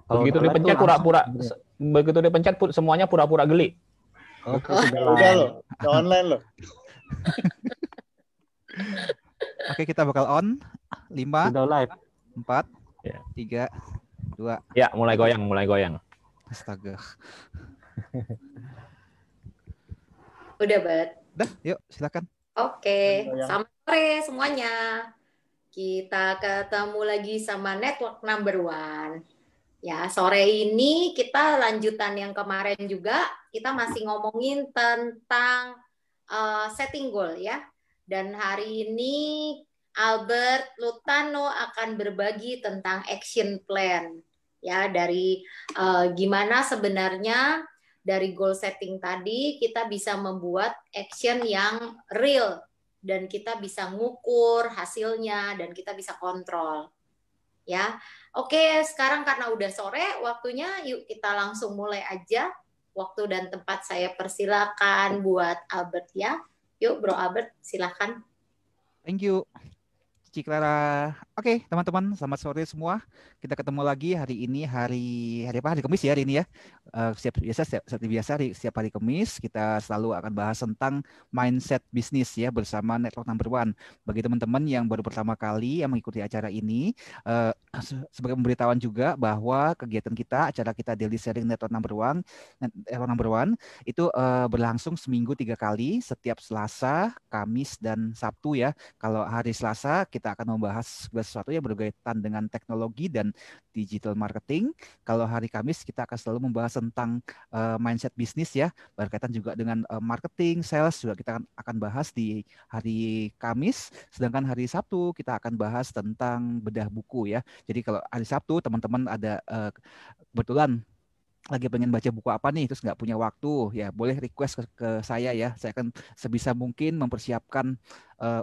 Kalau Begitu udah live tuh dipencet langsung pura-pura, gitu. begitu dipencet semuanya pura-pura geli. Oke, Oh, sudah ya udah live. loh, udah online loh. Oke, kita bakal on. 5, Sudah live. 4, Ya. 3, 2. Ya, mulai goyang. Astaga. Udah, Bet. Dah, yuk silakan. Oke, Goyang. selamat sore semuanya. Kita ketemu lagi sama Network Number One. Ya, sore ini kita lanjutan yang kemarin juga, kita masih ngomongin tentang setting goal ya. Dan hari ini Albert Lutano akan berbagi tentang action plan. Ya, dari gimana sebenarnya dari goal setting tadi kita bisa membuat action yang real dan kita bisa ngukur hasilnya dan kita bisa kontrol. Ya. Oke, sekarang karena udah sore waktunya, yuk kita langsung mulai aja. Waktu dan tempat saya persilakan buat Albert ya. Yuk Bro Albert, silakan. Thank you, Cici Clara. Oke, teman-teman, selamat sore semua. Kita ketemu lagi hari ini hari apa? Hari Kamis ya hari ini ya. Seperti biasa setiap hari Kamis kita selalu akan bahas tentang mindset bisnis ya bersama Network Number One. Bagi teman-teman yang baru pertama kali yang mengikuti acara ini, sebagai pemberitahuan juga bahwa kegiatan kita, acara kita Daily Sharing Network Number One itu berlangsung seminggu 3 kali, setiap Selasa, Kamis, dan Sabtu ya. Kalau hari Selasa kita akan membahas sesuatu yang berkaitan dengan teknologi dan digital marketing. Kalau hari Kamis kita akan selalu membahas tentang mindset bisnis ya, berkaitan juga dengan marketing, sales juga kita akan bahas di hari Kamis. Sedangkan hari Sabtu kita akan bahas tentang bedah buku ya. Jadi kalau hari Sabtu teman-teman ada kebetulan lagi pengen baca buku apa nih, terus nggak punya waktu, ya boleh request ke saya ya. Saya akan sebisa mungkin mempersiapkan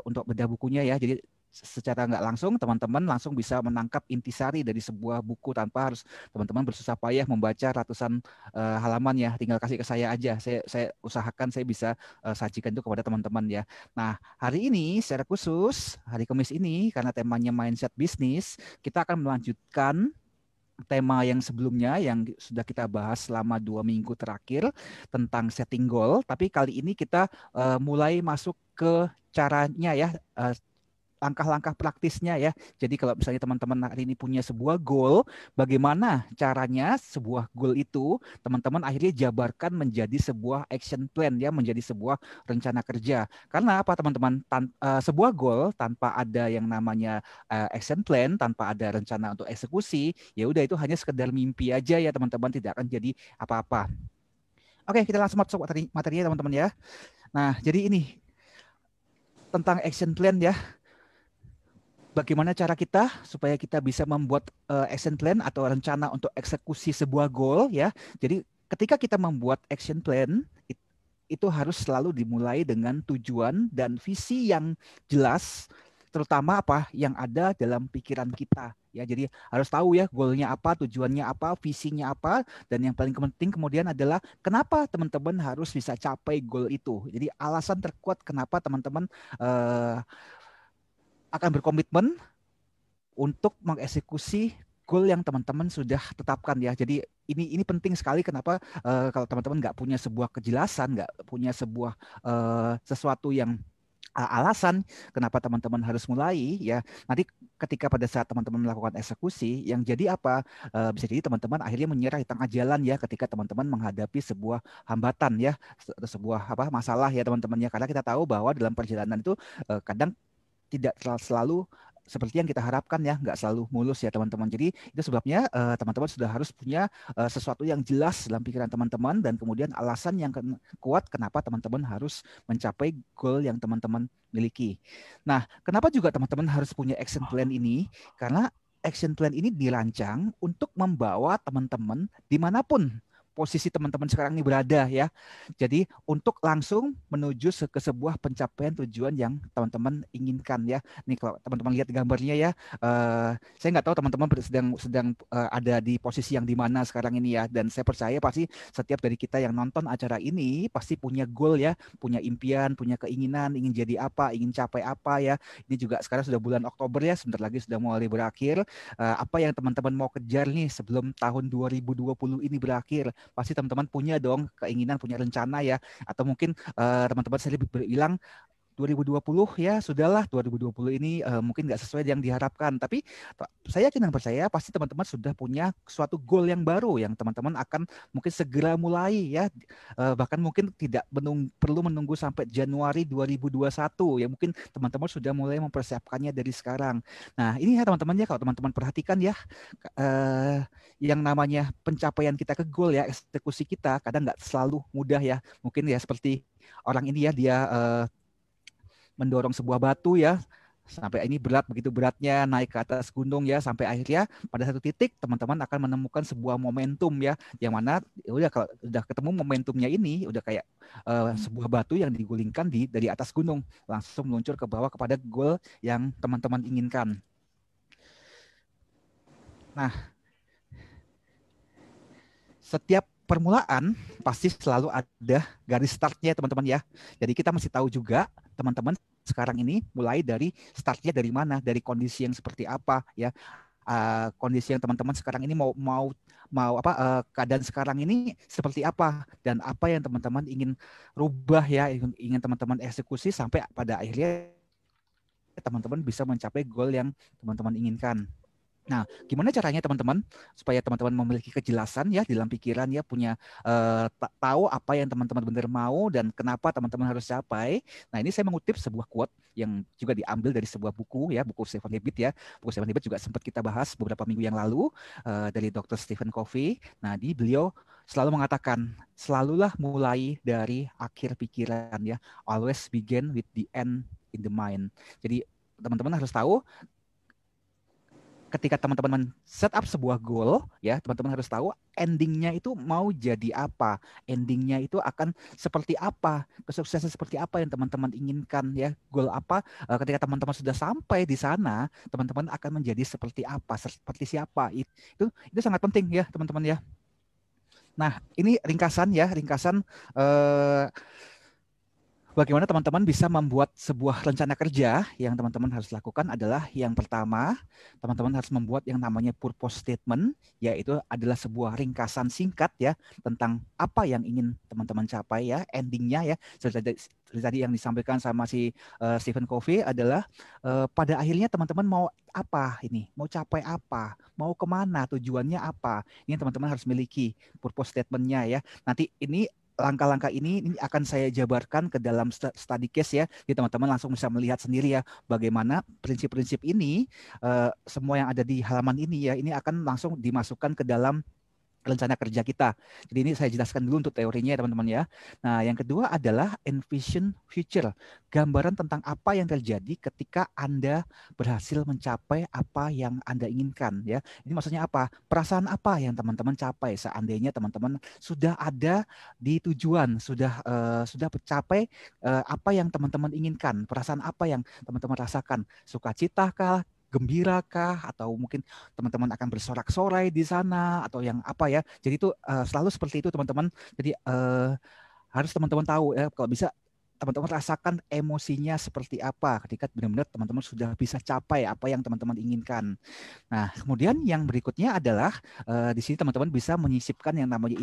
untuk bedah bukunya ya. Jadi secara nggak langsung teman-teman langsung bisa menangkap intisari dari sebuah buku tanpa harus teman-teman bersusah payah membaca ratusan halaman ya. Tinggal kasih ke saya aja. Saya usahakan saya bisa sajikan itu kepada teman-teman ya. Nah, hari ini secara khusus hari Kamis ini karena temanya mindset bisnis, kita akan melanjutkan tema yang sebelumnya yang sudah kita bahas selama 2 minggu terakhir tentang setting goal, tapi kali ini kita mulai masuk ke caranya ya, langkah-langkah praktisnya ya. Jadi kalau misalnya teman-teman hari ini punya sebuah goal, bagaimana caranya sebuah goal itu teman-teman akhirnya jabarkan menjadi sebuah action plan ya, menjadi sebuah rencana kerja. Karena apa teman-teman? Sebuah goal tanpa ada yang namanya action plan, tanpa ada rencana untuk eksekusi, ya udah itu hanya sekedar mimpi aja ya teman-teman, tidak akan jadi apa-apa. Oke, kita langsung masuk materinya teman-teman ya. Nah, jadi ini tentang action plan ya. Bagaimana cara kita supaya kita bisa membuat action plan atau rencana untuk eksekusi sebuah goal ya. Jadi ketika kita membuat action plan itu harus selalu dimulai dengan tujuan dan visi yang jelas, terutama apa yang ada dalam pikiran kita ya. Jadi harus tahu ya goalnya apa, tujuannya apa, visinya apa, dan yang paling penting kemudian adalah kenapa teman-teman harus bisa capai goal itu. Jadi alasan terkuat kenapa teman-teman akan berkomitmen untuk mengeksekusi goal yang teman-teman sudah tetapkan ya. Jadi ini penting sekali kenapa kalau teman-teman nggak punya sebuah kejelasan, nggak punya sebuah sesuatu yang alasan kenapa teman-teman harus mulai ya, nanti ketika pada saat teman-teman melakukan eksekusi yang jadi apa, bisa jadi teman-teman akhirnya menyerah di tengah jalan ya ketika teman-teman menghadapi sebuah hambatan ya, sebuah masalah ya teman-teman ya. Karena kita tahu bahwa dalam perjalanan itu kadang tidak selalu seperti yang kita harapkan ya, nggak selalu mulus ya teman-teman. Jadi itu sebabnya teman-teman sudah harus punya sesuatu yang jelas dalam pikiran teman-teman dan kemudian alasan yang kuat kenapa teman-teman harus mencapai goal yang teman-teman miliki. Nah, kenapa juga teman-teman harus punya action plan ini? Karena action plan ini dirancang untuk membawa teman-teman dimanapun posisi teman-teman sekarang ini berada ya. Jadi untuk langsung menuju ke sebuah pencapaian tujuan yang teman-teman inginkan ya. Nih kalau teman-teman lihat gambarnya ya, saya nggak tahu teman-teman sedang ada di posisi yang di mana sekarang ini ya. Dan saya percaya pasti setiap dari kita yang nonton acara ini pasti punya goal ya, punya impian, punya keinginan, ingin jadi apa, ingin capai apa ya. Ini juga sekarang sudah bulan Oktober ya, sebentar lagi sudah mulai berakhir. Apa yang teman-teman mau kejar nih sebelum tahun 2020 ini berakhir? Pasti teman-teman punya dong keinginan, punya rencana ya. Atau mungkin teman-teman saya bilang 2020 ya sudahlah, 2020 ini mungkin nggak sesuai yang diharapkan, tapi saya yakin dan percaya pasti teman-teman sudah punya suatu goal yang baru yang teman-teman akan mungkin segera mulai ya, bahkan mungkin tidak perlu menunggu sampai Januari 2021 ya, mungkin teman-teman sudah mulai mempersiapkannya dari sekarang. Nah ini ya teman-teman ya, kalau teman-teman perhatikan ya, yang namanya pencapaian kita ke goal ya, eksekusi kita kadang nggak selalu mudah ya, mungkin ya seperti orang ini ya, dia mendorong sebuah batu ya, sampai ini berat, begitu beratnya naik ke atas gunung ya, sampai akhirnya pada satu titik teman-teman akan menemukan sebuah momentum ya, yang mana udah kalau udah ketemu momentumnya ini udah kayak sebuah batu yang digulingkan dari atas gunung langsung meluncur ke bawah kepada goal yang teman-teman inginkan. Nah, setiap permulaan pasti selalu ada garis startnya teman-teman ya. Jadi kita mesti tahu juga teman-teman sekarang ini mulai dari startnya dari mana, dari kondisi yang seperti apa ya. Kondisi yang teman-teman sekarang ini mau apa, keadaan sekarang ini seperti apa, dan apa yang teman-teman ingin rubah ya, ingin teman-teman eksekusi sampai pada akhirnya teman-teman bisa mencapai goal yang teman-teman inginkan. Nah, gimana caranya teman-teman supaya teman-teman memiliki kejelasan ya di dalam pikiran ya, punya tahu apa yang teman-teman benar mau dan kenapa teman-teman harus capai. Nah, ini saya mengutip sebuah quote yang juga diambil dari sebuah buku ya, buku Seven Habits ya. Buku Seven Habits juga sempat kita bahas beberapa minggu yang lalu dari Dr. Stephen Covey. Nah, beliau selalu mengatakan, selalulah mulai dari akhir pikiran ya. Always begin with the end in the mind. Jadi teman-teman harus tahu, ketika teman-teman set up sebuah goal, ya teman-teman harus tahu endingnya itu mau jadi apa, endingnya itu akan seperti apa, kesuksesan seperti apa yang teman-teman inginkan ya, goal apa. Ketika teman-teman sudah sampai di sana, teman-teman akan menjadi seperti apa, seperti siapa. Itu sangat penting ya teman-teman ya. Nah ini ringkasan bagaimana teman-teman bisa membuat sebuah rencana kerja. Yang teman-teman harus lakukan adalah yang pertama, teman-teman harus membuat yang namanya purpose statement, yaitu adalah sebuah ringkasan singkat ya tentang apa yang ingin teman-teman capai ya, endingnya ya. Seperti tadi yang disampaikan sama si Stephen Covey adalah pada akhirnya teman-teman mau apa ini, mau capai apa, mau kemana, tujuannya apa. Ini teman-teman harus miliki purpose statement-nya ya. Nanti ini langkah-langkah ini akan saya jabarkan ke dalam study case ya. Jadi teman-teman langsung bisa melihat sendiri ya bagaimana prinsip-prinsip ini, semua yang ada di halaman ini ya, ini akan langsung dimasukkan ke dalam rencana kerja kita. Jadi ini saya jelaskan dulu untuk teorinya ya teman-teman ya. Nah yang kedua adalah envision future. Gambaran tentang apa yang terjadi ketika Anda berhasil mencapai apa yang Anda inginkan ya. Ini maksudnya apa? Perasaan apa yang teman-teman capai seandainya teman-teman sudah ada di tujuan, sudah mencapai apa yang teman-teman inginkan. Perasaan apa yang teman-teman rasakan? Sukacita kah? Gembira kah, atau mungkin teman-teman akan bersorak-sorai di sana atau yang apa ya. Jadi itu selalu seperti itu teman-teman. Jadi harus teman-teman tahu ya, kalau bisa teman-teman rasakan emosinya seperti apa ketika benar-benar teman-teman sudah bisa capai apa yang teman-teman inginkan. Nah, kemudian yang berikutnya adalah di sini teman-teman bisa menyisipkan yang namanya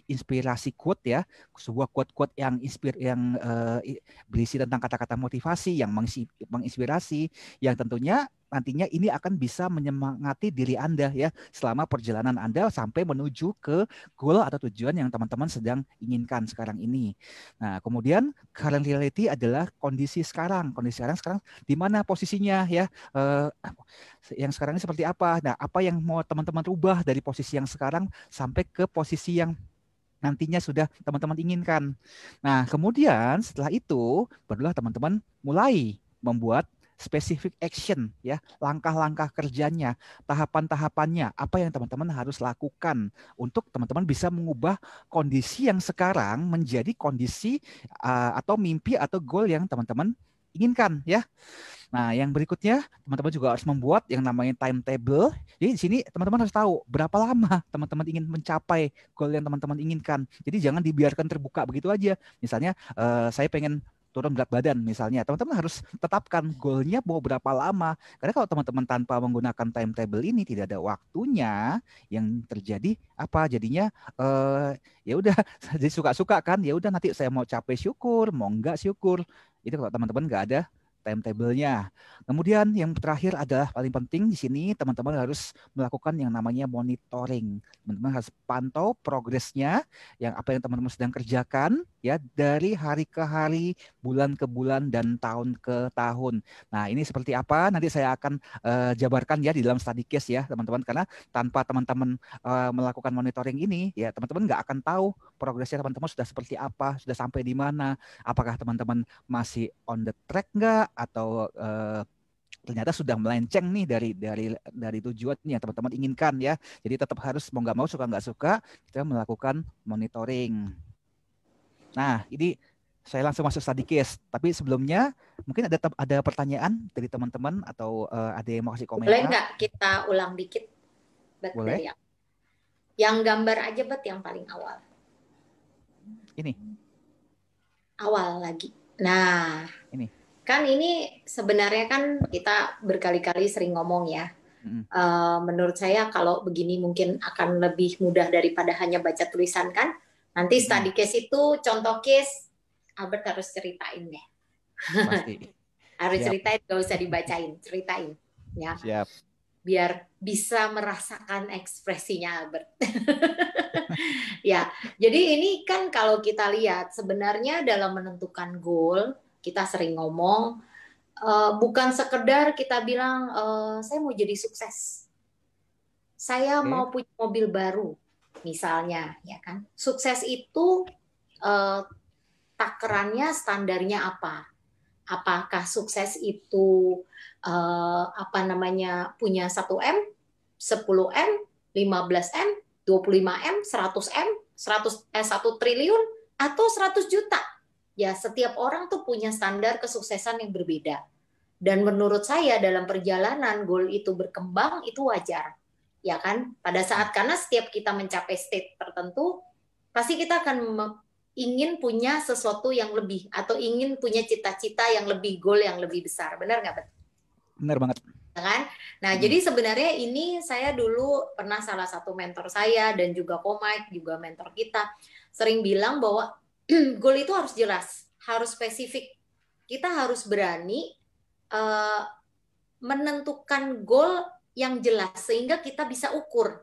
inspirasi quote ya, sebuah quote-quote yang berisi tentang kata-kata motivasi yang menginspirasi, yang tentunya nantinya ini akan bisa menyemangati diri Anda ya selama perjalanan Anda sampai menuju ke goal atau tujuan yang teman-teman sedang inginkan sekarang ini. Nah, kemudian current reality adalah kondisi sekarang. Kondisi sekarang di mana posisinya ya? Yang sekarang ini seperti apa? Nah, apa yang mau teman-teman rubah dari posisi yang sekarang sampai ke posisi yang nantinya sudah teman-teman inginkan. Nah, kemudian setelah itu barulah teman-teman mulai membuat specific action ya, langkah-langkah kerjanya, tahapan-tahapannya, apa yang teman-teman harus lakukan untuk teman-teman bisa mengubah kondisi yang sekarang menjadi kondisi atau mimpi atau goal yang teman-teman inginkan ya. Nah, yang berikutnya teman-teman juga harus membuat yang namanya timetable. Jadi di sini teman-teman harus tahu berapa lama teman-teman ingin mencapai goal yang teman-teman inginkan. Jadi jangan dibiarkan terbuka begitu aja. Misalnya saya pengen turun berat badan misalnya, teman-teman harus tetapkan goalnya mau berapa lama. Karena kalau teman-teman tanpa menggunakan timetable ini tidak ada waktunya, yang terjadi apa? Jadinya ya udah jadi suka-suka kan. Ya udah nanti saya mau capek syukur, mau enggak syukur. Itu kalau teman-teman nggak ada timetable-nya. Kemudian yang terakhir adalah paling penting di sini teman-teman harus melakukan yang namanya monitoring. Teman-teman harus pantau progresnya, yang apa yang teman-teman sedang kerjakan ya dari hari ke hari, bulan ke bulan dan tahun ke tahun. Nah, ini seperti apa? Nanti saya akan jabarkan ya di dalam study case ya, teman-teman, karena tanpa teman-teman melakukan monitoring ini ya teman-teman nggak akan tahu progresnya teman-teman sudah seperti apa, sudah sampai di mana, apakah teman-teman masih on the track nggak atau ternyata sudah melenceng nih dari tujuan yang teman-teman inginkan ya. Jadi tetap harus mau nggak mau, suka nggak suka, kita melakukan monitoring. Nah, ini saya langsung masuk study case. Tapi sebelumnya mungkin ada pertanyaan dari teman-teman atau ada yang mau kasih komentar? Boleh nggak kita ulang dikit? Boleh. Yang gambar aja yang paling awal. Ini. Awal lagi. Nah, ini. Kan ini sebenarnya kan kita berkali-kali sering ngomong ya. Menurut saya kalau begini mungkin akan lebih mudah daripada hanya baca tulisan kan. Nanti study case itu contoh case Albert harus ceritain deh. Pasti. Harus ceritain, gak usah dibacain, ceritain ya. Siap. Biar bisa merasakan ekspresinya Albert. Ya, jadi ini kan kalau kita lihat sebenarnya dalam menentukan goal, kita sering ngomong, bukan sekedar kita bilang, saya mau jadi sukses. Saya mau punya mobil baru, misalnya. Ya kan? Sukses itu takarannya, standarnya apa? Apakah sukses itu punya 1M, 10M, 15M, 25M, 100M, 1 triliun, atau 100 juta? Ya, setiap orang tuh punya standar kesuksesan yang berbeda. Dan menurut saya dalam perjalanan goal itu berkembang itu wajar. Ya kan? Pada saat karena setiap kita mencapai state tertentu, pasti kita akan ingin punya sesuatu yang lebih atau ingin punya cita-cita yang lebih, goal yang lebih besar. Benar nggak, Bet? Benar banget. Kan? Nah, jadi sebenarnya ini saya dulu pernah salah satu mentor saya dan juga Komite, juga mentor kita, sering bilang bahwa goal itu harus jelas, harus spesifik. Kita harus berani menentukan goal yang jelas sehingga kita bisa ukur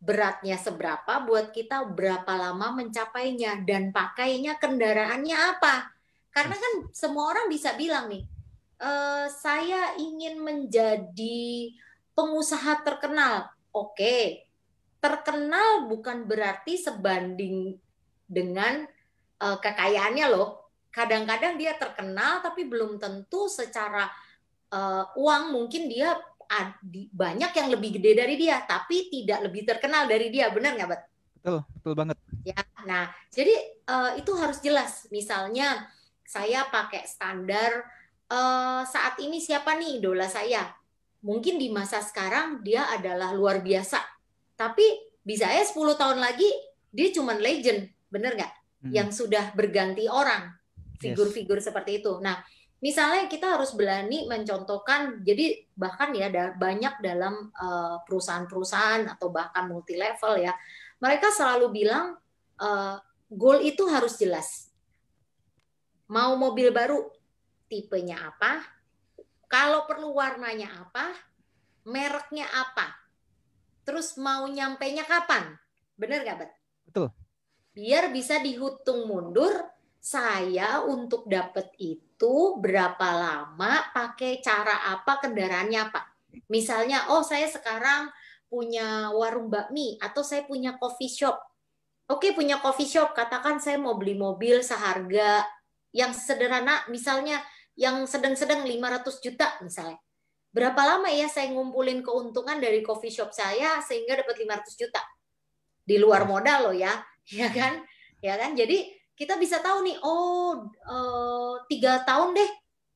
beratnya seberapa, buat kita berapa lama mencapainya dan pakainya kendaraannya apa. Karena kan semua orang bisa bilang nih, saya ingin menjadi pengusaha terkenal. Oke, terkenal bukan berarti sebanding dengan kekayaannya loh. Kadang-kadang dia terkenal tapi belum tentu secara uang, mungkin dia banyak yang lebih gede dari dia tapi tidak lebih terkenal dari dia. Benar nggak, Bet? Betul banget. Ya, nah jadi itu harus jelas. Misalnya saya pakai standar saat ini siapa nih idola saya? Mungkin di masa sekarang dia adalah luar biasa. Tapi bisa ya 10 tahun lagi dia cuma legend, bener nggak? Yang sudah berganti orang, figur-figur seperti itu. Nah, misalnya kita harus berani mencontohkan, jadi bahkan ya ada banyak dalam perusahaan-perusahaan atau bahkan multi level ya, mereka selalu bilang goal itu harus jelas. Mau mobil baru, tipenya apa? Kalau perlu warnanya apa? Mereknya apa? Terus mau nyampainya kapan? Bener nggak, Bet? Betul. Biar bisa dihitung mundur, saya untuk dapat itu berapa lama, pakai cara apa, kendaraannya apa. Misalnya, saya sekarang punya warung bakmi, atau saya punya coffee shop. Oke, punya coffee shop, katakan saya mau beli mobil seharga yang sederhana, misalnya yang sedang-sedang 500 juta misalnya. Berapa lama ya saya ngumpulin keuntungan dari coffee shop saya sehingga dapat 500 juta? Di luar modal loh ya, ya kan? Ya kan? Jadi kita bisa tahu nih, 3 tahun deh.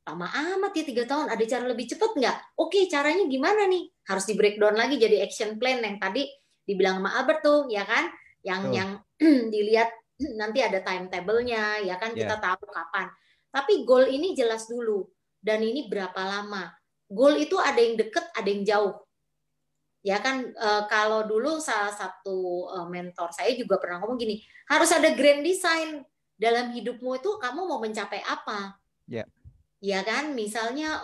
Lama amat ya 3 tahun. Ada cara lebih cepat nggak? Oke, caranya gimana nih? Harus di breakdown lagi jadi action plan yang tadi dibilang sama Albert tuh, ya kan? Yang dilihat nanti ada timetable-nya, ya kan? Kita tahu kapan. Tapi goal ini jelas dulu. Dan ini berapa lama? Goal itu ada yang deket, ada yang jauh. Ya kan, kalau dulu salah satu mentor saya juga pernah ngomong gini, harus ada grand design dalam hidupmu itu kamu mau mencapai apa? Ya kan, misalnya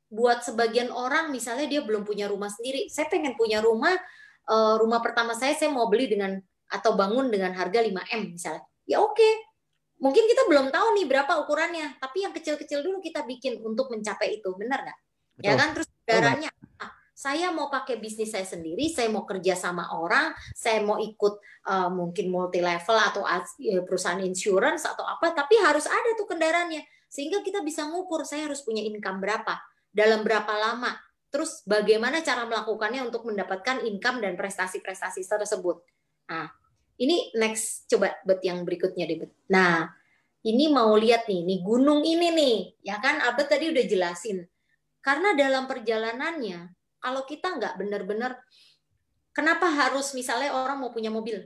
buat sebagian orang misalnya dia belum punya rumah sendiri, saya pengen punya rumah pertama saya mau beli dengan atau bangun dengan harga 5M misalnya. Ya oke. Mungkin kita belum tahu nih berapa ukurannya, tapi yang kecil-kecil dulu kita bikin untuk mencapai itu, benar nggak? Ya kan, terus saudaranya, saya mau pakai bisnis saya sendiri, saya mau kerja sama orang, saya mau ikut mungkin multi level atau perusahaan insurance atau apa, tapi harus ada tuh kendaraannya, sehingga kita bisa ngukur saya harus punya income berapa, dalam berapa lama, terus bagaimana cara melakukannya untuk mendapatkan income dan prestasi-prestasi tersebut. Nah, ini next, coba Bet yang berikutnya deh, Bet. Nah, ini mau lihat nih gunung ini nih, ya kan Abet tadi udah jelasin. Karena dalam perjalanannya, kalau kita nggak benar-benar, kenapa harus misalnya orang mau punya mobil?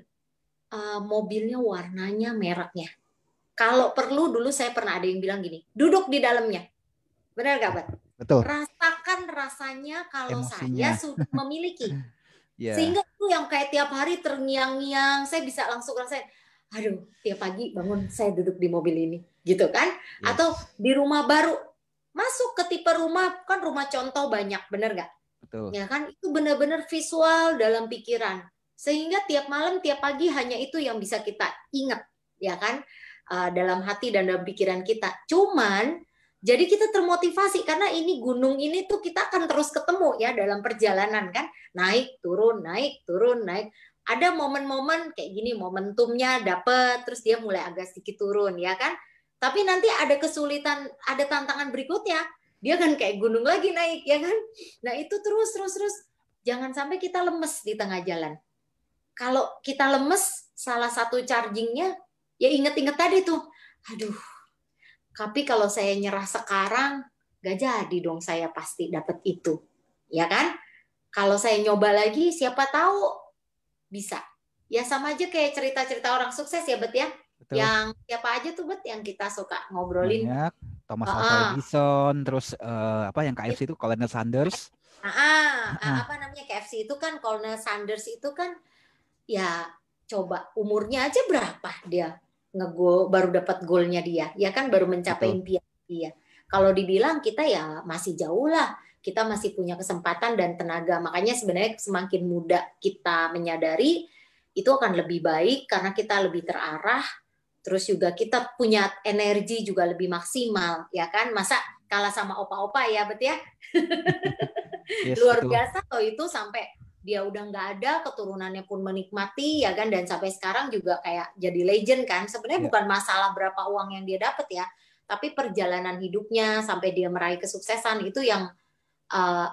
Mobilnya warnanya, mereknya. Kalau perlu dulu saya pernah ada yang bilang gini, duduk di dalamnya. Benar nggak, Bet? Betul. Rasakan rasanya kalau Emosinya. saya sudah memiliki. Sehingga itu yang kayak tiap hari terngiang-ngiang, saya bisa langsung rasain, aduh, tiap pagi bangun saya duduk di mobil ini, gitu kan? Atau di rumah baru, masuk ke tipe rumah, kan rumah contoh banyak, bener nggak? Betul. Ya kan, itu benar-benar visual dalam pikiran. Sehingga tiap malam, tiap pagi hanya itu yang bisa kita ingat, ya kan? Dalam hati dan dalam pikiran kita. Cuman, jadi kita termotivasi karena ini gunung ini tuh kita akan terus ketemu ya dalam perjalanan kan, naik turun naik turun naik. Ada momen-momen kayak gini, momentumnya dapet, terus dia mulai agak sedikit turun ya kan. Tapi nanti ada kesulitan, ada tantangan berikutnya, dia kan kayak gunung lagi naik ya kan. Nah itu terus jangan sampai kita lemes di tengah jalan. Kalau kita lemes, salah satu chargingnya ya inget-inget tadi tuh, aduh. Tapi kalau saya nyerah sekarang, gak jadi dong saya pasti dapat itu. Ya kan? Kalau saya nyoba lagi, siapa tahu bisa. Ya sama aja kayak cerita-cerita orang sukses ya, Bet ya. Betul. Yang siapa aja tuh, Bet, yang kita suka ngobrolin. Banyak. Thomas Alva Edison, terus yang KFC itu Colonel Sanders. Apa namanya KFC itu kan, Colonel Sanders itu kan, ya coba umurnya aja berapa dia? Ngegol baru dapat golnya dia, ya kan baru mencapai impian dia. Kalau dibilang kita ya masih jauh lah, kita masih punya kesempatan dan tenaga. Makanya sebenarnya semakin muda kita menyadari itu akan lebih baik karena kita lebih terarah. Terus juga kita punya energi juga lebih maksimal, ya kan? Masa kalah sama opa-opa ya, Bet ya? Yes, luar biasa loh itu sampai dia udah nggak ada, keturunannya pun menikmati ya kan, dan sampai sekarang juga kayak jadi legend kan. Sebenarnya bukan masalah berapa uang yang dia dapat ya, tapi perjalanan hidupnya sampai dia meraih kesuksesan itu yang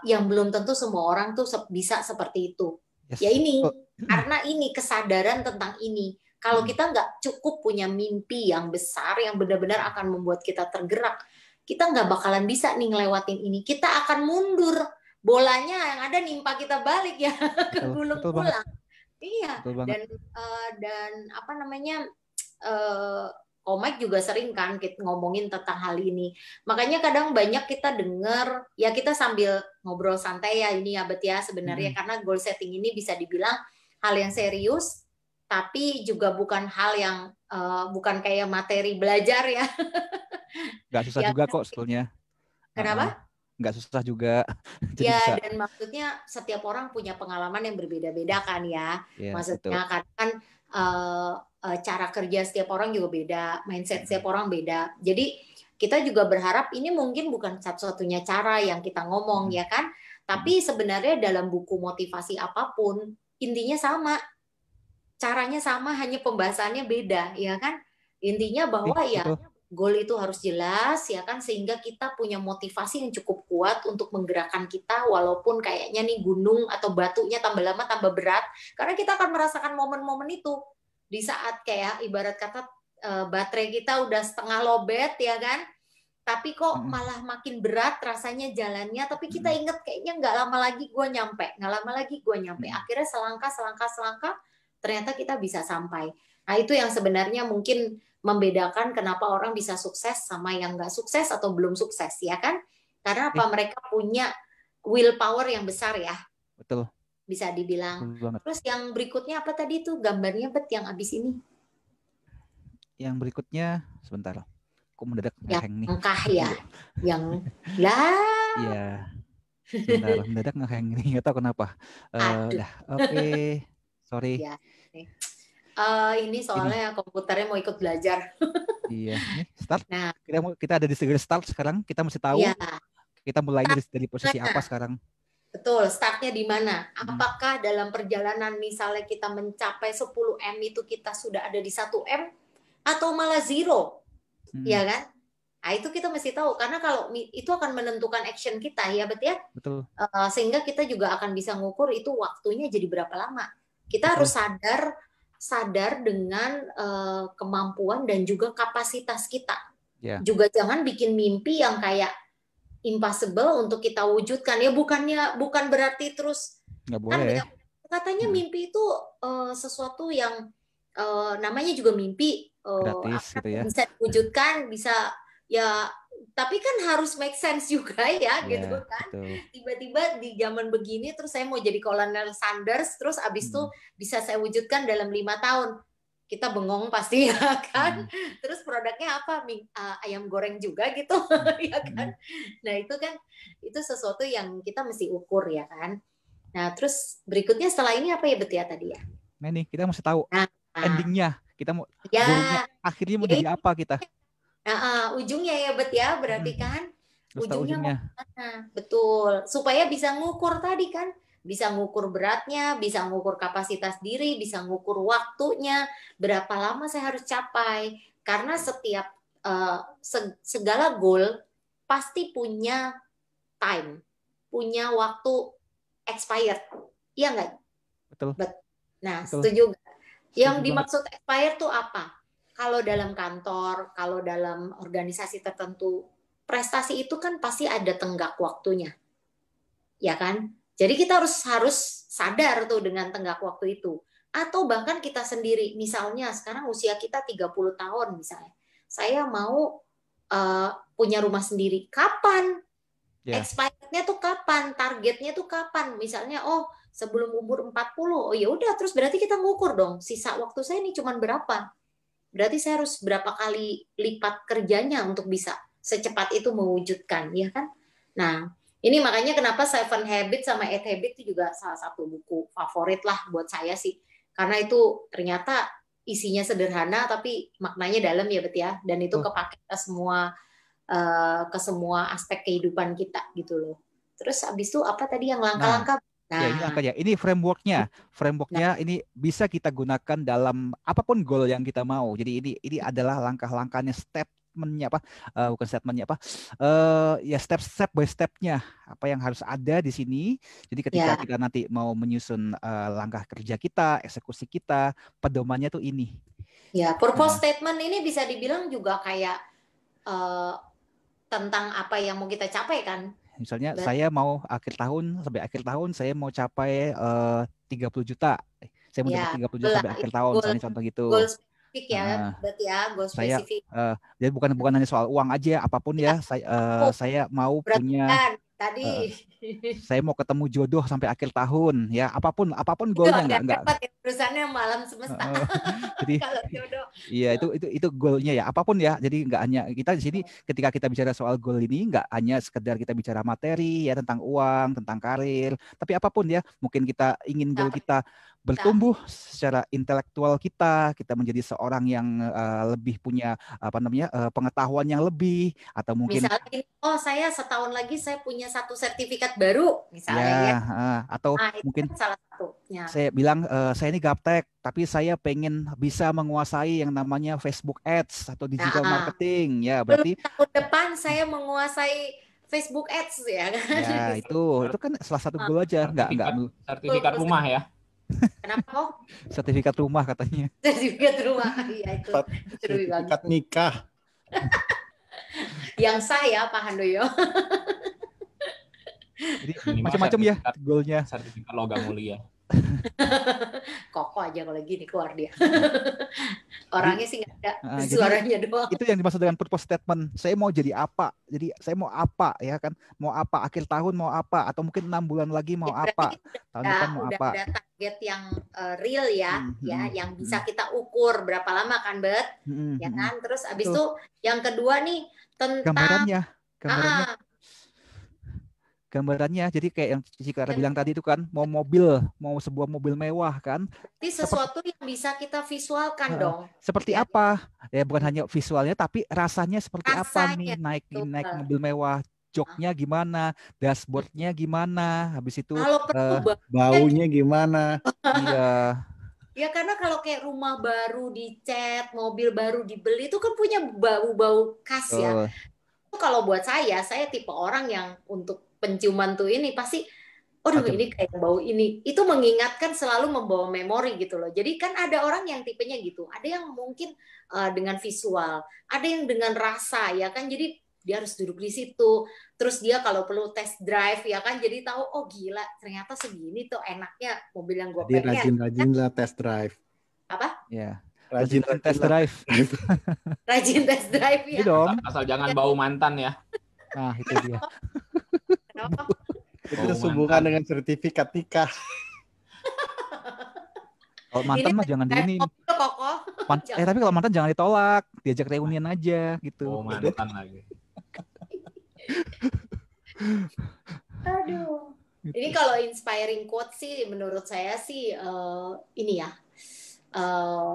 belum tentu semua orang tuh bisa seperti itu. Ya ini karena ini kesadaran tentang ini. Kalau kita nggak cukup punya mimpi yang besar yang benar-benar akan membuat kita tergerak, kita nggak bakalan bisa nih ngelewatin ini. Kita akan mundur. Bolanya yang ada nimpa kita balik ya ke gulung pulang. Iya. Dan apa namanya, Komik juga sering kan kita ngomongin tentang hal ini. Makanya kadang banyak kita dengar, ya kita sambil ngobrol santai ya ini ya, Bet ya sebenarnya karena goal setting ini bisa dibilang hal yang serius, tapi juga bukan hal yang bukan kayak materi belajar ya. Nggak susah ya, juga kok sebetulnya. Kenapa? Nggak susah juga. Ya, bisa. Dan maksudnya setiap orang punya pengalaman yang berbeda-beda kan ya. Maksudnya kan cara kerja setiap orang juga beda, mindset setiap orang beda. Jadi kita juga berharap ini mungkin bukan satu-satunya cara yang kita ngomong ya kan. Tapi sebenarnya dalam buku motivasi apapun intinya sama. Caranya sama, hanya pembahasannya beda ya kan. Intinya bahwa ya goal itu harus jelas ya kan, sehingga kita punya motivasi yang cukup kuat untuk menggerakkan kita walaupun kayaknya nih gunung atau batunya tambah lama tambah berat, karena kita akan merasakan momen-momen itu di saat kayak ibarat kata baterai kita udah setengah lobet ya kan, tapi kok malah makin berat rasanya jalannya, tapi kita inget kayaknya nggak lama lagi gue nyampe, akhirnya selangkah ternyata kita bisa sampai. Nah itu yang sebenarnya mungkin membedakan kenapa orang bisa sukses sama yang nggak sukses atau belum sukses ya kan, karena apa, mereka punya willpower yang besar ya, Betul. bisa dibilang. Betul banget. Terus yang berikutnya apa tadi tuh gambarnya Bet yang abis ini? Yang berikutnya sebentar, kok mendadak ngeheng nih. Langkah ya, yang lah. Iya. Sebentar, mendadak ngeheng nih, nggak tahu kenapa. Dah, oke. Sorry. Ya. Ini soalnya komputernya mau ikut belajar. Iya, nih start. Nah, Kita ada di segera start sekarang. Kita mesti tahu kita mulai dari posisi apa sekarang. Betul, startnya di mana? Apakah dalam perjalanan misalnya kita mencapai 10 M itu kita sudah ada di 1 M atau malah zero? Ya kan? Nah, itu kita mesti tahu, karena kalau itu akan menentukan action kita ya, Bet ya. Betul. Sehingga kita juga akan bisa ngukur itu waktunya jadi berapa lama. Kita harus sadar dengan kemampuan dan juga kapasitas kita. Juga jangan bikin mimpi yang kayak impossible untuk kita wujudkan ya, bukan berarti terus nggak boleh. Kan, katanya mimpi itu sesuatu yang namanya juga mimpi, gratis gitu ya, bisa diwujudkan, bisa ya, tapi kan harus make sense juga ya gitu kan. Betul. Tiba-tiba di zaman begini terus saya mau jadi Kolonel Sanders, terus abis itu bisa saya wujudkan dalam 5 tahun. Kita bengong pasti ya kan. Terus produknya apa? Ayam goreng juga gitu ya kan. Nah itu kan, itu sesuatu yang kita mesti ukur ya kan. Nah terus berikutnya setelah ini apa ya Bet ya tadi ya? Nah ini kita mesti tahu endingnya. Kita mau akhirnya mau jadi apa kita? Ujungnya ya Bet ya, berarti kan ujungnya mau mana? Betul, supaya bisa ngukur tadi kan, bisa ngukur beratnya, bisa ngukur kapasitas diri, bisa ngukur waktunya, berapa lama saya harus capai. Karena setiap segala goal pasti punya time, punya waktu expired, iya nggak? Betul. Nah, setuju nggak? Yang dimaksud expired tuh apa? Kalau dalam kantor, kalau dalam organisasi tertentu, prestasi itu kan pasti ada tenggak waktunya. Ya kan? Jadi kita harus sadar tuh dengan tenggak waktu itu. Atau bahkan kita sendiri, misalnya sekarang usia kita 30 tahun misalnya. Saya mau punya rumah sendiri. Kapan? Expirednya tuh kapan? Targetnya tuh kapan? Misalnya sebelum umur 40. Oh ya udah, terus berarti kita ngukur dong, sisa waktu saya ini cuma berapa? Berarti saya harus berapa kali lipat kerjanya untuk bisa secepat itu mewujudkan, ya kan? Nah, ini makanya kenapa 7 Habits sama 8 Habits itu juga salah satu buku favorit lah buat saya sih. Karena itu ternyata isinya sederhana tapi maknanya dalam ya Bet ya. Dan itu kepake ke semua aspek kehidupan kita gitu loh. Terus abis itu apa tadi yang langkah-langkah? Ya ini angkanya, ini frameworknya ini bisa kita gunakan dalam apapun goal yang kita mau. Jadi ini adalah langkah-langkahnya, statementnya apa? Bukan statementnya apa? Ya step by stepnya apa yang harus ada di sini. Jadi ketika kita nanti mau menyusun langkah kerja kita, eksekusi kita, pedomannya tuh ini. Ya, purpose statement ini bisa dibilang juga kayak tentang apa yang mau kita capai kan. Misalnya saya mau sampai akhir tahun saya mau capai 30 juta. Saya mau dapat 30 juta sampai akhir tahun, misalnya contoh gitu. Goal spesifik ya, berarti ya, goal spesifik. Jadi bukan hanya soal uang aja, apapun ya. Saya mau punya saya mau ketemu jodoh sampai akhir tahun, ya apapun goalnya nggak. Perusahaannya malam semesta. Jadi iya itu goalnya ya, apapun ya. Jadi nggak hanya kita di sini ketika kita bicara soal goal ini nggak hanya sekedar kita bicara materi ya tentang uang, tentang karir, tapi apapun ya. Mungkin kita ingin goal kita bertumbuh secara intelektual kita menjadi seorang yang lebih punya pengetahuan yang lebih, atau mungkin Misalnya, oh saya setahun lagi saya punya satu sertifikat baru, misalnya ya. atau Nah, itu mungkin kan salah satunya. saya bilang saya ini gaptek, tapi saya pengen bisa menguasai yang namanya Facebook Ads atau digital Nah, marketing, ya belum berarti tahun depan saya menguasai Facebook Ads ya kan. ya itu kan salah satu goal aja, nggak Sertifikat rumah ya. Kenapa kok? sertifikat rumah katanya. Sertifikat rumah. Iya itu lebih bagus. Sertifikat nikah. Yang sah ya Pak Handoyo. Jadi Minimal macam-macam ya sertifikat- goalnya. Sertifikat logam mulia. Kokoh aja kalau gini keluar dia. Orangnya sih nggak ada, jadi suaranya doang. itu yang dimaksud dengan purpose statement. Saya mau jadi apa? Jadi saya mau apa ya kan? Mau apa akhir tahun, mau apa, atau mungkin 6 bulan lagi mau Ya, apa? Tahun depan mau udah apa? ada target yang real ya, ya, Hmm. yang bisa kita ukur berapa lama kan, Bet? Ya kan? Terus abis Betul. itu yang kedua nih tentang Gambarannya, jadi kayak yang Cici Clara bilang tadi itu kan, mau sebuah mobil mewah kan, berarti sesuatu yang bisa kita visualkan dong. seperti Ya. apa? Ya bukan hanya visualnya, tapi rasanya seperti apa nih naik betul. mobil mewah, joknya gimana, dashboardnya gimana, habis itu Kalau perlu Baunya gimana? iya. ya karena kalau kayak rumah baru dicat, mobil baru dibeli itu kan punya bau-bau khas ya. Itu kalau buat saya tipe orang yang untuk penciuman tuh ini pasti, aduh ini kayak bau ini. Itu mengingatkan, selalu membawa memori gitu loh. Jadi kan ada orang yang tipenya gitu. Ada yang mungkin dengan visual, ada yang dengan rasa ya kan. Jadi dia harus duduk di situ. Terus dia kalau perlu test drive ya kan, jadi tahu oh gila ternyata segini tuh enaknya mobil yang gue pengen. Rajin-rajin lah test drive. Apa? Ya. Rajin test drive. Rajin test drive ya. Dong. Asal jangan bau mantan ya. Nah, itu dia. Kenapa? Itu sehubungan dengan sertifikat nikah. Kalau mantan mah jangan diinin. Tapi kalau mantan jangan ditolak, diajak reunian aja gitu. Oh, mantan lagi. Aduh. Ini kalau inspiring quote sih menurut saya sih ini ya.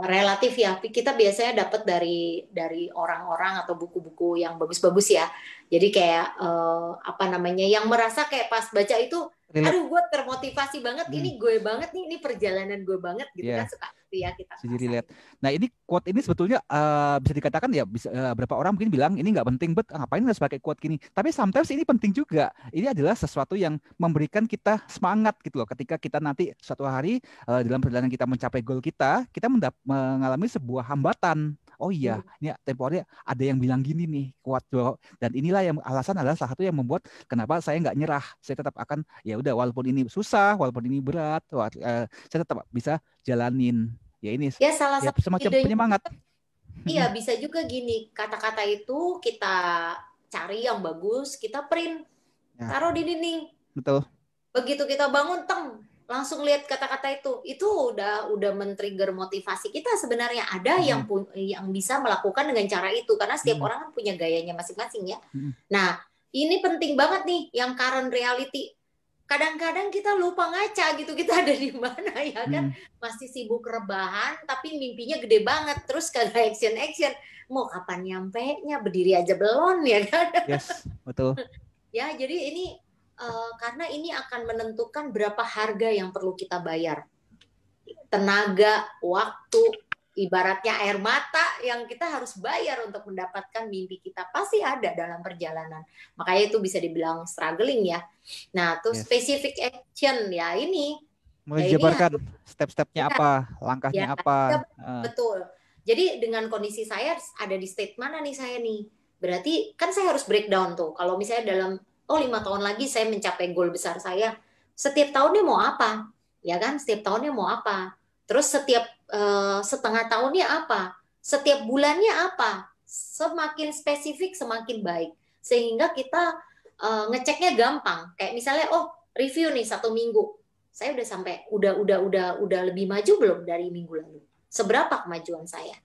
Relatif ya, kita biasanya dapat dari orang-orang atau buku-buku yang bagus-bagus ya. Jadi kayak yang merasa kayak pas baca itu, aduh gue termotivasi banget, ini gue banget nih, ini perjalanan gue banget gitu kan, suka ya kita. Jadi relate. Nah ini quote ini sebetulnya bisa dikatakan ya, berapa orang mungkin bilang ini nggak penting, ngapain harus pakai quote gini. Tapi sometimes ini penting juga. Ini adalah sesuatu yang memberikan kita semangat gitu loh. Ketika kita nanti suatu hari dalam perjalanan kita mencapai goal kita mengalami sebuah hambatan. Oh iya, ini tempo hari ada yang bilang gini nih, kuat bro. Dan inilah yang alasan adalah salah satu yang membuat kenapa saya nggak nyerah. Saya tetap akan ya udah walaupun ini susah, walaupun ini berat, saya tetap bisa jalanin. Ya ini ya salah satu semacam penyemangat. Iya, bisa juga gini, kata-kata itu kita cari yang bagus, kita print, taruh di dinding. Betul. Begitu kita bangun, langsung lihat kata-kata itu udah men-trigger motivasi kita. Sebenarnya ada yang bisa melakukan dengan cara itu, karena setiap orang kan punya gayanya masing-masing ya. Nah, ini penting banget nih yang current reality. Kadang-kadang kita lupa ngaca gitu, kita ada di mana ya kan, masih sibuk rebahan tapi mimpinya gede banget, terus kagak action mau kapan nyampe-nya, berdiri aja belum ya kan. Yes, betul. Ya, jadi ini karena ini akan menentukan berapa harga yang perlu kita bayar. Tenaga, waktu, ibaratnya air mata yang kita harus bayar untuk mendapatkan mimpi kita. Pasti ada dalam perjalanan. Makanya itu bisa dibilang struggling ya. Nah, tuh specific action ya ini. Mulai dijabarkan step-stepnya apa, langkahnya apa. Betul. Jadi dengan kondisi saya ada di state mana nih saya nih. Berarti kan saya harus breakdown tuh. Kalau misalnya dalam 5 tahun lagi saya mencapai goal besar saya. Setiap tahunnya mau apa? Ya kan? Setiap tahunnya mau apa? Terus setiap setengah tahunnya apa? Setiap bulannya apa? Semakin spesifik semakin baik. Sehingga kita ngeceknya gampang. Kayak misalnya review nih 1 minggu. Saya udah sampai udah lebih maju belum dari minggu lalu? Seberapa kemajuan saya?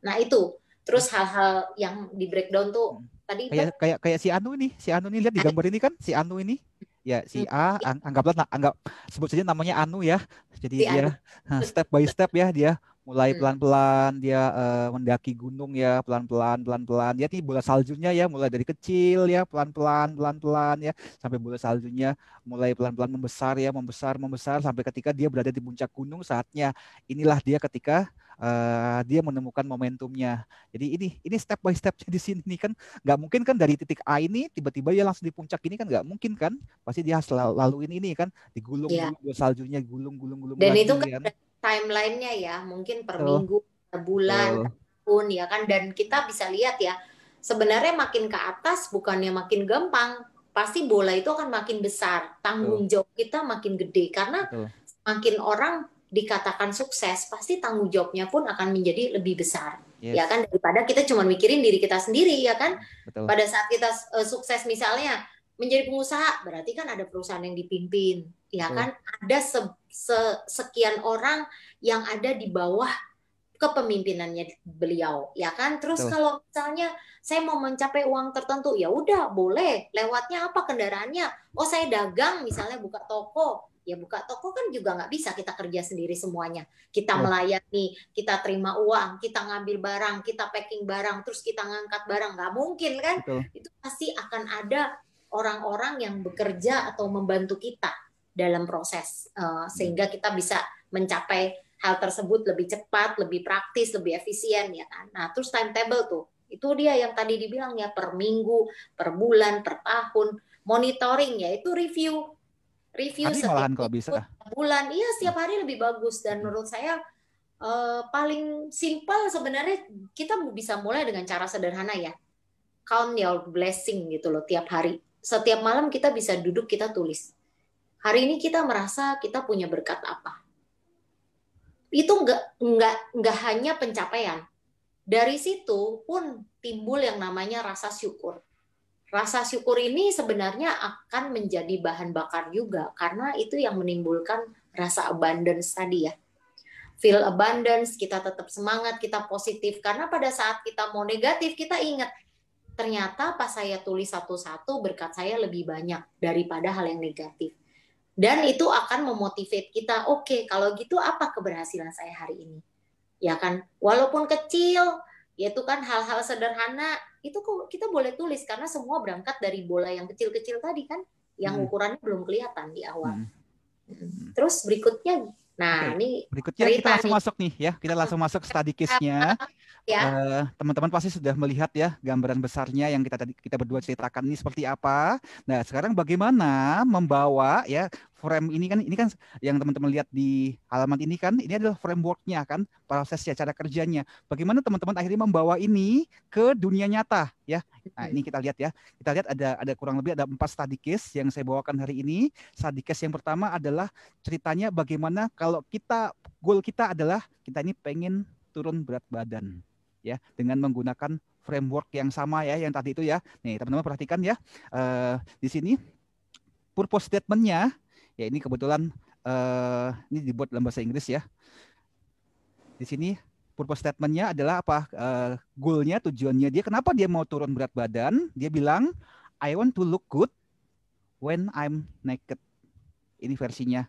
Nah, itu. Terus hal-hal yang di breakdown tuh tadi kayak si Anu nih lihat di gambar ini kan, si Anu ini Ya, si A anggap sebut saja namanya Anu ya. Jadi Si dia step by step ya, dia mulai pelan-pelan dia mendaki gunung ya, pelan-pelan pelan-pelan. Dia nih bola saljunya ya, mulai dari kecil ya, pelan-pelan pelan-pelan ya, sampai bola saljunya mulai pelan-pelan membesar ya, membesar membesar sampai ketika dia berada di puncak gunung, saatnya inilah dia ketika dia menemukan momentumnya. Jadi ini step by stepnya di sini nih kan, nggak mungkin kan dari titik A ini tiba-tiba ya langsung di puncak ini kan, nggak mungkin kan, pasti dia harus laluin ini kan, digulung Ya. dulu saljunya, gulung Dan lagi itu kan kan. ada timelinenya ya, mungkin per Betul, minggu, per bulan, betul, per tahun ya kan. Dan kita bisa lihat ya, sebenarnya makin ke atas bukannya makin gampang, pasti bola itu akan makin besar, tanggung jawab kita makin gede karena betul. makin orang dikatakan sukses, pasti tanggung jawabnya pun akan menjadi lebih besar. Yes, Ya kan, daripada kita cuma mikirin diri kita sendiri ya kan. betul, Pada saat kita sukses misalnya menjadi pengusaha, berarti kan ada perusahaan yang dipimpin, ya betul, kan? Ada sekian orang yang ada di bawah kepemimpinannya beliau, ya kan? Terus betul, kalau misalnya saya mau mencapai uang tertentu, ya udah boleh. Lewatnya apa kendaraannya? Oh, saya dagang misalnya, buka toko. Ya buka toko kan juga nggak bisa kita kerja sendiri semuanya. Kita betul, melayani, kita terima uang, kita ngambil barang, kita packing barang, terus kita ngangkat barang. Nggak mungkin kan? betul. Itu pasti akan ada orang-orang yang bekerja atau membantu kita dalam proses, sehingga kita bisa mencapai hal tersebut lebih cepat, lebih praktis, lebih efisien ya kan. Nah, terus timetable tuh, itu dia yang tadi dibilang ya, per minggu, per bulan, per tahun, monitoring ya, itu review Hari setiap malahan kalau bisa. bulan, iya setiap hari lebih bagus. Dan menurut saya paling simpel sebenarnya kita bisa mulai dengan cara sederhana ya, count your blessing gitu loh tiap hari. Setiap malam kita bisa duduk, kita tulis. Hari ini kita merasa kita punya berkat apa. Itu nggak hanya pencapaian. Dari situ pun timbul yang namanya rasa syukur. Rasa syukur ini sebenarnya akan menjadi bahan bakar juga, karena itu yang menimbulkan rasa abundance tadi ya. Feel abundance, kita tetap semangat, kita positif. Karena pada saat kita mau negatif, kita ingat, ternyata pas saya tulis satu-satu, berkat saya lebih banyak daripada hal yang negatif. Dan itu akan memotivate kita, oke, kalau gitu apa keberhasilan saya hari ini? Ya kan, walaupun kecil, yaitu kan hal-hal sederhana, itu kita boleh tulis, karena semua berangkat dari bola yang kecil-kecil tadi kan, yang ukurannya belum kelihatan di awal. Terus berikutnya, nah ini berikutnya kita langsung masuk nih ya, kita langsung masuk study case-nya. Ya. Teman-teman pasti sudah melihat ya gambaran besarnya yang kita berdua ceritakan ini seperti apa. Nah, sekarang bagaimana membawa ya frame ini kan yang teman-teman lihat di halaman ini kan, ini adalah framework-nya kan, prosesnya, cara kerjanya. Bagaimana teman-teman akhirnya membawa ini ke dunia nyata ya. Nah, ini kita lihat ya. Kita lihat ada kurang lebih ada 4 study case yang saya bawakan hari ini. Study case yang pertama adalah ceritanya bagaimana kalau goal kita adalah kita ini pengen turun berat badan ya, dengan menggunakan framework yang sama ya yang tadi itu ya. Nih teman-teman perhatikan ya, di sini purpose statement-nya ya, ini kebetulan ini dibuat dalam bahasa Inggris ya. Di sini purpose statement-nya adalah apa? Goal-nya, tujuannya dia, kenapa dia mau turun berat badan? Dia bilang, I want to look good when I'm naked. Ini versinya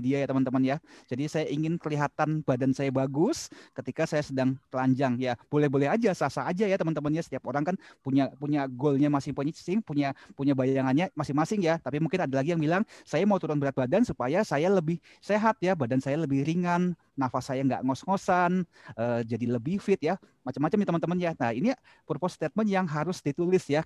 dia ya teman-teman ya. Jadi saya ingin kelihatan badan saya bagus ketika saya sedang telanjang ya. Boleh-boleh aja, sah-sah aja ya teman-teman ya. Setiap orang kan punya goalnya masing-masing, punya bayangannya masing-masing ya. Tapi mungkin ada lagi yang bilang, saya mau turun berat badan supaya saya lebih sehat ya, badan saya lebih ringan, nafas saya nggak ngos-ngosan, jadi lebih fit ya. Macam-macam ya teman-teman ya. Nah, ini purpose statement yang harus ditulis ya,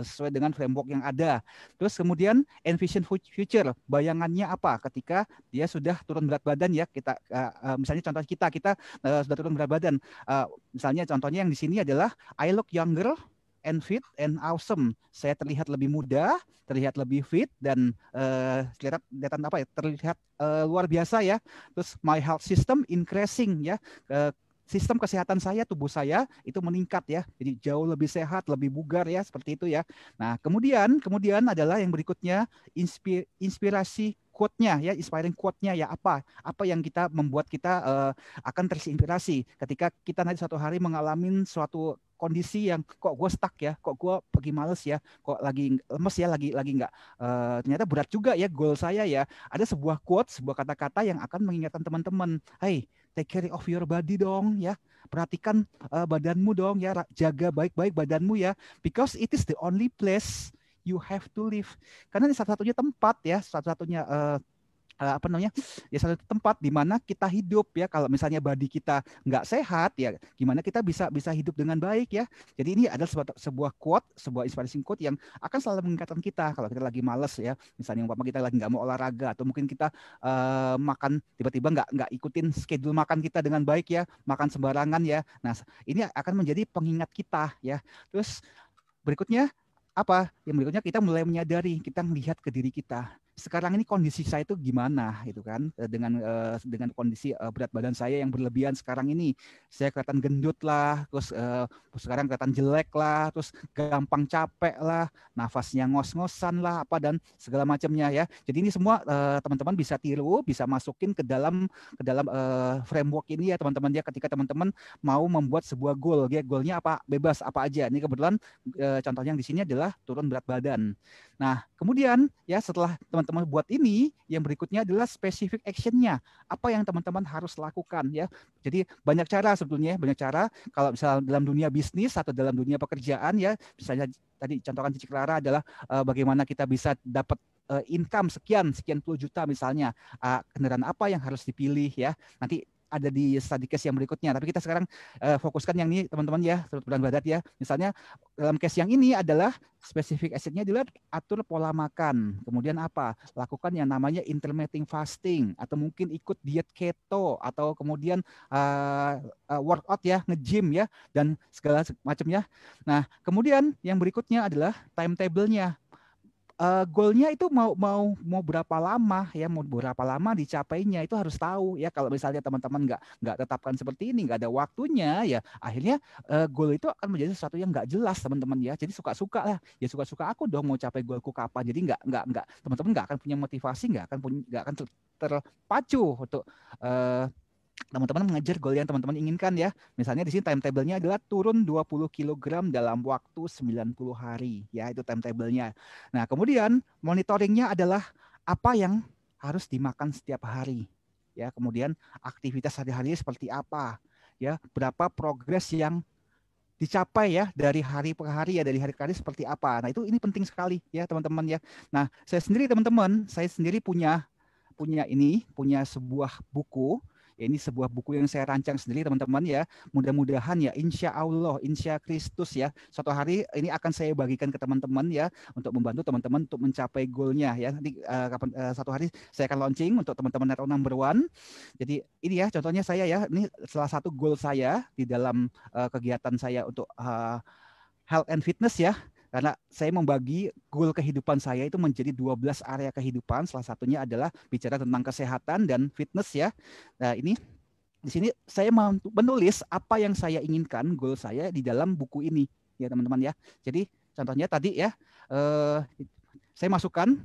sesuai dengan framework yang ada. Terus kemudian envision future, bayangannya apa ketika dia sudah turun berat badan ya. Kita misalnya contoh kita sudah turun berat badan. Misalnya contohnya yang di sini adalah I look younger and fit and awesome. Saya terlihat lebih muda, terlihat lebih fit dan kelihatan apa ya? Terlihat luar biasa ya. Terus my health system increasing ya. Sistem kesehatan saya, tubuh saya itu meningkat ya. Jadi jauh lebih sehat, lebih bugar ya, seperti itu ya. Nah, kemudian adalah yang berikutnya inspirasi quote-nya ya, inspiring quote-nya ya, apa yang kita membuat kita akan terinspirasi ketika kita nanti suatu hari mengalami suatu kondisi yang kok gue stuck ya, kok gue pergi males ya, kok lagi lemes ya, lagi nggak ternyata berat juga ya goal saya ya. Ada sebuah quote, sebuah kata-kata yang akan mengingatkan teman-teman, hey, take care of your body dong ya, perhatikan badanmu dong ya, jaga baik-baik badanmu ya, because it is the only place you have to live. Karena ini satu-satunya tempat ya, satu-satunya apa namanya ya, satu tempat di mana kita hidup ya. Kalau misalnya body kita nggak sehat ya, gimana kita bisa hidup dengan baik ya. Jadi ini adalah sebuah quote, sebuah inspiring quote yang akan selalu mengingatkan kita kalau kita lagi males ya, misalnya umpama kita lagi nggak mau olahraga, atau mungkin kita makan tiba-tiba nggak ikutin schedule makan kita dengan baik ya, makan sembarangan ya. Nah ini akan menjadi pengingat kita ya. Terus berikutnya apa? Yang berikutnya kita mulai menyadari, kita melihat ke diri kita. Sekarang ini kondisi saya itu gimana gitu kan, dengan kondisi berat badan saya yang berlebihan sekarang ini. Saya kelihatan gendut lah, terus sekarang kelihatan jelek lah, terus gampang capek lah, nafasnya ngos-ngosan lah, apa dan segala macamnya ya. Jadi ini semua teman-teman bisa tiru, bisa masukin ke dalam framework ini ya teman-teman ya, ketika teman-teman mau membuat sebuah goal ya, goalnya apa, bebas apa aja. Ini kebetulan contohnya yang di sini adalah turun berat badan. Nah, kemudian ya setelah teman-teman buat ini, yang berikutnya adalah specific action-nya. Apa yang teman-teman harus lakukan ya. Jadi banyak cara sebetulnya, banyak cara. Kalau misalnya dalam dunia bisnis atau dalam dunia pekerjaan ya, misalnya tadi contohkan Cici Clara adalah bagaimana kita bisa dapat income sekian puluh juta misalnya. Kendaraan apa yang harus dipilih ya. Nanti ada di study case yang berikutnya. Tapi kita sekarang fokuskan yang ini teman-teman ya, turut berat badan ya. Misalnya dalam case yang ini adalah spesifik action-nya adalah atur pola makan. Kemudian apa? Lakukan yang namanya intermittent fasting, atau mungkin ikut diet keto, atau kemudian workout ya, nge-gym ya, dan segala macamnya. Nah, kemudian yang berikutnya adalah timetable-nya. Goalnya itu mau berapa lama ya, mau berapa lama dicapainya itu harus tahu ya. Kalau misalnya teman-teman nggak tetapkan seperti ini, nggak ada waktunya ya, akhirnya goal itu akan menjadi sesuatu yang nggak jelas teman-teman ya. Jadi suka-suka lah ya, suka-suka aku dong mau capai goalku kapan. Jadi nggak teman-teman nggak akan punya motivasi, nggak akan terpacu untuk teman-teman mengejar goal yang teman-teman inginkan ya. Misalnya di sini timetable-nya adalah turun 20 kg dalam waktu 90 hari ya, itu timetable-nya. Nah, kemudian monitoringnya adalah apa yang harus dimakan setiap hari ya. Kemudian aktivitas sehari-hari seperti apa ya, berapa progres yang dicapai ya dari hari per hari ya, dari hari ke hari seperti apa. Nah, ini penting sekali ya teman-teman ya. Nah, saya sendiri punya sebuah buku. Ya, ini sebuah buku yang saya rancang sendiri teman-teman ya. Mudah-mudahan ya, insya Allah, insya Kristus ya, suatu hari ini akan saya bagikan ke teman-teman ya, untuk membantu teman-teman untuk mencapai goalnya ya. Nanti satu hari saya akan launching untuk teman-teman Network Number One. Jadi ini ya contohnya saya ya, ini salah satu goal saya di dalam kegiatan saya untuk health and fitness ya. Karena saya membagi goal kehidupan saya itu menjadi 12 area kehidupan. Salah satunya adalah bicara tentang kesehatan dan fitness ya. Nah, ini di sini saya menulis apa yang saya inginkan, goal saya di dalam buku ini ya teman-teman ya. Jadi contohnya tadi ya, saya masukkan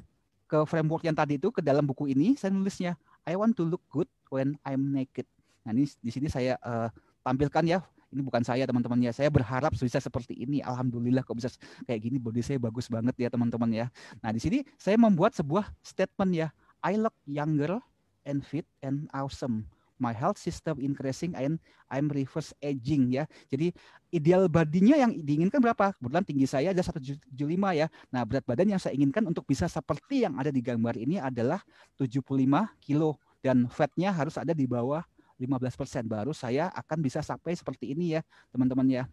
ke framework yang tadi itu ke dalam buku ini, saya nulisnya I want to look good when I'm naked. Nah, ini di sini saya tampilkan ya. Ini bukan saya teman-teman ya, saya berharap bisa seperti ini. Alhamdulillah kok bisa kayak gini, body saya bagus banget ya teman-teman ya. Nah di sini saya membuat sebuah statement ya, I look younger and fit and awesome. My health system increasing and I'm reverse aging ya. Jadi ideal badinya yang diinginkan berapa? Kebetulan tinggi saya ada 175 ya. Nah berat badan yang saya inginkan untuk bisa seperti yang ada di gambar ini adalah 75 kilo. Dan fatnya harus ada di bawah 15%, baru saya akan bisa sampai seperti ini ya teman-teman ya.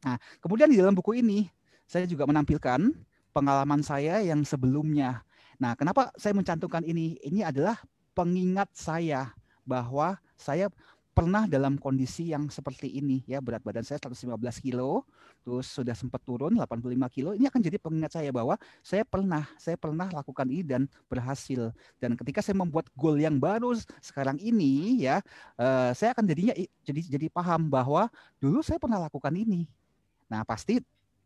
Nah kemudian di dalam buku ini saya juga menampilkan pengalaman saya yang sebelumnya. Nah kenapa saya mencantumkan ini? Ini adalah pengingat saya bahwa saya pernah dalam kondisi yang seperti ini ya, berat badan saya 115 kilo, terus sudah sempat turun 85 kilo. Ini akan jadi pengingat saya bahwa saya pernah lakukan ini dan berhasil. Dan ketika saya membuat goal yang baru sekarang ini ya, saya akan jadinya jadi paham bahwa dulu saya pernah lakukan ini. Nah pasti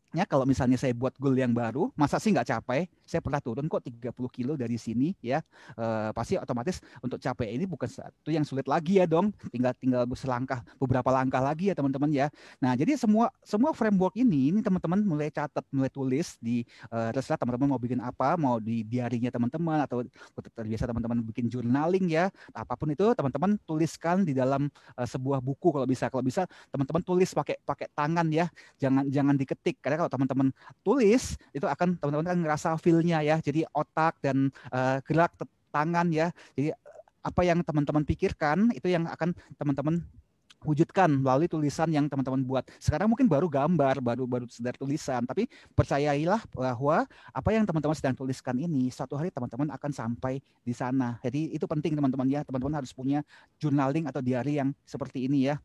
Ya, kalau misalnya saya buat goal yang baru, masa sih nggak capai? Saya pernah turun kok 30 kilo dari sini ya. Pasti otomatis untuk capai ini bukan satu yang sulit lagi ya dong. Tinggal beberapa langkah lagi ya teman-teman ya. Nah, jadi semua framework ini teman-teman mulai catat, mulai tulis di terserah teman-teman mau bikin apa, mau di diarinya teman-teman atau terbiasa teman-teman bikin journaling ya. Apapun itu teman-teman tuliskan di dalam sebuah buku kalau bisa. Kalau bisa teman-teman tulis pakai tangan ya. Jangan diketik karena kalau teman-teman tulis itu akan teman-teman kan ngerasa feel-nya ya. Jadi otak dan gerak tangan ya. Jadi apa yang teman-teman pikirkan itu yang akan teman-teman wujudkan melalui tulisan yang teman-teman buat. Sekarang mungkin baru gambar, baru sekedar tulisan, tapi percayailah bahwa apa yang teman-teman sedang tuliskan ini suatu hari teman-teman akan sampai di sana. Jadi itu penting teman-teman ya. Teman-teman harus punya journaling atau diary yang seperti ini ya.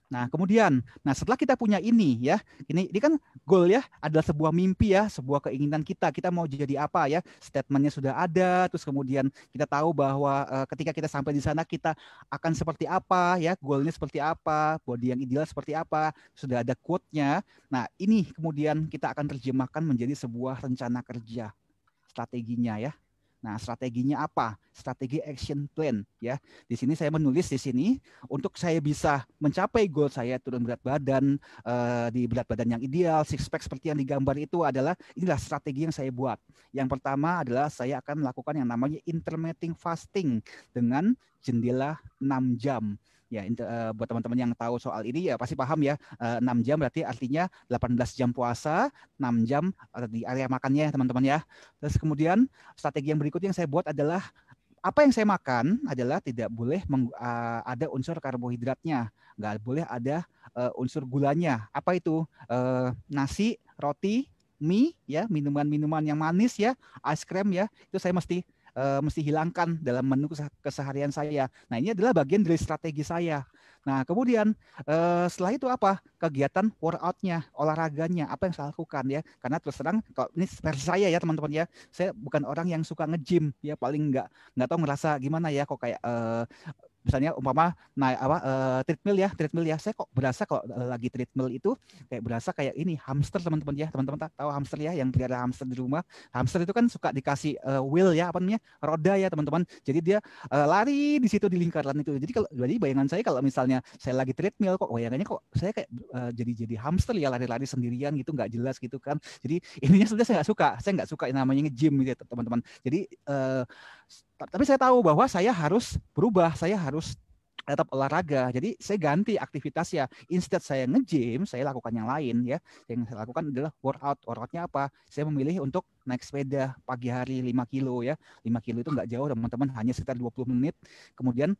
Nah, kemudian, setelah kita punya ini ya, ini kan goal ya, adalah sebuah mimpi ya, sebuah keinginan kita mau jadi apa ya, statementnya sudah ada, terus kemudian kita tahu bahwa ketika kita sampai di sana kita akan seperti apa ya, goalnya seperti apa, body yang ideal seperti apa, sudah ada quote-nya. Nah, ini kemudian kita akan terjemahkan menjadi sebuah rencana kerja, strateginya ya. Nah, strateginya apa? Strategi action plan ya. Di sini saya menulis di sini untuk saya bisa mencapai goal saya turun berat badan di berat badan yang ideal, six pack seperti yang digambar itu inilah strategi yang saya buat. Yang pertama adalah saya akan melakukan yang namanya intermittent fasting dengan jendela 6 jam. Ya, buat teman-teman yang tahu soal ini ya pasti paham ya. 6 jam berarti artinya 18 jam puasa, 6 jam di area makannya teman-teman ya. Terus kemudian strategi yang berikutnya yang saya buat adalah apa yang saya makan adalah tidak boleh ada unsur karbohidratnya, nggak boleh ada unsur gulanya. Apa itu? Nasi, roti, mie, ya, minuman-minuman yang manis ya, ice cream ya, itu saya mesti hilangkan dalam menu keseharian saya. Nah, ini adalah bagian dari strategi saya. Nah, kemudian setelah itu apa? Kegiatan workout-nya, olahraganya, apa yang saya lakukan ya. Karena terus terang, kalau ini versi saya ya teman-teman ya, saya bukan orang yang suka nge-gym ya, paling nggak tahu ngerasa gimana ya, kok kayak misalnya umpama treadmill ya, saya kok berasa kalau lagi treadmill itu kayak berasa kayak ini hamster teman-teman ya, teman-teman tahu hamster ya, yang pelihara hamster di rumah. Hamster itu kan suka dikasih wheel ya, apa namanya, roda ya teman-teman, jadi dia lari di situ di lingkaran itu. Jadi bayangan saya kalau misalnya saya lagi treadmill kok bayangannya kok saya kayak jadi hamster ya, lari-lari sendirian gitu, nggak jelas gitu kan. Jadi ininya sudah saya nggak suka yang namanya nge-gym gitu teman-teman. Jadi tapi saya tahu bahwa saya harus berubah, saya harus tetap olahraga. Jadi saya ganti aktivitasnya. Instead saya nge-gym, saya lakukan yang lain ya. Yang saya lakukan adalah workout. Workoutnya apa? Saya memilih untuk naik sepeda pagi hari 5 kilo ya. 5 kilo itu nggak jauh teman-teman, hanya sekitar 20 menit. Kemudian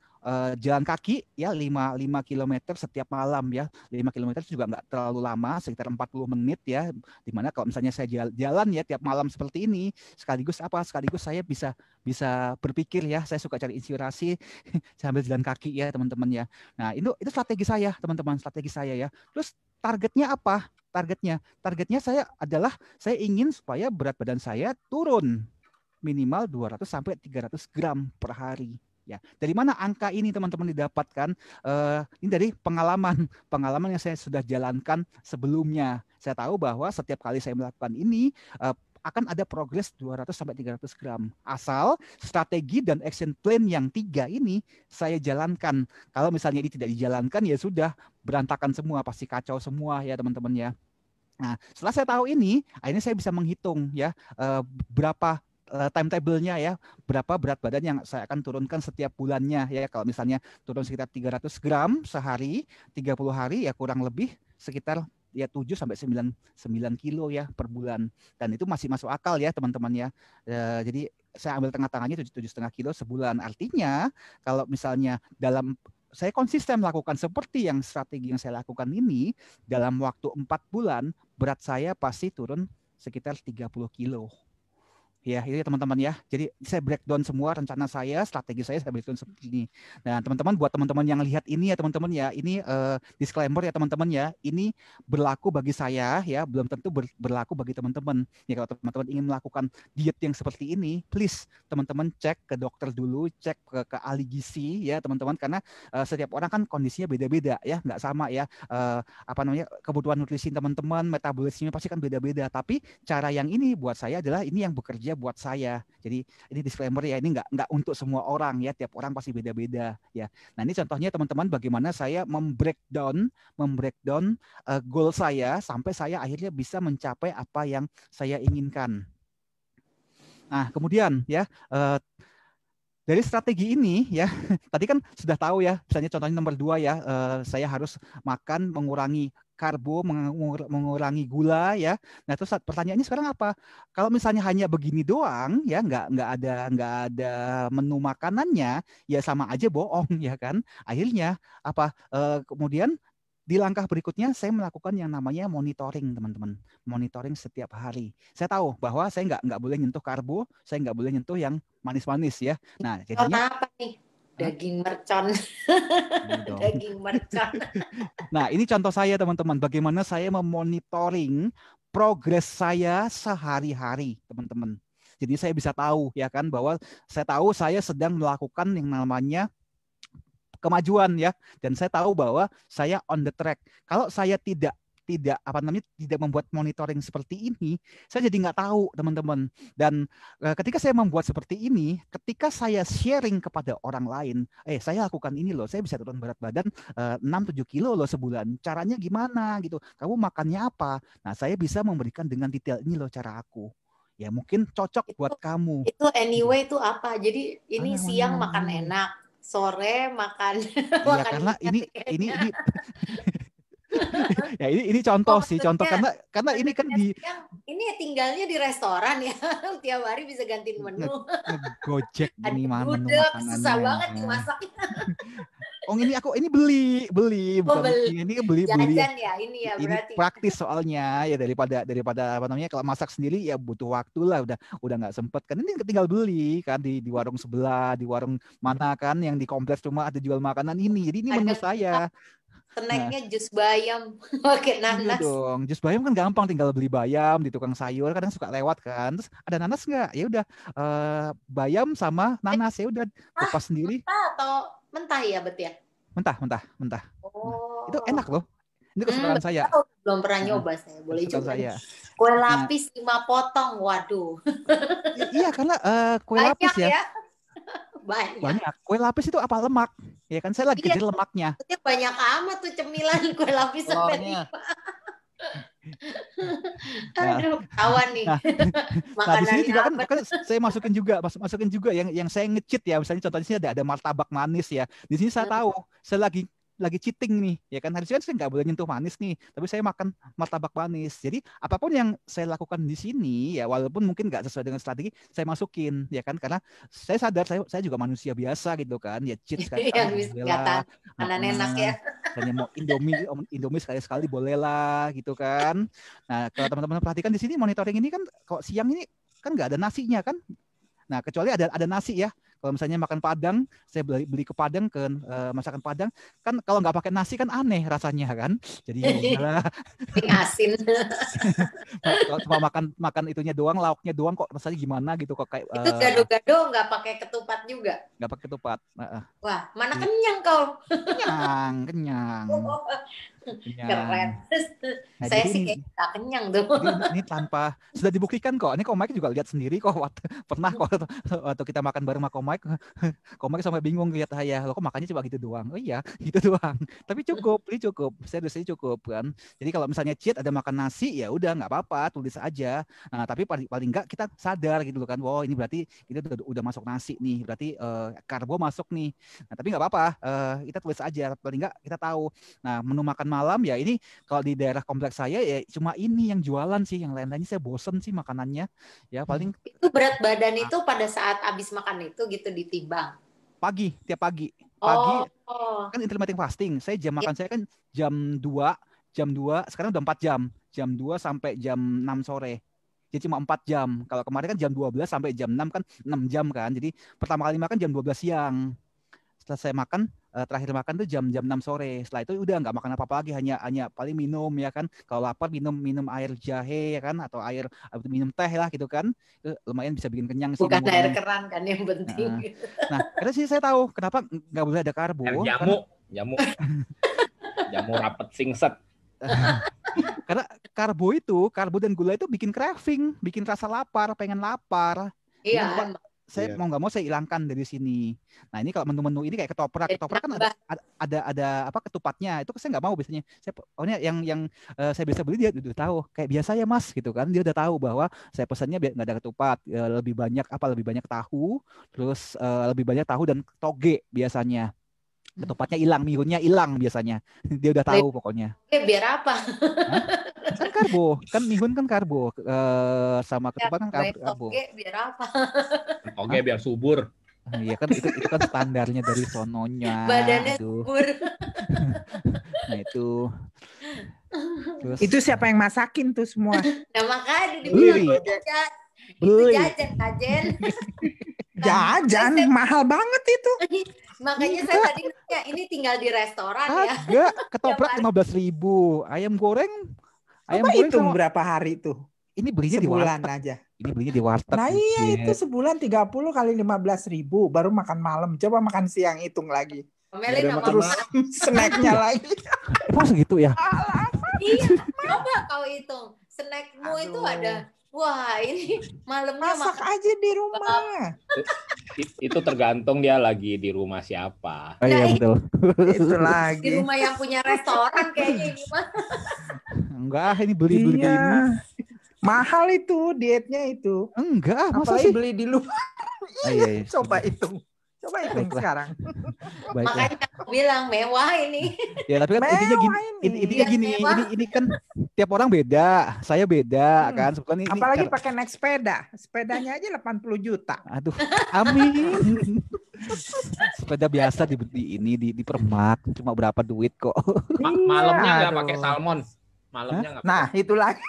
jalan kaki ya 5 km setiap malam ya. 5 km juga nggak terlalu lama, sekitar 40 menit ya. Dimana kalau misalnya saya jalan ya tiap malam seperti ini, sekaligus saya bisa berpikir ya, saya suka cari inspirasi sambil jalan kaki ya teman-teman ya. Nah, itu strategi saya teman-teman, strategi saya ya. Terus targetnya apa? Targetnya saya ingin supaya berat badan saya turun minimal 200 sampai 300 gram per hari. Ya, dari mana angka ini teman-teman didapatkan? Ini dari pengalaman yang saya sudah jalankan sebelumnya. Saya tahu bahwa setiap kali saya melakukan ini akan ada progres 200 sampai 300 gram. Asal strategi dan action plan yang 3 ini saya jalankan. Kalau misalnya ini tidak dijalankan ya sudah berantakan semua, pasti kacau semua ya teman-teman ya. Nah, setelah saya tahu ini, akhirnya saya bisa menghitung ya berapa timetable-nya ya, berapa berat badan yang saya akan turunkan setiap bulannya ya. Kalau misalnya turun sekitar 300 gram sehari, 30 hari ya kurang lebih sekitar ya 7 sampai 9 kilo ya per bulan. Dan itu masih masuk akal ya teman-teman ya. Jadi saya ambil tengah-tengahnya 7,5 kilo sebulan. Artinya kalau misalnya saya konsisten melakukan seperti yang strategi yang saya lakukan ini, dalam waktu 4 bulan berat saya pasti turun sekitar 30 kilo. Ya, ini teman-teman ya. Jadi saya breakdown semua rencana saya, strategi saya breakdown seperti ini. Dan teman-teman, buat teman-teman yang lihat ini ya teman-teman ya, ini disclaimer ya teman-teman ya. Ini berlaku bagi saya ya, belum tentu berlaku bagi teman-teman. Ya kalau teman-teman ingin melakukan diet yang seperti ini, please teman-teman cek ke dokter dulu, cek ke ahli gizi ya teman-teman, karena setiap orang kan kondisinya beda-beda ya, nggak sama ya. Apa namanya, kebutuhan nutrisi teman-teman, metabolisme pasti kan beda-beda. Tapi cara yang ini buat saya adalah ini yang bekerja buat saya. Jadi ini disclaimer ya, ini nggak untuk semua orang ya, tiap orang pasti beda-beda ya. Nah ini contohnya teman-teman bagaimana saya membreakdown goal saya sampai saya akhirnya bisa mencapai apa yang saya inginkan. Nah kemudian ya dari strategi ini ya, tadi kan sudah tahu ya, misalnya contohnya nomor 2 ya, saya harus makan, mengurangi karbo, mengurangi gula ya. Nah terus pertanyaannya sekarang apa? Kalau misalnya hanya begini doang ya, nggak ada menu makanannya, ya sama aja bohong ya kan. Akhirnya apa? Kemudian di langkah berikutnya saya melakukan yang namanya monitoring teman-teman, monitoring setiap hari. Saya tahu bahwa saya nggak boleh nyentuh karbo, saya nggak boleh nyentuh yang manis-manis ya. Nah jadinya apa nih? Daging mercon. Daging mercon. Nah, ini contoh saya teman-teman, bagaimana saya memonitoring progres saya sehari-hari, teman-teman. Jadi saya bisa tahu ya kan bahwa saya tahu saya sedang melakukan yang namanya kemajuan ya, dan saya tahu bahwa saya on the track. Kalau saya tidak membuat monitoring seperti ini, saya jadi nggak tahu teman-teman. Dan ketika saya membuat seperti ini, ketika saya sharing kepada orang lain, saya lakukan ini loh, saya bisa turun berat badan 6-7 kilo loh sebulan. Caranya gimana gitu? Kamu makannya apa? Nah saya bisa memberikan dengan detail, ini loh cara aku. Ya mungkin cocok buat kamu. Itu anyway itu apa? Jadi ini siang makan enak, sore makan ya karena ini ya ini contoh sih, contoh karena ini kan ini tinggalnya di restoran ya, tiap hari bisa gantiin menu. Gojek ini mana menu makanannya. Susah banget dimasaknya. Oh ini beli bukan ini beli jajan ya ini ya berarti. Ini praktis soalnya ya daripada apa namanya, kalau masak sendiri ya butuh waktu lah, udah nggak sempet kan, ini tinggal beli kan di warung sebelah, di warung mana kan yang di kompleks rumah ada jual makanan ini, jadi ini menu saya. Snacknya jus bayam pakai nanas. Iya dong, jus bayam kan gampang, tinggal beli bayam di tukang sayur, kadang suka lewat kan, terus ada nanas nggak? Ya udah bayam sama nanas, ya udah kupas sendiri. Atau mentah ya Bet ya? Mentah. Oh. Itu enak loh. Ini kesukaan saya. Belum pernah nyoba saya, boleh coba. Saya. Kue lapis 5 potong, waduh. Iya karena kue lapis ya. Banyak. Kue lapis itu apa, lemak? Ya kan saya lagi kejar lemaknya. Banyak amat tuh cemilan kue lapis sampai 5. Aduh, kawan nih. Nah, di sini juga kan saya masukin juga yang saya nge-cheat ya. Misalnya contohnya di sini ada martabak manis ya. Di sini saya tahu saya lagi cheating nih, ya kan, harusnya saya nggak boleh nyentuh manis nih, tapi saya makan martabak manis. Jadi apapun yang saya lakukan di sini ya, walaupun mungkin nggak sesuai dengan strategi, saya masukin, ya kan, karena saya sadar saya juga manusia biasa gitu kan, ya cheat sekali makanan enak ya. Hanya mau Indomie sekali-sekali boleh lah gitu kan. Nah kalau teman-teman perhatikan di sini monitoring ini kan, kalau siang ini kan nggak ada nasinya kan. Nah kecuali ada nasi ya. Kalau misalnya makan Padang, saya beli ke Padang, ke masakan Padang, kan kalau nggak pakai nasi kan aneh rasanya kan. Jadi ya asin. Cuma makan itunya doang, lauknya doang, kok rasanya gimana gitu kok kayak. Itu gado-gado nggak pakai ketupat juga? Nggak pakai ketupat. Wah, mana kenyang kau? Kenyang. Keren. Nah, saya sih kayak gak kenyang tuh. Ini tanpa, sudah dibuktikan kok. Ini Komik juga lihat sendiri kok. Pernah kok waktu kita makan bareng sama Komik sampai bingung lihat saya. Lo kok makannya cuma gitu doang? Oh iya, gitu doang. Tapi ini cukup. Saya dosanya cukup kan. Jadi kalau misalnya cheat ada makan nasi, ya udah nggak apa-apa, tulis aja. Nah, tapi paling nggak kita sadar gitu loh kan. Wow, ini berarti kita udah masuk nasi nih. Berarti karbo masuk nih. Nah, tapi nggak apa-apa. Kita tulis aja. Paling nggak kita tahu. Nah, menu makan malam ya ini kalau di daerah kompleks saya ya cuma ini yang jualan sih, yang lain-lainnya saya bosen sih makanannya ya. Paling itu berat badan itu pada saat habis makan itu gitu ditimbang tiap pagi kan intermittent fasting. Saya jam makan saya kan jam 2 sekarang udah 4 jam 2 sampai jam 6 sore Jadi cuma 4 jam. Kalau kemarin kan jam 12 sampai jam 6 kan 6 jam kan. Jadi pertama kali makan jam 12 siang. Setelah saya makan, terakhir makan tuh jam 6 sore. Setelah itu udah nggak makan apa-apa lagi, hanya paling minum ya kan. Kalau lapar minum air jahe ya kan, atau minum teh lah gitu kan. Itu lumayan bisa bikin kenyang sih. Bukan ngomong. air keran kan yang penting. Nah, karena sih saya tahu kenapa nggak boleh ada karbo. Air jamu rapet singset. Karena karbo dan gula itu bikin craving, bikin rasa lapar, pengen lapar. Iya. Saya mau nggak mau saya hilangkan dari sini. Nah ini kalau menu-menu ini kayak ketoprak kan ada apa ketupatnya, itu saya nggak mau biasanya. Saya pokoknya yang saya biasa beli dia udah tahu kayak biasa ya mas gitu kan, dia udah tahu bahwa saya pesannya nggak ada ketupat, lebih banyak tahu, terus lebih banyak tahu dan toge biasanya. Ketupatnya hilang, mihunnya hilang biasanya. Dia udah tahu pokoknya. Biar apa? Kan karbo, kan mihun kan karbo, sama ketupat kan karbo. Toge biar apa? Toge biar subur. Iya kan itu kan standarnya dari sononya. Badannya Aduh. subur. Nah itu. Terus, Itu siapa yang masakin tuh semua? Nah makanya dibilang Beli. jajan kajen. Jajan mahal banget itu. Makanya saya tadi nanya, ini tinggal di restoran ya. agak ketoprak 15.000, ayam goreng Coba hitung sama, berapa hari tuh? ini belinya Sebulan di warteg. aja. Ini belinya di warteg. Nah iya itu sebulan 30 kali 15.000 baru makan malam. Coba makan siang hitung lagi. Melin apa? Terus snacknya lagi. Emang segitu ya? Iya, coba kau hitung. Snackmu itu Aduh. ada. Wah ini malamnya Masak makan. aja di rumah. Itu tergantung dia lagi di rumah siapa. Oh iya Nah, betul. Itu Di lagi. rumah yang punya restoran kayaknya ini mah. Enggak, ini beli ini. Iya. Mahal itu dietnya itu. Enggak, masa Apalagi sih? beli di luar. Oh, iya. Coba hitung. Coba hitung Baiklah. sekarang. Baiklah. Makanya aku bilang mewah ini. Ya tapi kan intinya Mewah gini, ini. intinya gini, Mewah. ini kan tiap orang beda, saya beda kan. Sebetulnya ini Apalagi pakai naik sepeda. Sepedanya aja 80 juta. aduh, amin. Sepeda biasa di Permak, cuma berapa duit kok. Malamnya nggak aduh. pakai salmon. Malamnya nggak. Nah, itu lagi.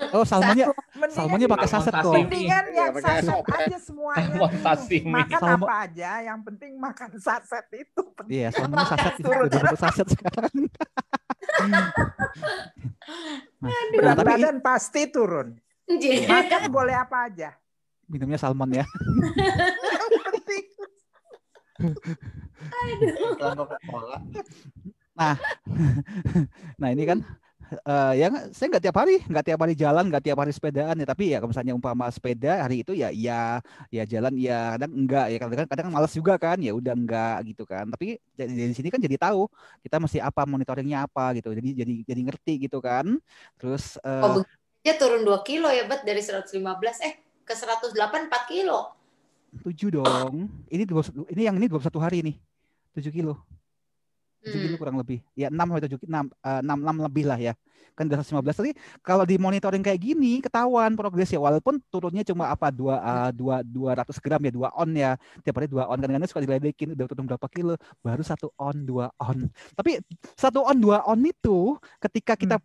Oh, salmonnya Mendingan- salmonnya pakai saset kok. Salmon Mendingan yang Iya, pakai saset aja semuanya. Salmon sashimi. Makan Salmon- apa aja, yang penting makan saset itu. Iya, salmonnya saset itu Turun. udah satu saset sekarang. Berat tapi badan pasti turun. Jadi, Makan boleh apa aja. minumnya salmon ya. Yang penting. Iklan Coca-Cola. Nah ini kan ya saya nggak tiap hari jalan, nggak tiap hari sepedaan ya, tapi ya kalau misalnya umpama sepeda hari itu ya jalan ya, kadang enggak ya, kadang malas juga kan, ya udah enggak gitu kan. Tapi dari sini kan jadi tahu kita mesti apa, monitoringnya apa gitu, jadi ngerti gitu kan. Terus dia turun 2 kilo ya, Bet, dari 115 ke 108 4 kilo. 7 dong. Ini 21 hari nih. 7 kilo. 7 kilo kurang lebih. Ya 6 sampai 7 6 lebih lah ya. Kan udah 115 tadi kalau di monitoring kayak gini ketahuan progresnya, walaupun turunnya cuma 200 gram ya, 2 on ya. Tiap hari 2 on, kadang-kadang suka diledekin udah turun berapa kilo, baru 1 on 2 on. Tapi 1 on 2 on itu ketika kita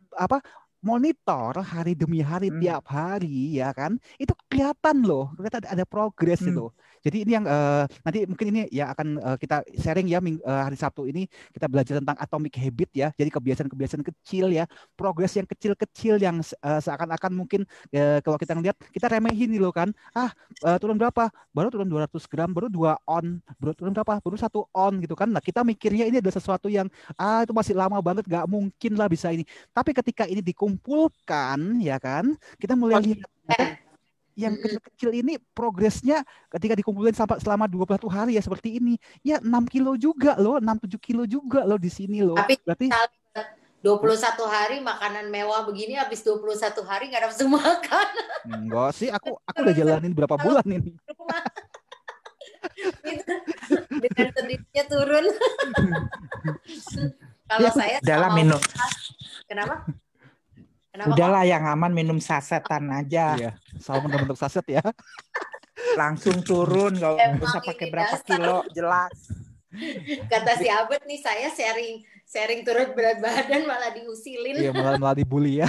monitor hari demi hari, tiap hari ya kan, itu kelihatan loh, kelihatan ada progres itu. Jadi ini yang nanti mungkin ini ya akan kita sharing ya hari Sabtu ini, kita belajar tentang atomic habit ya. Jadi kebiasaan-kebiasaan kecil ya, progres yang kecil-kecil yang seakan-akan mungkin kalau kita ngeliat kita remehin nih loh kan. Turun berapa? Baru turun 200 gram, baru 2 on. Baru turun berapa? Baru 1 on gitu kan. Nah, kita mikirnya ini adalah sesuatu yang itu masih lama banget, gak mungkin lah bisa ini. Tapi ketika ini dikumpulkan ya kan, kita mulai lihat yang kecil-kecil ini progresnya ketika dikumpulin selama 21 hari ya seperti ini. Ya 6 kilo juga loh, 6-7 kilo juga loh di sini loh. Tapi berarti 21 hari makanan mewah begini, habis 21 hari nggak nafsu makan. enggak sih, aku udah jalanin berapa bulan ini. Dengan sendirinya turun. Kalau saya Udahlah sama- minum. Kenapa? Udahlah yang aman minum sasetan aja. Iya, salmon dalam bentuk saset ya. Langsung turun, nggak Emang usah ini pakai berapa dasar. kilo, jelas. Kata si Abed nih, saya sharing turun berat badan malah diusilin. Iya, malah dibully ya.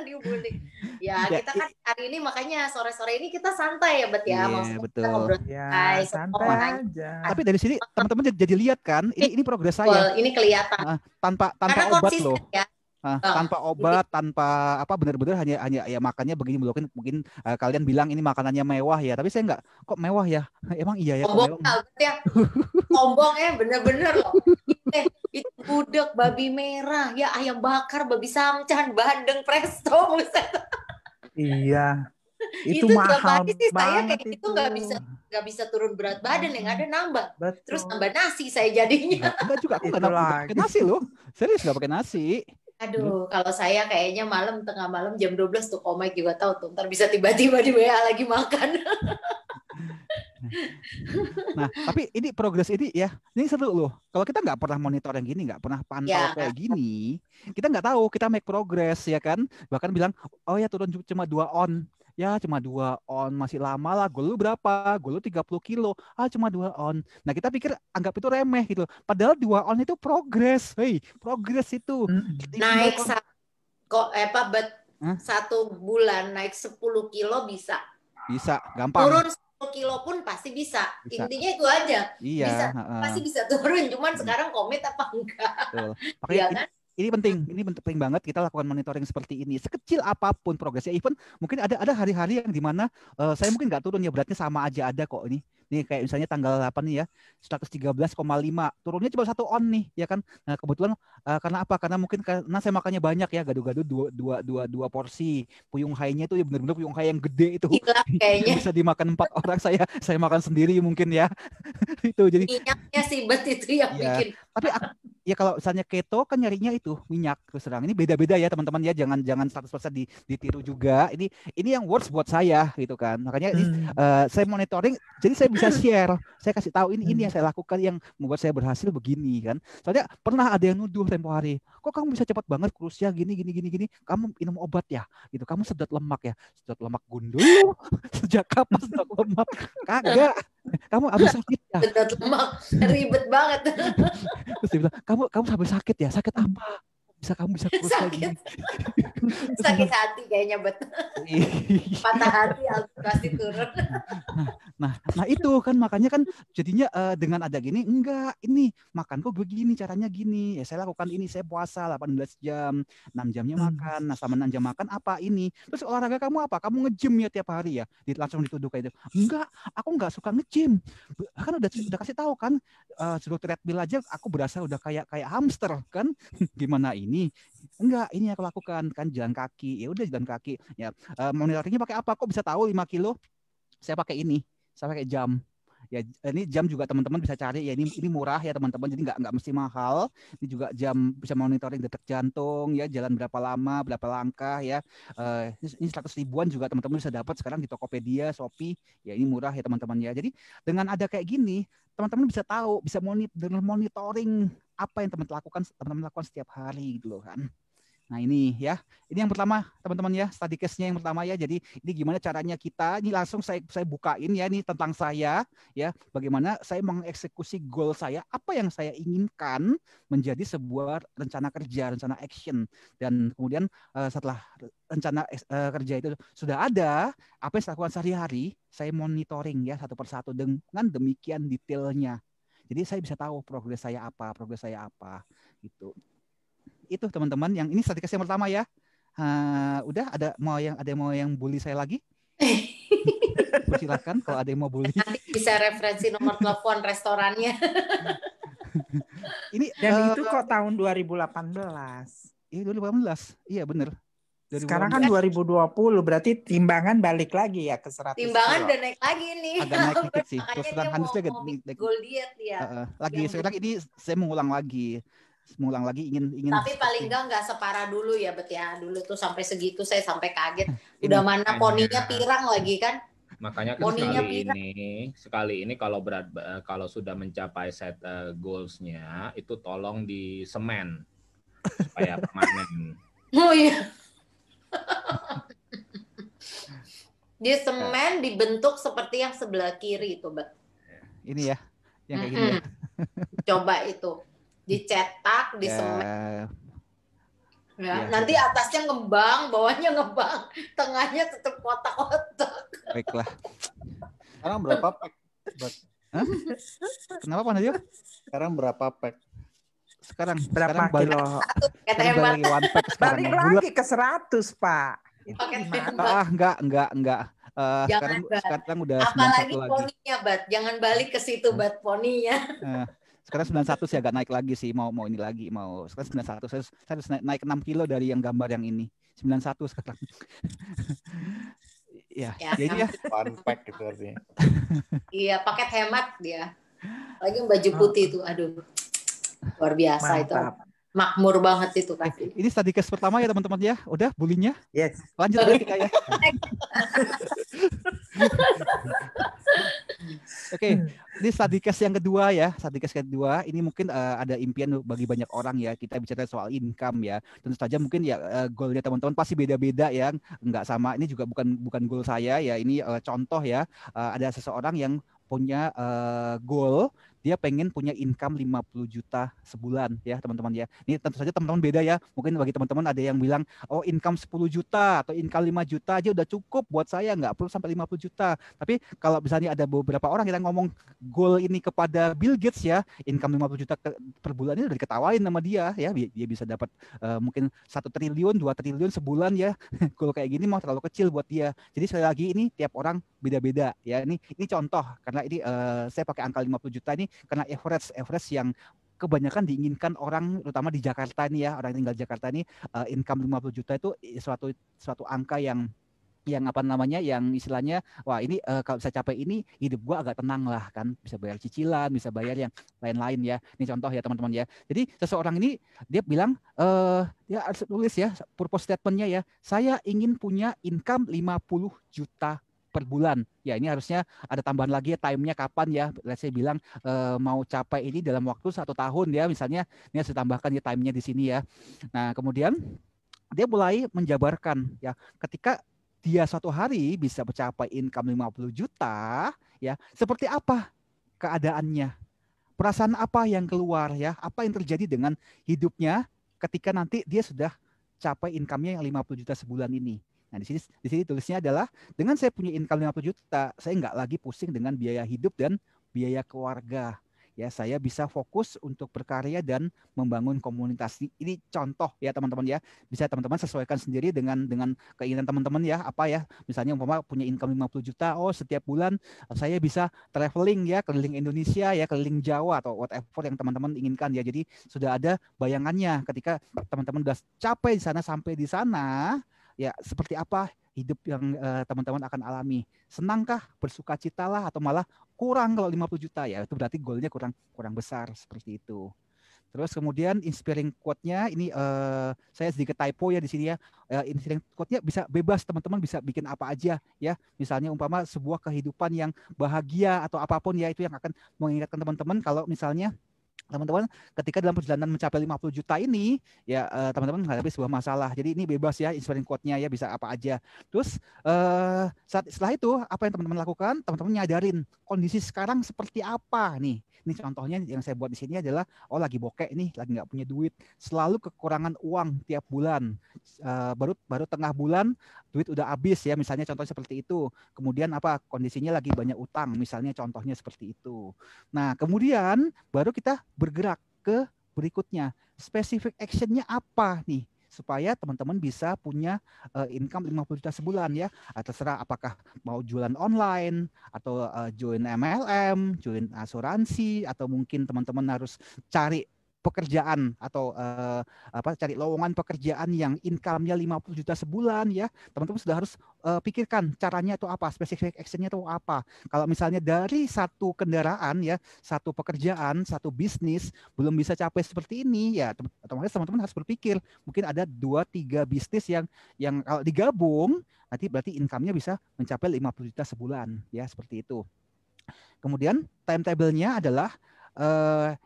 Dibully. Ya, Ya, kita kan hari ini makanya sore-sore ini kita santai ya, Bet ya. Iya, Maksudnya kita betul. ngobrol Ya, santai, santai semua nanya. aja. Tapi dari sini teman-teman jadi lihat kan, ini progres saya. Well, ini kelihatan. Tanpa Karena obat konsisten loh. ya. Tanpa obat, tanpa apa, benar-benar hanya ya makannya begini. Mungkin kalian bilang ini makanannya mewah ya, tapi saya nggak, kok mewah ya? Emang iya ya kok Sombong mewah? ya, sombong ya, bener-bener loh. Itu gudeg, babi merah, ya ayam bakar, babi samcan, bandeng, presto, buset. Iya. Itu Tiap mahal hari sih saya banget kayak gitu itu. nggak bisa turun berat badan, yang ada nambah. Betul. Terus tambah nasi saya jadinya. Enggak juga, aku nggak Itulah. pakai nasi loh. Serius nggak pakai nasi. Aduh, kalau saya kayaknya tengah malam jam 12 tuh Komik juga tahu tuh. Ntar bisa tiba-tiba di WA lagi makan. Nah, tapi ini progres ini ya, ini seru loh. Kalau kita nggak pernah monitor yang gini, nggak pernah pantau Ya. kayak gini, kita nggak tahu kita make progress ya kan. Bahkan bilang, oh ya turun cuma 2 on. Ya cuma 2 on, masih lama lah. Goal lu berapa? Goal lu 30 kilo. Cuma 2 on. Nah kita pikir anggap itu remeh gitu. Padahal 2 on itu progres. Hei, progres itu. Naik satu bulan naik 10 kilo bisa. Bisa, gampang. Turun 10 kilo pun pasti bisa. Intinya itu aja. Iya. Bisa, pasti bisa turun. Cuman sekarang komit apa enggak? Betul. Makanya Iya kan? ini penting banget kita lakukan monitoring seperti ini. Sekecil apapun progresnya, even mungkin ada hari-hari yang dimana saya mungkin nggak turun ya, beratnya sama aja ada kok ini. Nih kayak misalnya tanggal 8 nih ya, 113,5, turunnya cuma 1 on nih ya kan. Nah kebetulan karena apa? Karena mungkin karena saya makannya banyak ya, gado-gado dua porsi. Puyung hainya itu ya benar-benar puyung hai yang gede itu. Gila, kayaknya. Bisa dimakan 4 orang, saya makan sendiri mungkin ya. Itu jadi minyaknya sih itu yang ya, bikin. tapi ya kalau misalnya keto kan nyarinya itu minyak, terus terang ini beda-beda ya teman-teman ya, jangan 100% ditiru juga. Ini yang works buat saya gitu kan. Makanya ini saya monitoring, jadi saya bisa share, saya kasih tahu ini yang saya lakukan yang membuat saya berhasil begini kan. Soalnya pernah ada yang nuduh tempo hari, kok kamu bisa cepat banget kurusnya gini, kamu minum obat ya gitu, kamu sedot lemak ya. Sedot lemak gundul. Sejak kapan sedot lemak? Kagak. Kamu habis sakit ya? Sedot lemak ribet banget. Terus dia bilang, kamu sampai sakit ya? Sakit apa? Kamu bisa kurus lagi. Sakit hati kayaknya, betul. Patah hati pasti turun. Nah itu kan makanya kan jadinya dengan ada gini, enggak, ini makanku begini, caranya gini. Ya saya lakukan ini, saya puasa 18 jam, 6 jamnya makan. Nah sama 6 jam makan apa ini? Terus olahraga kamu apa? Kamu nge-gym ya tiap hari ya? Langsung dituduh kayak itu. Enggak, aku enggak suka nge-gym. Kan udah kasih tahu kan, suruh treadmill aja aku berasa udah kayak hamster kan. Gimana ini? Enggak, ini yang aku lakukan kan, jalan kaki. Ya udah jalan kaki. Ya monitoringnya pakai apa? Kok bisa tahu 5 kilo? Saya pakai ini. Saya pakai jam. Ya ini jam juga teman-teman bisa cari ya, ini murah ya teman-teman, jadi nggak mesti mahal. Ini juga jam bisa monitoring detak jantung ya, jalan berapa lama, berapa langkah ya. Ini 100 ribuan juga teman-teman bisa dapat sekarang di Tokopedia, Shopee. Ya ini murah ya teman-teman ya. Jadi dengan ada kayak gini, teman-teman bisa tahu, bisa monitoring apa yang teman-teman lakukan setiap hari gitu loh kan. Nah ini ya, ini yang pertama teman-teman ya, study case-nya yang pertama ya. Jadi ini gimana caranya kita, ini langsung saya bukain ya, ini tentang saya ya, bagaimana saya mengeksekusi goal saya, apa yang saya inginkan menjadi sebuah rencana kerja, rencana action. Dan kemudian setelah rencana kerja itu sudah ada, apa yang saya lakukan sehari-hari, saya monitoring ya satu persatu dengan demikian detailnya. Jadi saya bisa tahu progres saya apa gitu. Itu teman-teman, yang ini strategi yang pertama ya. Udah ada mau yang bully saya lagi? Silakan kalau ada yang mau bully. Nanti bisa referensi nomor telepon restorannya. Ini dan itu kok tahun 2018. Iya 2018. Iya bener. Sekarang kan 2020, berarti timbangan balik lagi ya ke 100 timbangan kilo. udah naik lagi nih. Agak naik dikit sih. Makanya Terus dia terang Hanus mau goal diet ya. Lagi sekarang ini saya mengulang lagi ingin tapi paling enggak separah dulu ya, Bet ya. Dulu tuh sampai segitu saya sampai kaget. Udah mana poninya pirang lagi kan. Makanya kan sekali ini kalau sudah mencapai set goals-nya itu tolong di semen supaya permanen. Oh iya. Di semen dibentuk seperti yang sebelah kiri itu, Bet. Ini ya, yang kayak gini ya. Coba itu dicetak, disemen. Ya, Nanti atasnya ngembang, bawahnya ngembang, tengahnya tetap kotak-kotak. baiklah. Sekarang berapa pack? Hah? Kenapa Pak Nadio? Sekarang berapa pack? Berapa sekarang balik, kilo? Kata sekarang hemat. balik lagi one pack sekarang. Balik Bulat. lagi ke 100, Pak. Itu Paket gimana? hemat. Sekarang Bat. sekarang udah Apalagi 91 lagi. poninya, Bat. Jangan balik ke situ, Bat, poninya. Sekarang 91 sih agak naik lagi sih, mau ini lagi, mau sekarang 91. Saya harus naik 6 kilo dari yang gambar yang ini. 91 sekarang. Ya, jadi ya. One pack gitu artinya. Iya, paket hemat dia. Lagi yang baju putih itu, aduh. Luar biasa itu. Mantap. Makmur banget itu pasti. Ini study case pertama ya teman-teman ya. Udah bullyingnya. Yes. Lanjut ya kita ya. Oke, ini study case yang kedua ya. Study case kedua ini mungkin ada impian bagi banyak orang ya. Kita bicara soal income ya. Tentu saja mungkin ya goalnya teman-teman pasti beda-beda ya. Enggak sama. Ini juga bukan goal saya ya. Ini contoh ya. Ada seseorang yang punya goal, dia pengen punya income 50 juta sebulan ya teman-teman ya. Ini tentu saja teman-teman beda ya. Mungkin bagi teman-teman ada yang bilang, oh income 10 juta atau income 5 juta aja udah cukup buat saya, nggak perlu sampai 50 juta. Tapi kalau misalnya ada beberapa orang yang ngomong goal ini kepada Bill Gates ya, income 50 juta per bulan ini udah diketawain sama dia ya. Dia bisa dapat mungkin 1 triliun, 2 triliun sebulan ya. Goal kayak gini mau terlalu kecil buat dia. Jadi sekali lagi ini tiap orang beda-beda ya. Ini contoh karena ini saya pakai angka 50 juta ini karena average yang kebanyakan diinginkan orang terutama di Jakarta ini ya, orang yang tinggal di Jakarta ini income 50 juta itu suatu angka yang apa namanya, yang istilahnya wah ini kalau bisa capai ini hidup gua agak tenang lah kan, bisa bayar cicilan, bisa bayar yang lain-lain ya. Ini contoh ya teman-teman ya. Jadi seseorang ini dia bilang dia harus tulis ya purpose statement-nya ya, saya ingin punya income 50 juta per bulan. Ya ini harusnya ada tambahan lagi ya, time-nya kapan ya. Saya bilang mau capai ini dalam waktu 1 tahun ya misalnya. Ini harus ditambahkan ya time-nya di sini ya. Nah kemudian dia mulai menjabarkan ya, ketika dia suatu hari bisa mencapai income 50 juta ya, seperti apa keadaannya, perasaan apa yang keluar ya, apa yang terjadi dengan hidupnya ketika nanti dia sudah capai income-nya yang 50 juta sebulan ini. Nah, di sini tulisnya adalah dengan saya punya income 50 juta, saya nggak lagi pusing dengan biaya hidup dan biaya keluarga. Ya, saya bisa fokus untuk berkarya dan membangun komunitas. Ini contoh ya teman-teman ya. Bisa teman-teman sesuaikan sendiri dengan keinginan teman-teman ya. Apa ya? Misalnya umpama punya income 50 juta, oh setiap bulan saya bisa traveling ya, keliling Indonesia ya, keliling Jawa atau whatever yang teman-teman inginkan ya. Jadi sudah ada bayangannya ketika teman-teman sudah capai di sana sampai di sana, ya seperti apa hidup yang teman-teman akan alami. Senangkah, bersukacitalah, atau malah kurang kalau 50 juta ya, itu berarti goalnya kurang besar seperti itu. Terus kemudian inspiring quote-nya ini saya sedikit typo ya di sini ya. Inspiring quote-nya bisa bebas, teman-teman bisa bikin apa aja ya. Misalnya umpama sebuah kehidupan yang bahagia atau apapun ya, itu yang akan mengingatkan teman-teman kalau misalnya teman-teman ketika dalam perjalanan mencapai 50 juta ini ya teman-teman menghadapi sebuah masalah. Jadi ini bebas ya inspiring quote-nya ya, bisa apa aja. Terus setelah itu apa yang teman-teman lakukan? Teman-teman nyadarin kondisi sekarang seperti apa nih. Ini contohnya yang saya buat di sini adalah lagi bokek nih, lagi nggak punya duit, selalu kekurangan uang tiap bulan. Baru tengah bulan duit udah habis ya, misalnya contohnya seperti itu. Kemudian apa? Kondisinya lagi banyak utang, misalnya contohnya seperti itu. Nah, kemudian baru kita bergerak ke berikutnya. Specific action-nya apa nih? Supaya teman-teman bisa punya income 50 juta sebulan ya. Terserah apakah mau jualan online, atau join MLM, join asuransi, atau mungkin teman-teman harus cari pekerjaan atau cari lowongan pekerjaan yang income-nya 50 juta sebulan ya. Teman-teman sudah harus pikirkan caranya itu apa, specific action-nya itu apa. Kalau misalnya dari satu kendaraan ya, satu pekerjaan, satu bisnis belum bisa capai seperti ini ya, otomatis teman-teman harus berpikir mungkin ada 2-3 bisnis yang kalau digabung nanti berarti income-nya bisa mencapai 50 juta sebulan ya, seperti itu. Kemudian timetable-nya adalah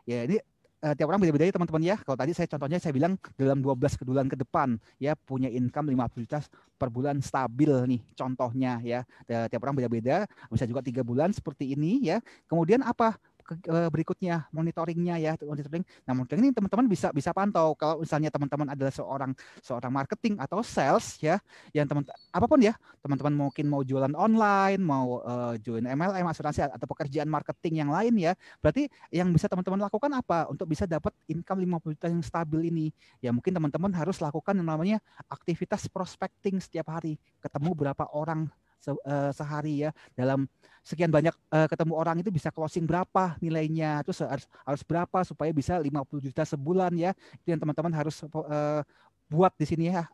ya ini tiap orang beda-beda ya teman-teman ya. Kalau tadi contohnya saya bilang dalam 12 bulan ke depan ya punya income 50 juta per bulan stabil nih contohnya ya. Tiap orang beda-beda, bisa juga 3 bulan seperti ini ya. Kemudian apa? berikutnya monitoringnya ya, monitoring. Nah, monitoring ini teman-teman bisa pantau kalau misalnya teman-teman adalah seorang marketing atau sales ya, yang apapun ya, teman-teman mungkin mau jualan online, mau join MLM, asuransi atau pekerjaan marketing yang lain ya. Berarti yang bisa teman-teman lakukan apa untuk bisa dapat income 50 juta yang stabil ini? Ya mungkin teman-teman harus lakukan yang namanya aktivitas prospecting setiap hari. Ketemu berapa orang sehari ya, dalam sekian banyak ketemu orang itu bisa closing berapa nilainya, terus harus berapa supaya bisa 50 juta sebulan ya. Itu yang teman-teman harus buat di sini ya.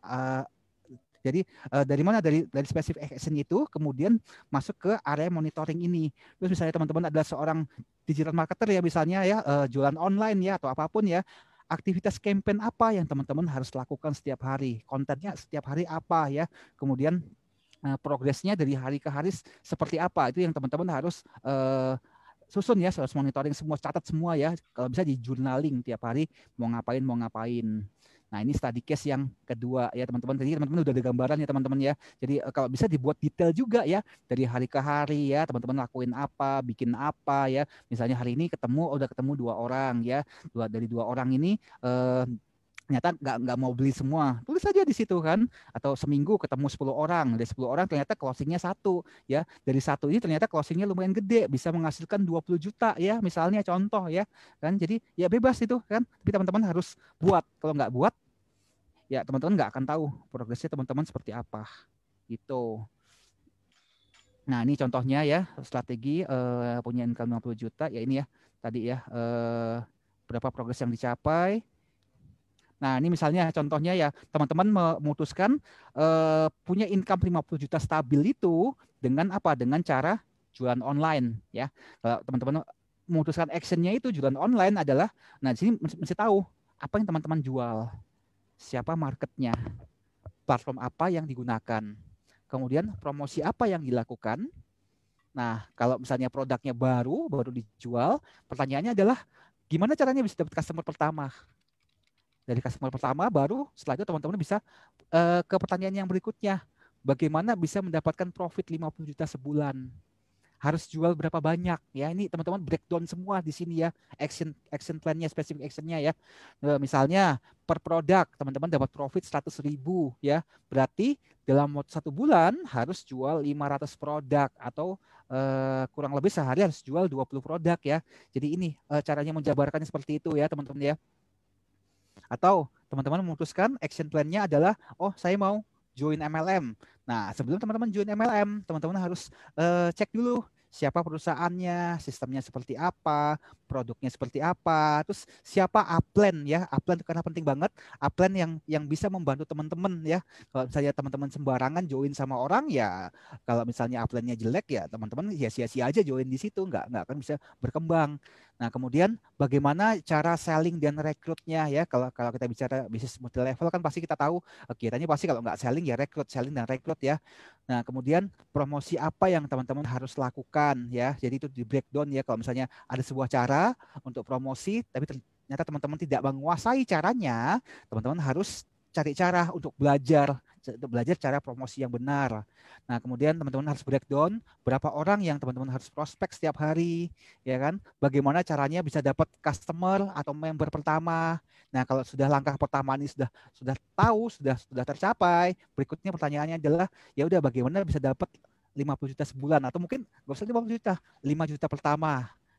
Jadi dari mana, dari specific action itu kemudian masuk ke area monitoring ini. Terus misalnya teman-teman adalah seorang digital marketer ya misalnya ya, jualan online ya atau apapun ya, aktivitas campaign apa yang teman-teman harus lakukan setiap hari, kontennya setiap hari apa ya, kemudian progresnya dari hari ke hari seperti apa, itu yang teman-teman harus susun ya, harus monitoring semua, catat semua ya, kalau bisa di journaling tiap hari mau ngapain. Nah ini study case yang kedua ya teman-teman. Jadi teman-teman udah ada gambaran ya teman-teman ya. Jadi kalau bisa dibuat detail juga ya, dari hari ke hari ya, teman-teman lakuin apa, bikin apa ya. Misalnya hari ini udah ketemu 2 orang ya, dari 2 orang ini ternyata nggak mau beli semua, tulis saja di situ kan. Atau seminggu ketemu 10 orang, dari 10 orang ternyata closingnya 1 ya, dari 1 ini ternyata closingnya lumayan gede, bisa menghasilkan 20 juta ya misalnya, contoh ya kan. Jadi ya bebas itu kan, tapi teman-teman harus buat. Kalau nggak buat ya teman-teman nggak akan tahu progresnya teman-teman seperti apa gitu. Nah ini contohnya ya, strategi punya income 50 juta ya, ini ya tadi ya, berapa progres yang dicapai. Nah ini misalnya contohnya ya, teman-teman memutuskan punya income 50 juta stabil itu dengan apa? Dengan cara jualan online ya. Kalau teman-teman memutuskan actionnya itu jualan online adalah, nah di sini mesti tahu apa yang teman-teman jual, siapa marketnya, platform apa yang digunakan, kemudian promosi apa yang dilakukan. Nah kalau misalnya produknya baru dijual, pertanyaannya adalah gimana caranya bisa dapat customer pertama. Dari customer pertama baru setelah itu teman-teman bisa ke pertanyaan yang berikutnya. Bagaimana bisa mendapatkan profit 50 juta sebulan? Harus jual berapa banyak? Ya ini teman-teman breakdown semua di sini ya. Action plan-nya, specific action-nya ya. Misalnya per produk teman-teman dapat profit 100.000 ya. Berarti dalam 1 bulan harus jual 500 produk atau kurang lebih sehari harus jual 20 produk ya. Jadi ini caranya menjabarkannya seperti itu ya teman-teman ya. Atau teman-teman memutuskan action plan-nya adalah, oh saya mau join MLM. Nah sebelum teman-teman join MLM, teman-teman harus cek dulu siapa perusahaannya, sistemnya seperti apa, produknya seperti apa, terus siapa upline ya. Upline karena penting banget, upline yang bisa membantu teman-teman ya. Kalau misalnya teman-teman sembarangan join sama orang ya, kalau misalnya upline-nya jelek ya teman-teman ya sia-sia aja join di situ, nggak akan bisa berkembang. Nah kemudian bagaimana cara selling dan rekrutnya ya. Kalau kita bicara bisnis multi level kan pasti kita tahu kiranya pasti kalau nggak selling ya rekrut, selling dan rekrut ya. Nah kemudian promosi apa yang teman-teman harus lakukan ya. Jadi itu di breakdown ya. Kalau misalnya ada sebuah cara untuk promosi tapi ternyata teman-teman tidak menguasai caranya, teman-teman harus cari cara untuk belajar cara promosi yang benar. Nah, kemudian teman-teman harus breakdown berapa orang yang teman-teman harus prospek setiap hari, ya kan? Bagaimana caranya bisa dapat customer atau member pertama. Nah, kalau sudah langkah pertama ini sudah tahu, sudah tercapai, berikutnya pertanyaannya adalah ya udah bagaimana bisa dapat 50 juta sebulan, atau mungkin nggak usah 50 juta, 5 juta pertama,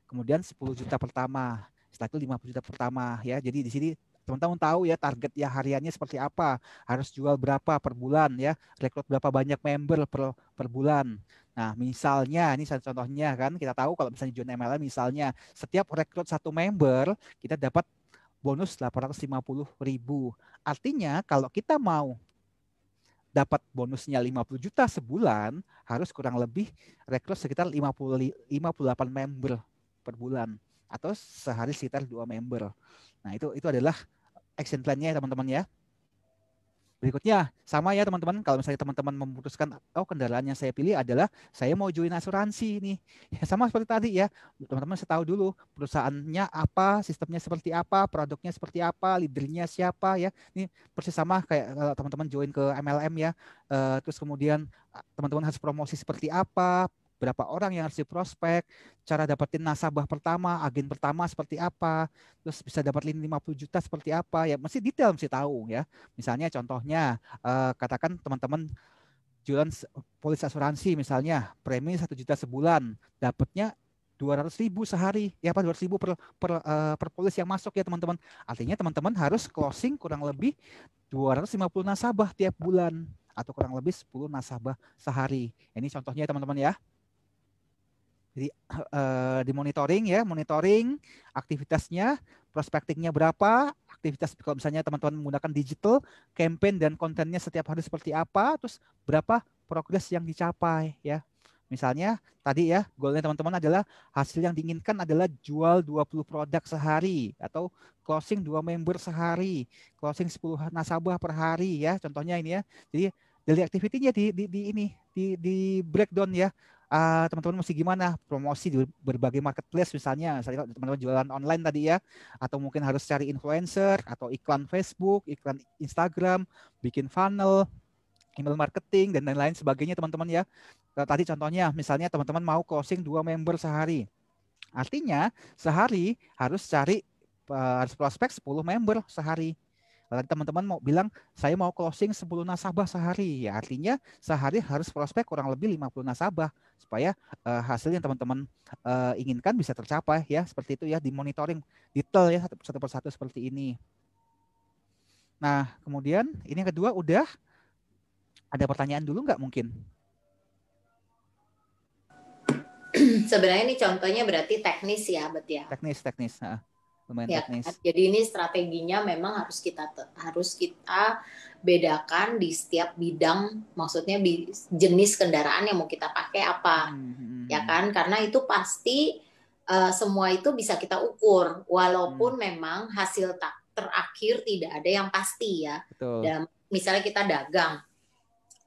kemudian 10 juta pertama, setelah itu 50 juta pertama ya. Jadi di sini teman-teman tahu ya target ya hariannya seperti apa, harus jual berapa per bulan ya, rekrut berapa banyak member per bulan. Nah misalnya ini contohnya kan, kita tahu kalau misalnya join MLM misalnya setiap rekrut 1 member kita dapat bonus 850.000. Artinya kalau kita mau dapat bonusnya 50 juta sebulan, harus kurang lebih rekrut sekitar 58 member per bulan, atau sehari sekitar 2 member. Nah itu adalah action plan-nya ya teman-teman ya. Berikutnya sama ya teman-teman, kalau misalnya teman-teman memutuskan kendaraan yang saya pilih adalah saya mau join asuransi nih, ya sama seperti tadi ya, teman-teman saya tahu dulu perusahaannya apa, sistemnya seperti apa, produknya seperti apa, leadernya siapa ya. Ini persis sama kayak kalau teman-teman join ke MLM ya. Terus kemudian teman-teman harus promosi seperti apa, berapa orang yang harus diprospek, cara dapetin nasabah pertama, agen pertama seperti apa, terus bisa dapetin 50 juta seperti apa, ya mesti detail, mesti tahu ya. Misalnya contohnya, katakan teman-teman jualan polis asuransi misalnya, premi 1 juta sebulan, dapatnya 200.000 sehari, ya apa 200.000 per polis yang masuk ya teman-teman. Artinya teman-teman harus closing kurang lebih 250 nasabah tiap bulan atau kurang lebih 10 nasabah sehari. Ini contohnya teman-teman ya. Jadi di monitoring ya, monitoring aktivitasnya, prospectingnya berapa, aktivitas kalau misalnya teman-teman menggunakan digital, campaign dan kontennya setiap hari seperti apa, terus berapa progres yang dicapai ya. Misalnya tadi ya, goalnya teman-teman adalah hasil yang diinginkan adalah jual 20 produk sehari atau closing 2 member sehari, closing 10 nasabah per hari ya. Contohnya ini ya. Jadi daily activity-nya di breakdown ya. Teman-teman mesti gimana promosi di berbagai marketplace misalnya teman-teman jualan online tadi ya, atau mungkin harus cari influencer atau iklan Facebook, iklan Instagram, bikin funnel, email marketing dan lain-lain sebagainya teman-teman ya. Tadi contohnya misalnya teman-teman mau closing 2 member sehari, artinya sehari harus harus prospek 10 member sehari. Kalau teman-teman mau bilang saya mau closing 10 nasabah sehari, ya artinya sehari harus prospek kurang lebih 50 nasabah supaya hasil yang teman-teman inginkan bisa tercapai ya. Seperti itu ya, di monitoring detail ya satu persatu seperti ini. Nah, kemudian ini yang kedua, udah ada pertanyaan dulu nggak mungkin? Sebenarnya ini contohnya berarti teknis ya, Bet ya. Teknis. Lumayan Ya, teknis. jadi ini strateginya memang harus kita bedakan di setiap bidang, maksudnya jenis kendaraan yang mau kita pakai apa, ya kan? Karena itu pasti semua itu bisa kita ukur, walaupun memang hasil terakhir tidak ada yang pasti ya. Betul. Dan misalnya kita dagang,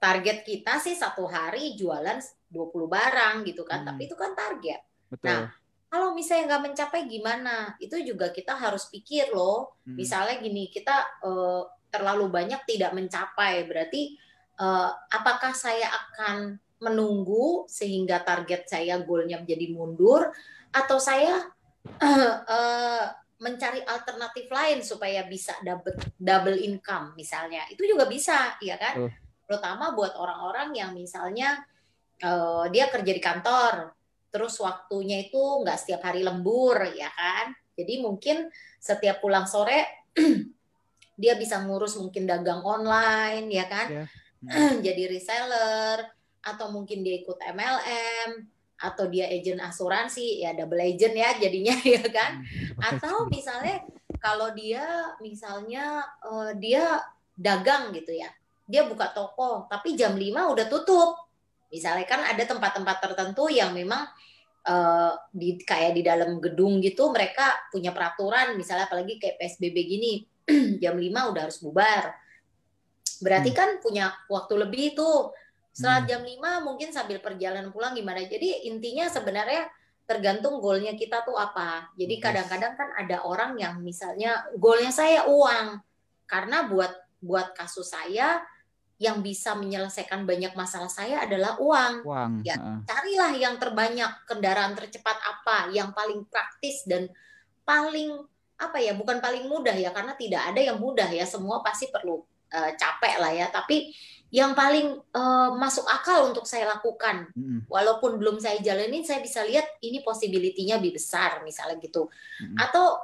target kita sih satu hari jualan 20 barang gitu kan, tapi itu kan target. Betul. Nah, kalau misalnya nggak mencapai gimana? Itu juga kita harus pikir loh. Misalnya gini, kita terlalu banyak tidak mencapai, berarti apakah saya akan menunggu sehingga target saya goalnya menjadi mundur, atau saya mencari alternatif lain supaya bisa double income misalnya? Itu juga bisa, ya kan? Terutama buat orang-orang yang misalnya dia kerja di kantor, terus waktunya itu nggak setiap hari lembur, ya kan? Jadi mungkin setiap pulang sore dia bisa ngurus mungkin dagang online, ya kan? Jadi reseller, atau mungkin dia ikut MLM, atau dia agent asuransi, ya double agent ya jadinya, ya kan? Atau misalnya kalau dia misalnya dia dagang gitu ya, dia buka toko, tapi jam 5 udah tutup. Misalnya kan ada tempat-tempat tertentu yang memang kayak di dalam gedung gitu, mereka punya peraturan, misalnya apalagi kayak PSBB gini, jam 5 udah harus bubar. Berarti kan punya waktu lebih tuh. Setelah jam 5 mungkin sambil perjalanan pulang gimana. Jadi intinya sebenarnya tergantung goalnya kita tuh apa. Jadi kadang-kadang kan ada orang yang misalnya goalnya saya uang. Karena buat kasus saya, yang bisa menyelesaikan banyak masalah saya adalah uang. Ya, carilah yang terbanyak, kendaraan tercepat apa, yang paling praktis dan paling bukan paling mudah ya, karena tidak ada yang mudah ya, semua pasti perlu capek lah ya, tapi yang paling masuk akal untuk saya lakukan, walaupun belum saya jalanin, saya bisa lihat ini possibility-nya lebih besar misalnya gitu. Atau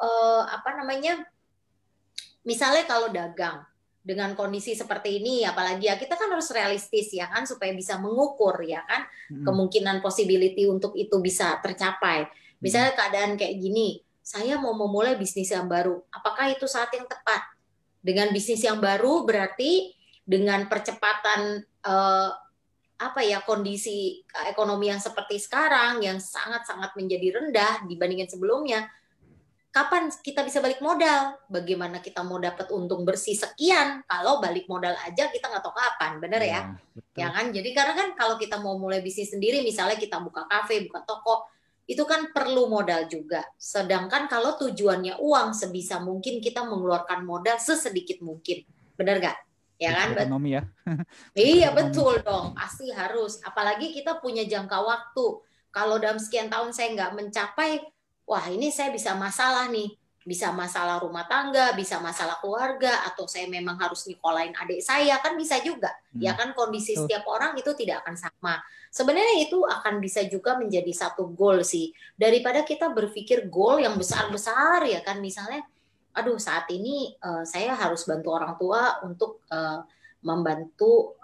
misalnya kalau dagang dengan kondisi seperti ini, apalagi ya kita kan harus realistis ya kan, supaya bisa mengukur ya kan kemungkinan possibility untuk itu bisa tercapai. Misalnya keadaan kayak gini, saya mau memulai bisnis yang baru, apakah itu saat yang tepat? Dengan bisnis yang baru berarti dengan percepatan kondisi ekonomi yang seperti sekarang yang sangat-sangat menjadi rendah dibandingkan sebelumnya. Kapan kita bisa balik modal? Bagaimana kita mau dapat untung bersih sekian? Kalau balik modal aja kita nggak tahu kapan, bener ya? Ya kan? Jadi karena kan kalau kita mau mulai bisnis sendiri, misalnya kita buka kafe, buka toko, itu kan perlu modal juga. Sedangkan kalau tujuannya uang, sebisa mungkin kita mengeluarkan modal sesedikit mungkin, bener nggak? Ya kan? Ekonomi ya. Iya Ekonomi. betul dong, pasti harus. Apalagi kita punya jangka waktu. Kalau dalam sekian tahun saya nggak mencapai, wah ini saya bisa masalah nih. Bisa masalah rumah tangga, bisa masalah keluarga, atau saya memang harus nyekolahin adik saya, kan bisa juga. Ya kan kondisi Betul. setiap orang itu tidak akan sama. Sebenarnya itu akan bisa juga menjadi satu goal sih. Daripada kita berpikir goal yang besar-besar ya kan. Misalnya, aduh saat ini saya harus bantu orang tua untuk membantu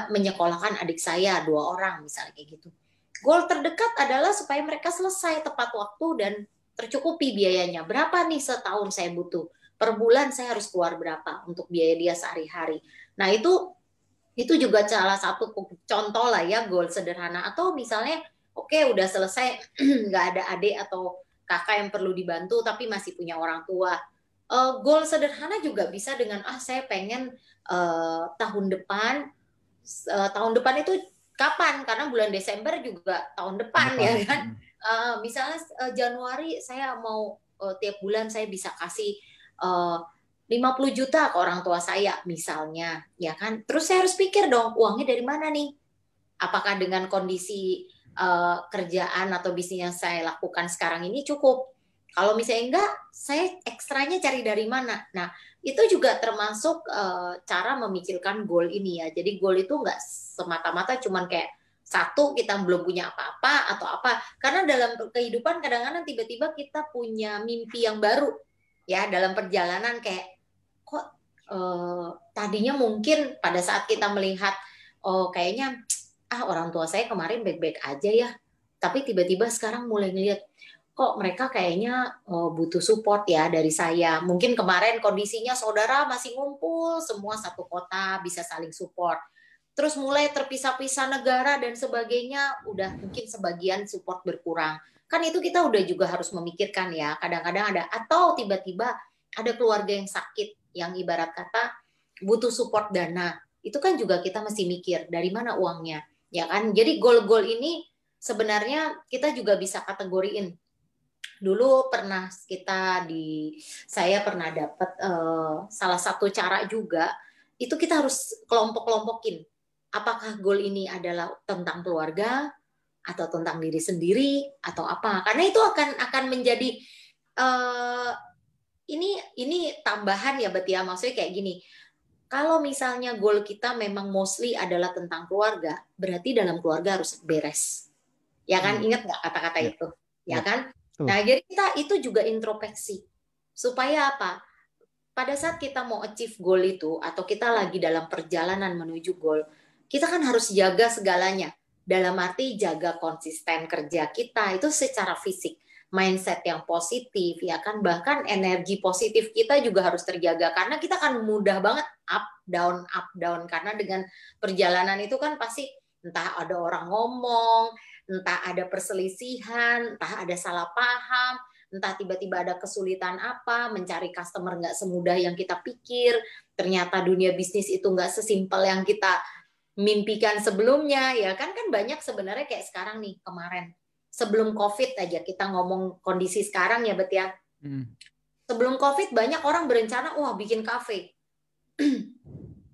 menyekolahkan adik saya 2 orang misalnya kayak gitu. Goal terdekat adalah supaya mereka selesai tepat waktu dan tercukupi biayanya. Berapa nih setahun saya butuh? Per bulan saya harus keluar berapa untuk biaya dia sehari-hari. Nah, itu juga salah satu contoh lah ya goal sederhana. Atau misalnya oke, udah selesai nggak ada adik atau kakak yang perlu dibantu tapi masih punya orang tua. Goal sederhana juga bisa dengan saya pengen tahun depan itu kapan? Karena bulan Desember juga tahun depan ya kan. Misalnya Januari saya mau tiap bulan saya bisa kasih 50 juta ke orang tua saya misalnya, ya kan. Terus saya harus pikir dong, uangnya dari mana nih? Apakah dengan kondisi kerjaan atau bisnis yang saya lakukan sekarang ini cukup? Kalau misalnya enggak, saya ekstranya cari dari mana? Nah, itu juga termasuk cara memikirkan goal ini ya. Jadi goal itu enggak semata-mata cuman kayak satu kita belum punya apa-apa atau apa. Karena dalam kehidupan kadang-kadang tiba-tiba kita punya mimpi yang baru ya dalam perjalanan kayak kok tadinya mungkin pada saat kita melihat kayaknya orang tua saya kemarin baik-baik aja ya. Tapi tiba-tiba sekarang mulai ngelihat kok mereka kayaknya butuh support ya dari saya. Mungkin kemarin kondisinya saudara masih ngumpul, semua satu kota bisa saling support. Terus mulai terpisah-pisah negara dan sebagainya, udah mungkin sebagian support berkurang. Kan itu kita udah juga harus memikirkan ya. Kadang-kadang ada, atau tiba-tiba ada keluarga yang sakit, yang ibarat kata butuh support dana. Itu kan juga kita mesti mikir, dari mana uangnya. Ya kan? Jadi goal-goal ini sebenarnya kita juga bisa kategoriin. Dulu pernah saya pernah dapat salah satu cara juga itu kita harus kelompok-kelompokin. Apakah goal ini adalah tentang keluarga atau tentang diri sendiri atau apa? Karena itu akan menjadi ini tambahan ya Betia, maksudnya kayak gini. Kalau misalnya goal kita memang mostly adalah tentang keluarga, berarti dalam keluarga harus beres. Ya kan? Ingat nggak kata-kata itu? Ya kan? Nah, jadi kita itu juga introspeksi. Supaya apa? Pada saat kita mau achieve goal itu, atau kita lagi dalam perjalanan menuju goal, kita kan harus jaga segalanya. Dalam arti jaga konsisten kerja kita, itu secara fisik. Mindset yang positif, ya kan? Bahkan energi positif kita juga harus terjaga. Karena kita kan mudah banget up, down. Karena dengan perjalanan itu kan pasti entah ada orang ngomong, entah ada perselisihan, entah ada salah paham, entah tiba-tiba ada kesulitan apa, mencari customer nggak semudah yang kita pikir, ternyata dunia bisnis itu nggak sesimpel yang kita mimpikan sebelumnya, ya kan banyak sebenarnya kayak sekarang nih, kemarin. Sebelum COVID aja, kita ngomong kondisi sekarang ya, Bet ya. Sebelum COVID banyak orang berencana, wah bikin kafe.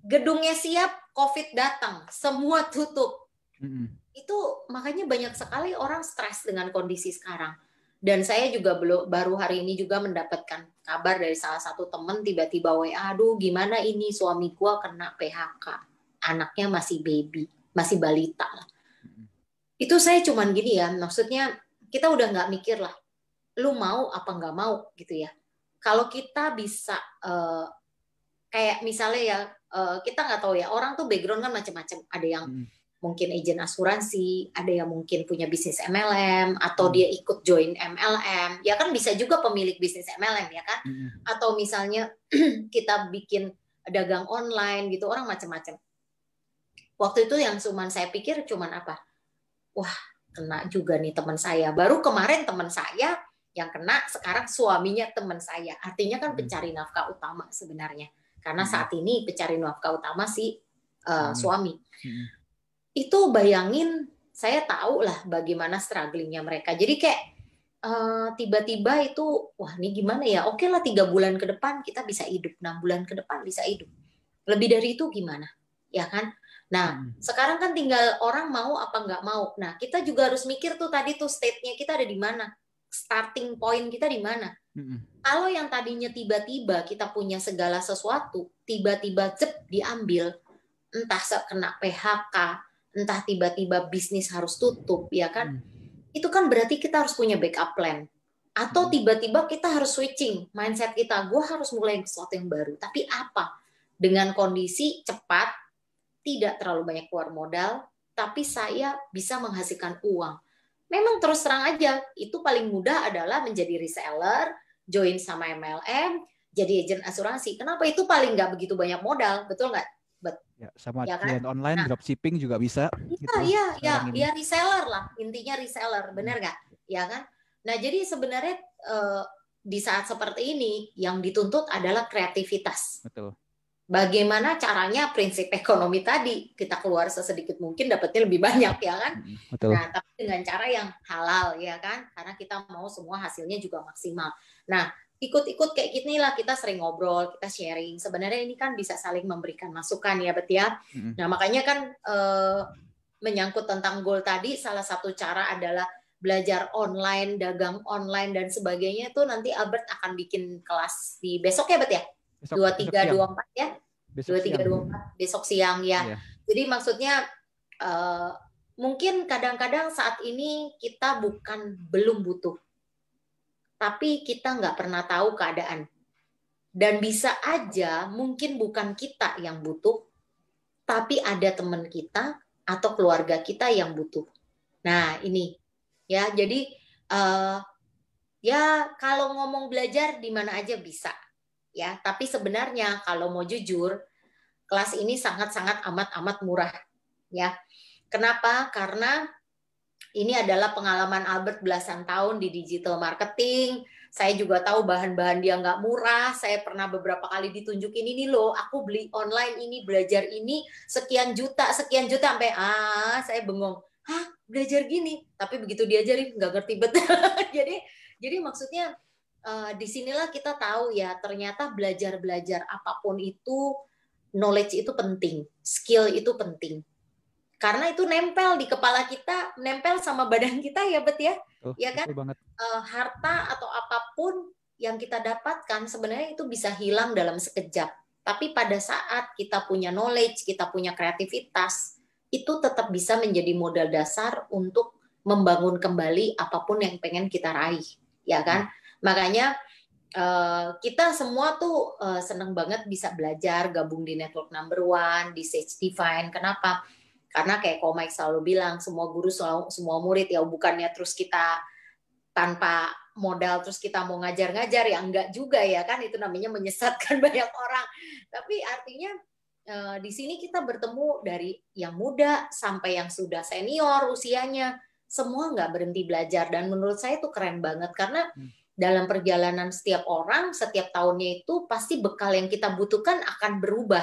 Gedungnya siap, COVID datang, semua tutup. Itu makanya banyak sekali orang stres dengan kondisi sekarang. Dan saya juga baru hari ini juga mendapatkan kabar dari salah satu teman tiba-tiba WA, aduh gimana ini suami gua kena PHK, anaknya masih baby, masih balita lah. Itu saya cuman gini ya, maksudnya kita udah nggak mikir lah, lu mau apa nggak mau gitu ya. Kalau kita bisa kayak misalnya ya kita nggak tahu ya, orang tuh background kan macam-macam, ada yang mungkin agent asuransi, ada yang mungkin punya bisnis MLM, atau dia ikut join MLM, ya kan bisa juga pemilik bisnis MLM ya kan, atau misalnya kita bikin dagang online gitu, orang macam-macam. Waktu itu yang cuman saya pikir cuman apa, wah kena juga nih teman saya, baru kemarin teman saya yang kena, sekarang suaminya teman saya, artinya kan pencari nafkah utama sebenarnya, karena saat ini pencari nafkah utama si suami. Itu bayangin, saya tahu lah bagaimana strugglingnya mereka. Jadi kayak tiba-tiba itu, wah ini gimana ya? Oke lah 3 bulan ke depan kita bisa hidup, 6 bulan ke depan bisa hidup. Lebih dari itu gimana? Ya kan? Nah, sekarang kan tinggal orang mau apa nggak mau. Nah, kita juga harus mikir tuh tadi tuh state-nya kita ada di mana. Starting point kita di mana. Kalau yang tadinya tiba-tiba kita punya segala sesuatu, tiba-tiba diambil, entah kena PHK, entah tiba-tiba bisnis harus tutup, ya kan? Itu kan berarti kita harus punya backup plan. Atau tiba-tiba kita harus switching mindset kita, gue harus mulai sesuatu yang baru. Tapi apa? Dengan kondisi cepat, tidak terlalu banyak keluar modal, tapi saya bisa menghasilkan uang. Memang terus terang aja, itu paling mudah adalah menjadi reseller, join sama MLM, jadi agent asuransi. Kenapa? Itu paling nggak begitu banyak modal, betul nggak? Ya, sama ya klien kan? online, dropshipping juga bisa. Iya, reseller lah, intinya reseller, benar nggak? Ya kan? Nah, jadi sebenarnya di saat seperti ini yang dituntut adalah kreativitas. Betul. Bagaimana caranya prinsip ekonomi tadi kita keluar sesedikit mungkin dapatnya lebih banyak, ya kan? Betul. Nah, tapi dengan cara yang halal, ya kan? Karena kita mau semua hasilnya juga maksimal. Nah, ikut-ikut kayak gini lah, kita sering ngobrol, kita sharing. Sebenarnya ini kan bisa saling memberikan masukan ya, Bet ya. Nah, makanya kan menyangkut tentang goal tadi, salah satu cara adalah belajar online, dagang online dan sebagainya. Itu nanti Albert akan bikin kelas di besok ya, Bet ya? 23-24 ya, 23-24 besok siang ya. Iya. Jadi maksudnya mungkin kadang-kadang saat ini kita belum butuh, tapi kita nggak pernah tahu keadaan. Dan bisa aja mungkin bukan kita yang butuh, tapi ada teman kita atau keluarga kita yang butuh. Nah ini ya, jadi ya kalau ngomong belajar di mana aja bisa. Ya, tapi sebenarnya kalau mau jujur, kelas ini sangat-sangat amat murah, ya. Kenapa? Karena ini adalah pengalaman Albert belasan tahun di digital marketing. Saya juga tahu bahan-bahan dia nggak murah. Saya pernah beberapa kali ditunjukin ini loh, aku beli online ini, belajar ini sekian juta, sampai saya bengong. Hah, belajar gini? Tapi begitu diajarin nggak ngerti betul. jadi maksudnya disinilah kita tahu ya, ternyata belajar apapun itu, knowledge itu penting, skill itu penting, karena itu nempel di kepala kita, nempel sama badan kita ya, Bet ya, ya kan? Harta atau apapun yang kita dapatkan sebenarnya itu bisa hilang dalam sekejap, tapi pada saat kita punya knowledge, kita punya kreativitas, itu tetap bisa menjadi modal dasar untuk membangun kembali apapun yang pengen kita raih, ya kan? Makanya kita semua tuh seneng banget bisa belajar, gabung di Network Number One, di Sage Divine. Kenapa? Karena kayak Ko Mike selalu bilang, semua guru, semua murid ya, bukannya terus kita tanpa modal terus kita mau ngajar-ngajar, ya enggak juga ya kan, itu namanya menyesatkan banyak orang. Tapi artinya di sini kita bertemu dari yang muda sampai yang sudah senior usianya, semua nggak berhenti belajar, dan menurut saya itu keren banget karena dalam perjalanan setiap orang, setiap tahunnya itu pasti bekal yang kita butuhkan akan berubah.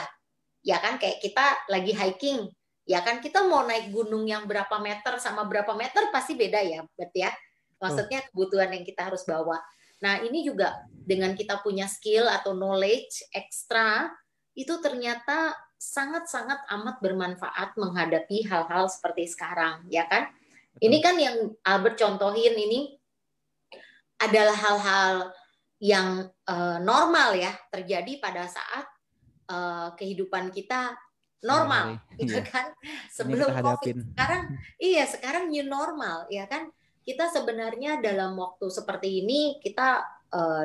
Ya kan, kayak kita lagi hiking, ya kan, kita mau naik gunung yang berapa meter sama berapa meter pasti beda ya, Bet ya. Maksudnya kebutuhan yang kita harus bawa. Nah, ini juga dengan kita punya skill atau knowledge ekstra, itu ternyata sangat-sangat amat bermanfaat menghadapi hal-hal seperti sekarang, ya kan? Ini kan yang Albert contohin ini adalah hal-hal yang normal ya, terjadi pada saat kehidupan kita normal, gitu kan? Sebelum COVID. Sekarang new normal, ya kan? Kita sebenarnya dalam waktu seperti ini kita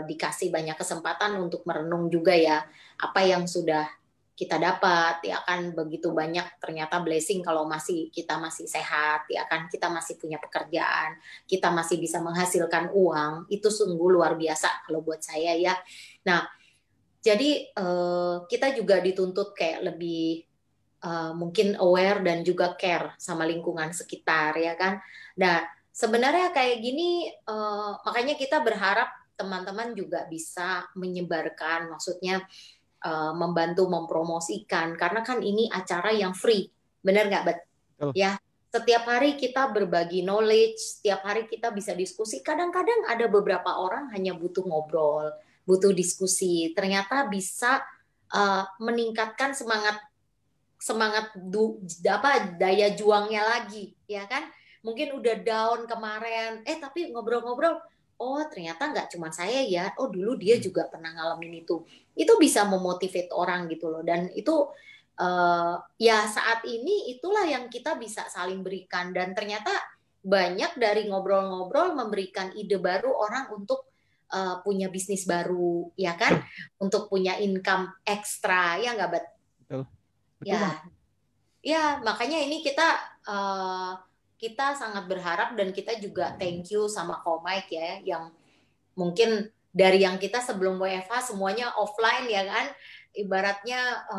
dikasih banyak kesempatan untuk merenung juga ya, apa yang sudah kita dapat, ya kan, begitu banyak ternyata blessing kalau kita masih sehat, ya kan, kita masih punya pekerjaan, kita masih bisa menghasilkan uang, itu sungguh luar biasa kalau buat saya ya. Nah, jadi kita juga dituntut kayak lebih mungkin aware dan juga care sama lingkungan sekitar, ya kan. Nah, sebenarnya kayak gini, makanya kita berharap teman-teman juga bisa menyebarkan, maksudnya membantu mempromosikan, karena kan ini acara yang free, benar nggak, Bet? Ya, setiap hari kita berbagi knowledge, setiap hari kita bisa diskusi. Kadang-kadang ada beberapa orang hanya butuh ngobrol, butuh diskusi, ternyata bisa meningkatkan daya juangnya lagi, ya kan? Mungkin udah down kemarin, tapi ngobrol-ngobrol, oh ternyata nggak cuma saya ya, oh dulu dia juga pernah ngalamin itu bisa memotivate orang gitu loh. Dan itu ya saat ini itulah yang kita bisa saling berikan, dan ternyata banyak dari ngobrol-ngobrol memberikan ide baru orang untuk punya bisnis baru, ya kan? Untuk punya income ekstra, ya nggak, Bet? Betul. Ya, makanya ini kita sangat berharap, dan kita juga thank you sama Komik ya, yang mungkin dari yang kita sebelum WFH semuanya offline, ya kan? Ibaratnya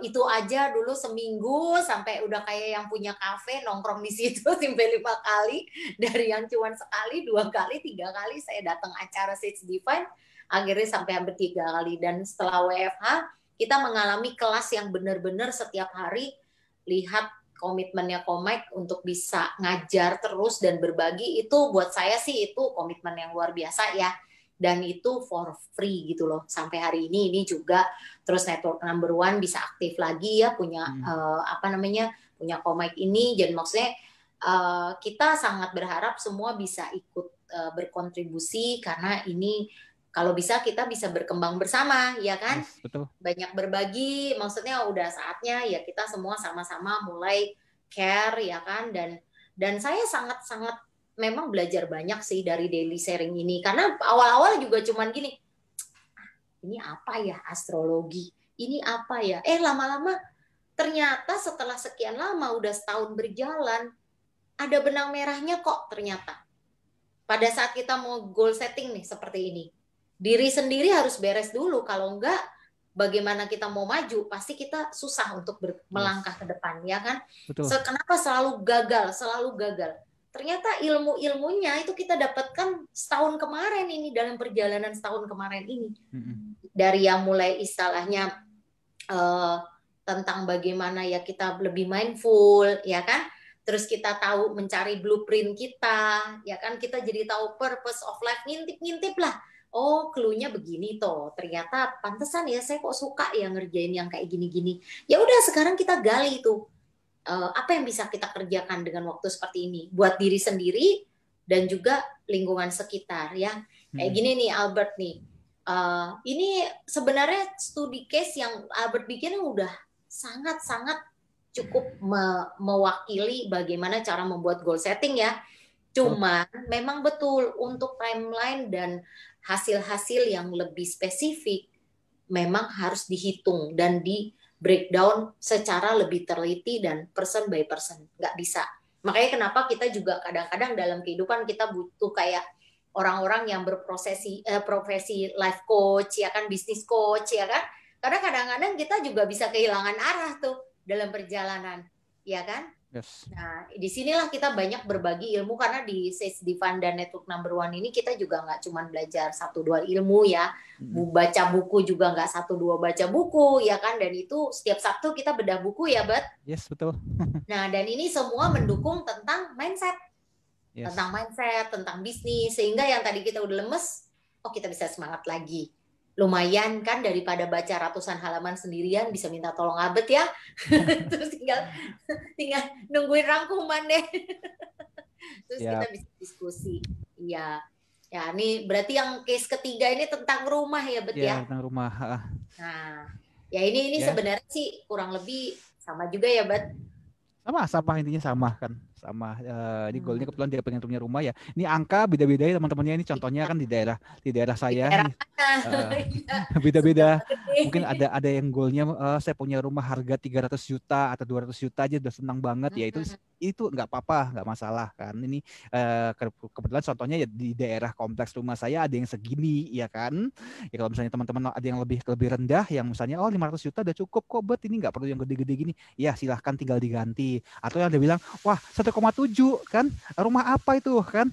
itu aja dulu seminggu sampai udah kayak yang punya kafe nongkrong di situ sampai 5 kali, dari yang cuma sekali, 2 kali, 3 kali saya datang acara Sage Divine, akhirnya sampai hampir 3 kali. Dan setelah WFH kita mengalami kelas yang benar-benar setiap hari, lihat komitmennya Komik untuk bisa ngajar terus dan berbagi, itu buat saya sih itu komitmen yang luar biasa ya. Dan itu for free gitu loh sampai hari ini juga. Terus Network Number One bisa aktif lagi ya, punya punya Komik ini. Jadi maksudnya kita sangat berharap semua bisa ikut berkontribusi, karena ini kalau bisa kita bisa berkembang bersama, ya kan? Yes, betul. Banyak berbagi, maksudnya udah saatnya ya kita semua sama-sama mulai care, ya kan? Dan saya sangat-sangat memang belajar banyak sih dari daily sharing ini, karena awal-awal juga cuman gini, ini apa ya astrologi, ini apa ya, lama-lama ternyata setelah sekian lama, udah setahun berjalan, ada benang merahnya kok ternyata. Pada saat kita mau goal setting nih seperti ini, diri sendiri harus beres dulu, kalau enggak bagaimana kita mau maju, pasti kita susah untuk melangkah ke depan, ya kan? Betul. Kenapa selalu gagal? Ternyata ilmu-ilmunya itu kita dapatkan setahun kemarin ini, dalam perjalanan setahun kemarin ini. Dari yang mulai istilahnya tentang bagaimana ya kita lebih mindful, ya kan? Terus kita tahu mencari blueprint kita, ya kan? Kita jadi tahu purpose of life, ngintip-ngintip lah. Oh, clue-nya begini toh. Ternyata pantesan ya saya kok suka ya ngerjain yang kayak gini-gini. Ya udah, sekarang kita gali itu. Apa yang bisa kita kerjakan dengan waktu seperti ini buat diri sendiri dan juga lingkungan sekitar, ya. Kayak gini nih Albert nih. Ini sebenarnya studi case yang Albert bikin udah sangat-sangat cukup mewakili bagaimana cara membuat goal setting ya. Cuman memang betul untuk timeline dan hasil-hasil yang lebih spesifik memang harus dihitung dan di breakdown secara lebih teliti dan person by person. Nggak bisa. Makanya kenapa kita juga kadang-kadang dalam kehidupan kita butuh kayak orang-orang yang berprofesi life coach, ya kan, business coach, ya kan. Karena kadang-kadang kita juga bisa kehilangan arah tuh dalam perjalanan, ya kan. Yes. Nah, disinilah kita banyak berbagi ilmu, karena di Sage Divine dan Network Number One ini kita juga nggak cuma belajar 1-2 ilmu ya, baca buku juga nggak 1-2 baca buku, ya kan, dan itu setiap Sabtu kita bedah buku ya, Bet. Yes, betul. Nah, dan ini semua mendukung tentang mindset, tentang bisnis, sehingga yang tadi kita udah lemes, kita bisa semangat lagi. Lumayan kan, daripada baca ratusan halaman sendirian, bisa minta tolong Albert ya. Terus tinggal nungguin rangkuman deh. Terus kita bisa diskusi. Iya. Ya, ini berarti yang case ketiga ini tentang rumah ya, Bet ya. Tentang rumah. Nah, ya ini sebenarnya sih kurang lebih sama juga ya, Bet. Sama intinya sama kan. Sama ini goalnya kebetulan dia pengen punya rumah ya. Ini angka beda-beda ya teman-temannya, ini contohnya kan di daerah saya beda-beda. Mungkin ada yang goalnya saya punya rumah harga 300 juta atau 200 juta aja udah senang banget ya, itu nggak apa-apa, nggak masalah kan. Ini kebetulan contohnya ya di daerah kompleks rumah saya ada yang segini ya kan. Ya kalau misalnya teman-teman ada yang lebih rendah yang misalnya 500 juta udah cukup kok, Bet, ini nggak perlu yang gede-gede gini. Ya silahkan tinggal diganti. Atau yang ada bilang wah 1,7 kan, rumah apa itu kan,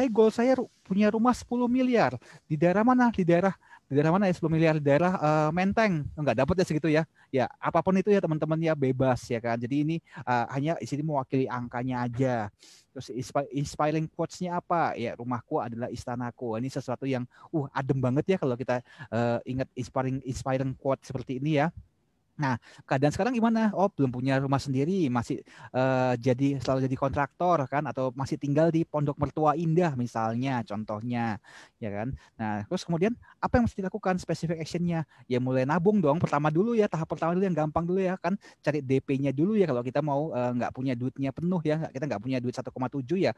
goal saya punya rumah 10 miliar di daerah mana, di daerah di daerah mana ya, 10 miliar di daerah Menteng, nggak dapat ya segitu ya. Ya apapun itu ya teman-teman ya, bebas ya kan. Jadi ini hanya di sini mewakili angkanya aja. Terus inspiring quotes-nya apa? Ya rumahku adalah istanaku. Ini sesuatu yang adem banget ya kalau kita ingat inspiring quote seperti ini ya. Nah, keadaan sekarang gimana? Oh, belum punya rumah sendiri, masih selalu jadi kontraktor kan, atau masih tinggal di Pondok Mertua Indah misalnya, contohnya, ya kan? Nah, terus kemudian apa yang mesti dilakukan? Specific actionnya, ya mulai nabung dong. Pertama dulu ya, tahap pertama dulu yang gampang dulu ya kan, cari DP-nya dulu ya kalau kita mau nggak punya duitnya penuh ya, kita nggak punya duit 1,7 ya,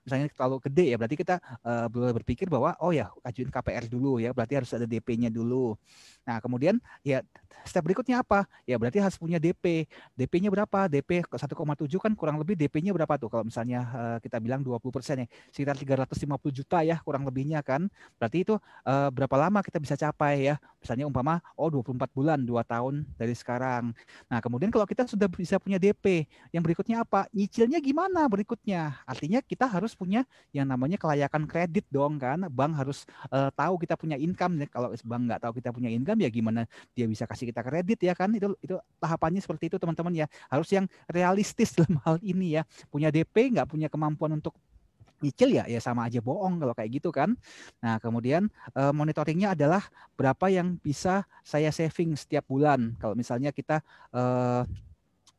misalnya terlalu gede ya, berarti kita boleh berpikir bahwa oh ya ajuin KPR dulu ya, berarti harus ada DP-nya dulu. Nah, kemudian ya step berikutnya apa? Ya berarti harus punya DP. DP-nya berapa? DP 1,7 kan kurang lebih DP-nya berapa tuh? Kalau misalnya kita bilang 20% ya, sekitar 350 juta ya kurang lebihnya kan. Berarti itu berapa lama kita bisa capai ya? Misalnya umpama 24 bulan, 2 tahun dari sekarang. Nah, kemudian kalau kita sudah bisa punya DP, yang berikutnya apa? Nyicilnya gimana berikutnya? Artinya kita harus punya yang namanya kelayakan kredit dong kan. Bank harus tahu kita punya income. Kalau bank nggak tahu kita punya income ya gimana dia bisa kasih kita kredit ya kan. Itu tahapannya seperti itu teman-teman ya. Harus yang realistis dalam hal ini ya. Punya DP nggak punya kemampuan untuk nyicil ya sama aja bohong kalau kayak gitu kan. Nah, kemudian monitoringnya adalah berapa yang bisa saya saving setiap bulan. Kalau misalnya kita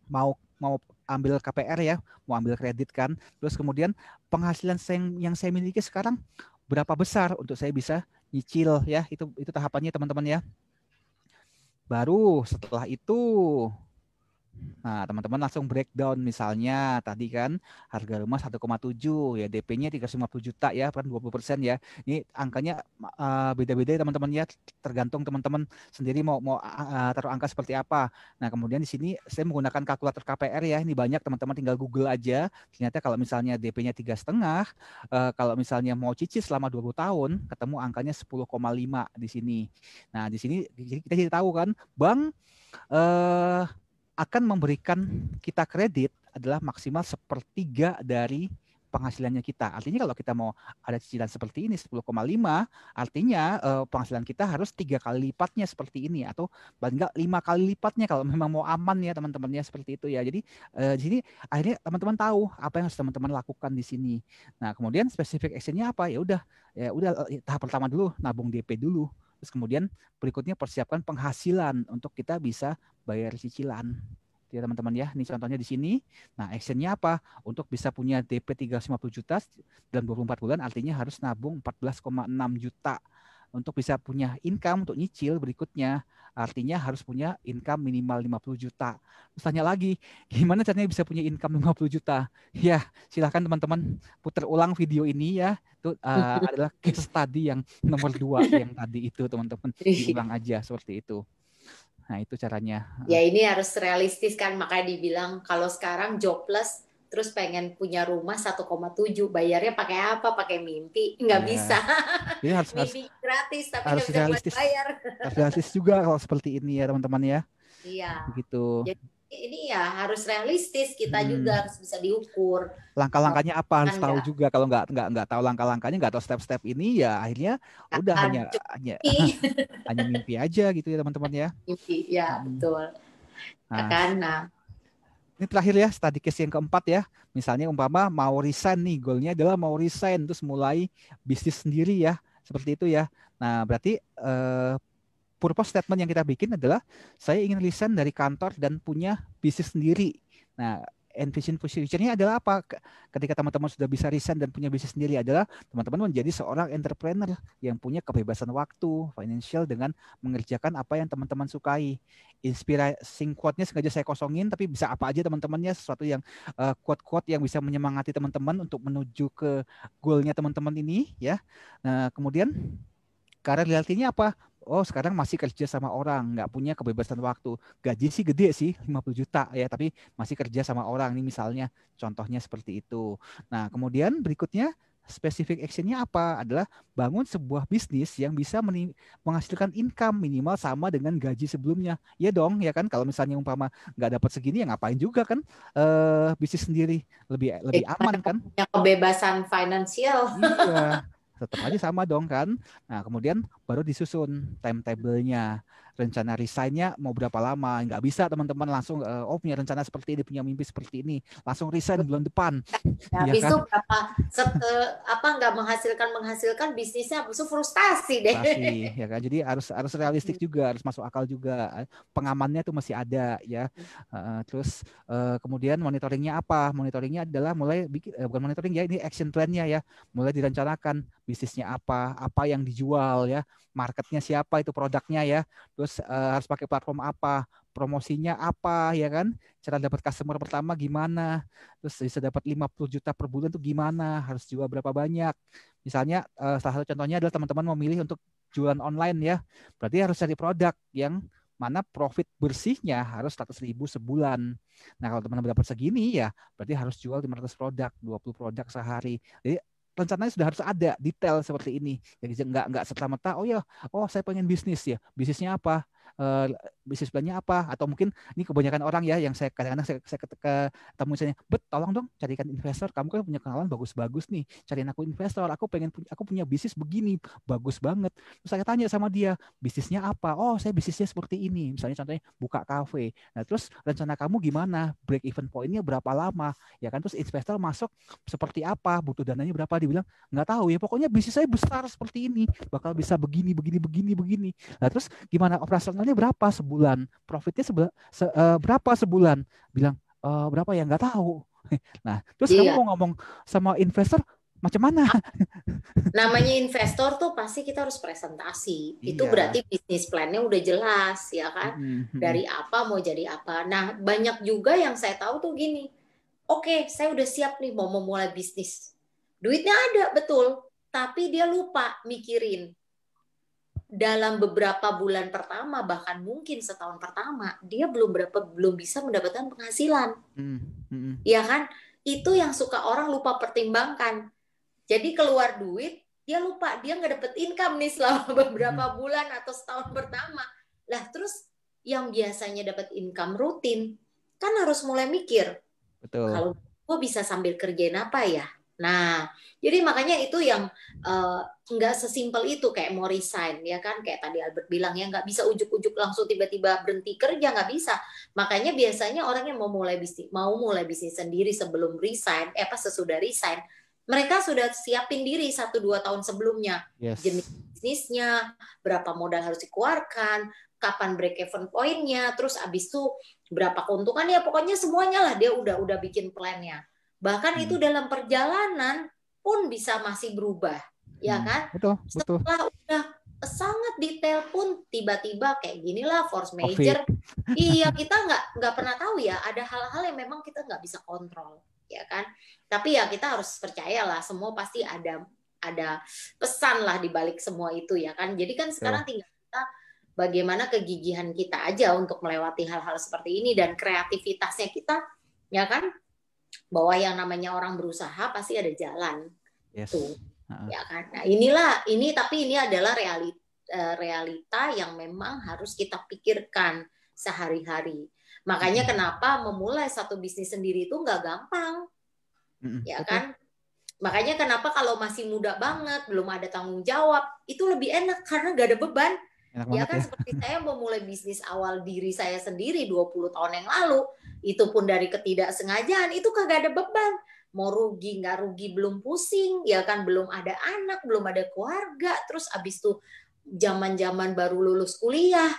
mau ambil KPR ya, mau ambil kredit kan. Terus kemudian penghasilan yang saya miliki sekarang berapa besar untuk saya bisa nyicil ya. Itu tahapannya teman-teman ya. Baru setelah itu, nah teman-teman langsung breakdown misalnya tadi kan harga rumah 1,7 ya, DP-nya 350 juta ya, kan 20% ya. Ini angkanya beda-beda ya teman-teman ya, tergantung teman-teman sendiri mau taruh angka seperti apa. Nah, kemudian di sini saya menggunakan kalkulator KPR ya. Ini banyak teman-teman tinggal Google aja. Ternyata kalau misalnya DP-nya 3,5, kalau misalnya mau cicil selama 20 tahun, ketemu angkanya 10,5 di sini. Nah, di sini kita jadi tahu kan, bank akan memberikan kita kredit adalah maksimal 1/3 dari penghasilannya kita. Artinya kalau kita mau ada cicilan seperti ini 10,5, artinya penghasilan kita harus 3 kali lipatnya seperti ini, atau paling enggak 5 kali lipatnya kalau memang mau aman ya teman-teman ya, seperti itu ya. Jadi di sini akhirnya teman-teman tahu apa yang harus teman-teman lakukan di sini. Nah, kemudian specific action-nya apa? Ya udah tahap pertama dulu nabung DP dulu. Terus kemudian berikutnya persiapkan penghasilan untuk kita bisa bayar cicilan. Ya teman-teman ya, ini contohnya di sini. Nah, actionnya apa? Untuk bisa punya DP 350 juta dalam 24 bulan, artinya harus nabung 14,6 juta. Untuk bisa punya income untuk nyicil berikutnya, artinya harus punya income minimal 50 juta. Terus tanya lagi, gimana caranya bisa punya income 50 juta? Ya, silahkan teman-teman putar ulang video ini ya. Itu adalah case study yang nomor 2 yang tadi itu teman-teman. Diulang aja seperti itu. Nah, itu caranya. Ya, ini harus realistis kan, makanya dibilang kalau sekarang jobless terus pengen punya rumah 1,7, bayarnya pakai apa? Pakai mimpi? Nggak bisa. Jadi harus mimpi gratis tapi harus nggak bisa realistis, bayar. Harus realistis juga kalau seperti ini ya teman-teman ya. Iya. Begitu. Jadi ini ya harus realistis, kita juga harus bisa diukur. Langkah-langkahnya apa harus tahu juga. Kalau nggak tahu langkah-langkahnya, nggak tahu step-step ini ya akhirnya udah hanya mimpi aja gitu ya teman-teman ya. Mimpi ya betul. Nah, ini terakhir ya, study case yang keempat ya. Misalnya umpama mau resign nih, goalnya adalah mau resign terus mulai bisnis sendiri ya, seperti itu ya. Nah, berarti purpose statement yang kita bikin adalah saya ingin resign dari kantor dan punya bisnis sendiri. Nah, envision future-nya adalah apa? Ketika teman-teman sudah bisa resign dan punya bisnis sendiri adalah teman-teman menjadi seorang entrepreneur yang punya kebebasan waktu, financial, dengan mengerjakan apa yang teman-teman sukai. Inspiring quote-nya sengaja saya kosongin, tapi bisa apa aja teman-temannya, sesuatu yang quote-quote yang bisa menyemangati teman-teman untuk menuju ke goal-nya teman-teman ini ya. Nah, kemudian karena realitinya apa? Oh, sekarang masih kerja sama orang, nggak punya kebebasan waktu. Gaji sih gede sih, 50 juta ya, tapi masih kerja sama orang. Ini misalnya, contohnya seperti itu. Nah, kemudian berikutnya, specific action-nya apa? Adalah bangun sebuah bisnis yang bisa menghasilkan income minimal sama dengan gaji sebelumnya. Ya dong, ya kan? Kalau misalnya umpama nggak dapat segini, ya ngapain juga kan? Bisnis sendiri lebih aman kan? Punya kebebasan finansial. Iya. tetap aja sama dong kan. Nah, kemudian baru disusun timetable-nya, rencana resign-nya mau berapa lama. Nggak bisa teman-teman langsung, punya rencana seperti ini, punya mimpi seperti ini, langsung resign bulan depan. Nah, Ya habis kan? itu nggak menghasilkan bisnisnya, habis itu frustasi deh. Pasti, ya kan. Jadi harus realistik juga, harus masuk akal juga. Pengamannya tuh masih ada ya. Terus kemudian monitoringnya apa? Monitoringnya adalah mulai bikin, bukan monitoring ya, ini action plan-nya ya. Mulai direncanakan bisnisnya apa yang dijual ya, marketnya siapa, itu produknya ya. Terus harus pakai platform apa, promosinya apa ya kan, cara dapat customer pertama gimana, terus bisa dapat 50 juta per bulan tuh gimana, harus jual berapa banyak. Misalnya salah satu contohnya adalah teman-teman mau milih untuk jualan online ya, berarti harus cari produk yang mana profit bersihnya harus 100.000 sebulan. Nah, kalau teman-teman dapat segini ya, berarti harus jual 500 produk, 20 produk sehari. Jadi rencananya sudah harus ada detail seperti ini. Jadi nggak serta-merta, saya pengen bisnis ya. Bisnisnya apa? Bisnis plannya apa? Atau mungkin ini kebanyakan orang ya yang saya kadang-kadang saya ketemu misalnya, tolong dong carikan investor. Kamu kan punya kenalan bagus-bagus nih. Cariin aku investor. Aku punya bisnis begini, bagus banget. Terus saya tanya sama dia, bisnisnya apa? Oh, saya bisnisnya seperti ini. Misalnya contohnya buka kafe. Nah, terus rencana kamu gimana? Break even point-nya berapa lama? Ya kan, terus investor masuk seperti apa? Butuh dananya berapa? Dibilang nggak tahu ya. Pokoknya bisnis saya besar seperti ini, bakal bisa begini. Nah, terus gimana operasionalnya berapa sebulan? Profitnya berapa sebulan? Bilang berapa ya, nggak tahu. Nah, terus kamu mau ngomong sama investor macam mana? Namanya investor tuh pasti kita harus presentasi. Itu berarti bisnis plan-nya udah jelas ya kan. Dari apa mau jadi apa. Nah, banyak juga yang saya tahu tuh gini. Oke, saya udah siap nih mau memulai bisnis. Duitnya ada, betul. Tapi dia lupa mikirin. Dalam beberapa bulan pertama, bahkan mungkin setahun pertama, dia belum bisa mendapatkan penghasilan. Ya kan? Itu yang suka orang lupa pertimbangkan. Jadi keluar duit, dia lupa. Dia nggak dapet income nih selama beberapa bulan atau setahun pertama. Lah, terus yang biasanya dapat income rutin, kan harus mulai mikir. Betul. Kalau gue bisa sambil kerjain apa ya? Nah, jadi makanya itu yang nggak sesimpel itu kayak mau resign ya kan, kayak tadi Albert bilang ya, nggak bisa ujuk-ujuk langsung tiba-tiba berhenti kerja, nggak bisa. Makanya biasanya orang yang mau mulai bisnis sendiri sebelum resign, sesudah resign, mereka sudah siapin diri 1-2 tahun sebelumnya. Jenis bisnisnya, berapa modal harus dikeluarkan, kapan break even point-nya, terus abis itu berapa keuntungan, ya pokoknya semuanya lah dia udah bikin plan-nya. Bahkan itu dalam perjalanan pun bisa masih berubah, ya kan? Betul. Setelah udah sangat detail pun tiba-tiba kayak ginilah force major. Iya, kita nggak pernah tahu ya, ada hal-hal yang memang kita nggak bisa kontrol, ya kan? Tapi ya kita harus percayalah, semua pasti ada pesan lah di balik semua itu, ya kan? Jadi kan sekarang tinggal kita bagaimana kegigihan kita aja untuk melewati hal-hal seperti ini dan kreativitasnya kita, ya kan? Bahwa yang namanya orang berusaha pasti ada jalan. Tuh. Ya kan? Nah, tapi ini adalah realita yang memang harus kita pikirkan sehari-hari. Makanya kenapa memulai satu bisnis sendiri itu nggak gampang. Ya kan? Makanya kenapa kalau masih muda banget, belum ada tanggung jawab, itu lebih enak karena nggak ada beban. Ya kan, seperti saya memulai bisnis awal diri saya sendiri 20 tahun yang lalu, itu pun dari ketidaksengajaan, itu kagak ada beban. Mau rugi nggak rugi belum pusing, ya kan, belum ada anak, belum ada keluarga, terus abis itu zaman-zaman baru lulus kuliah,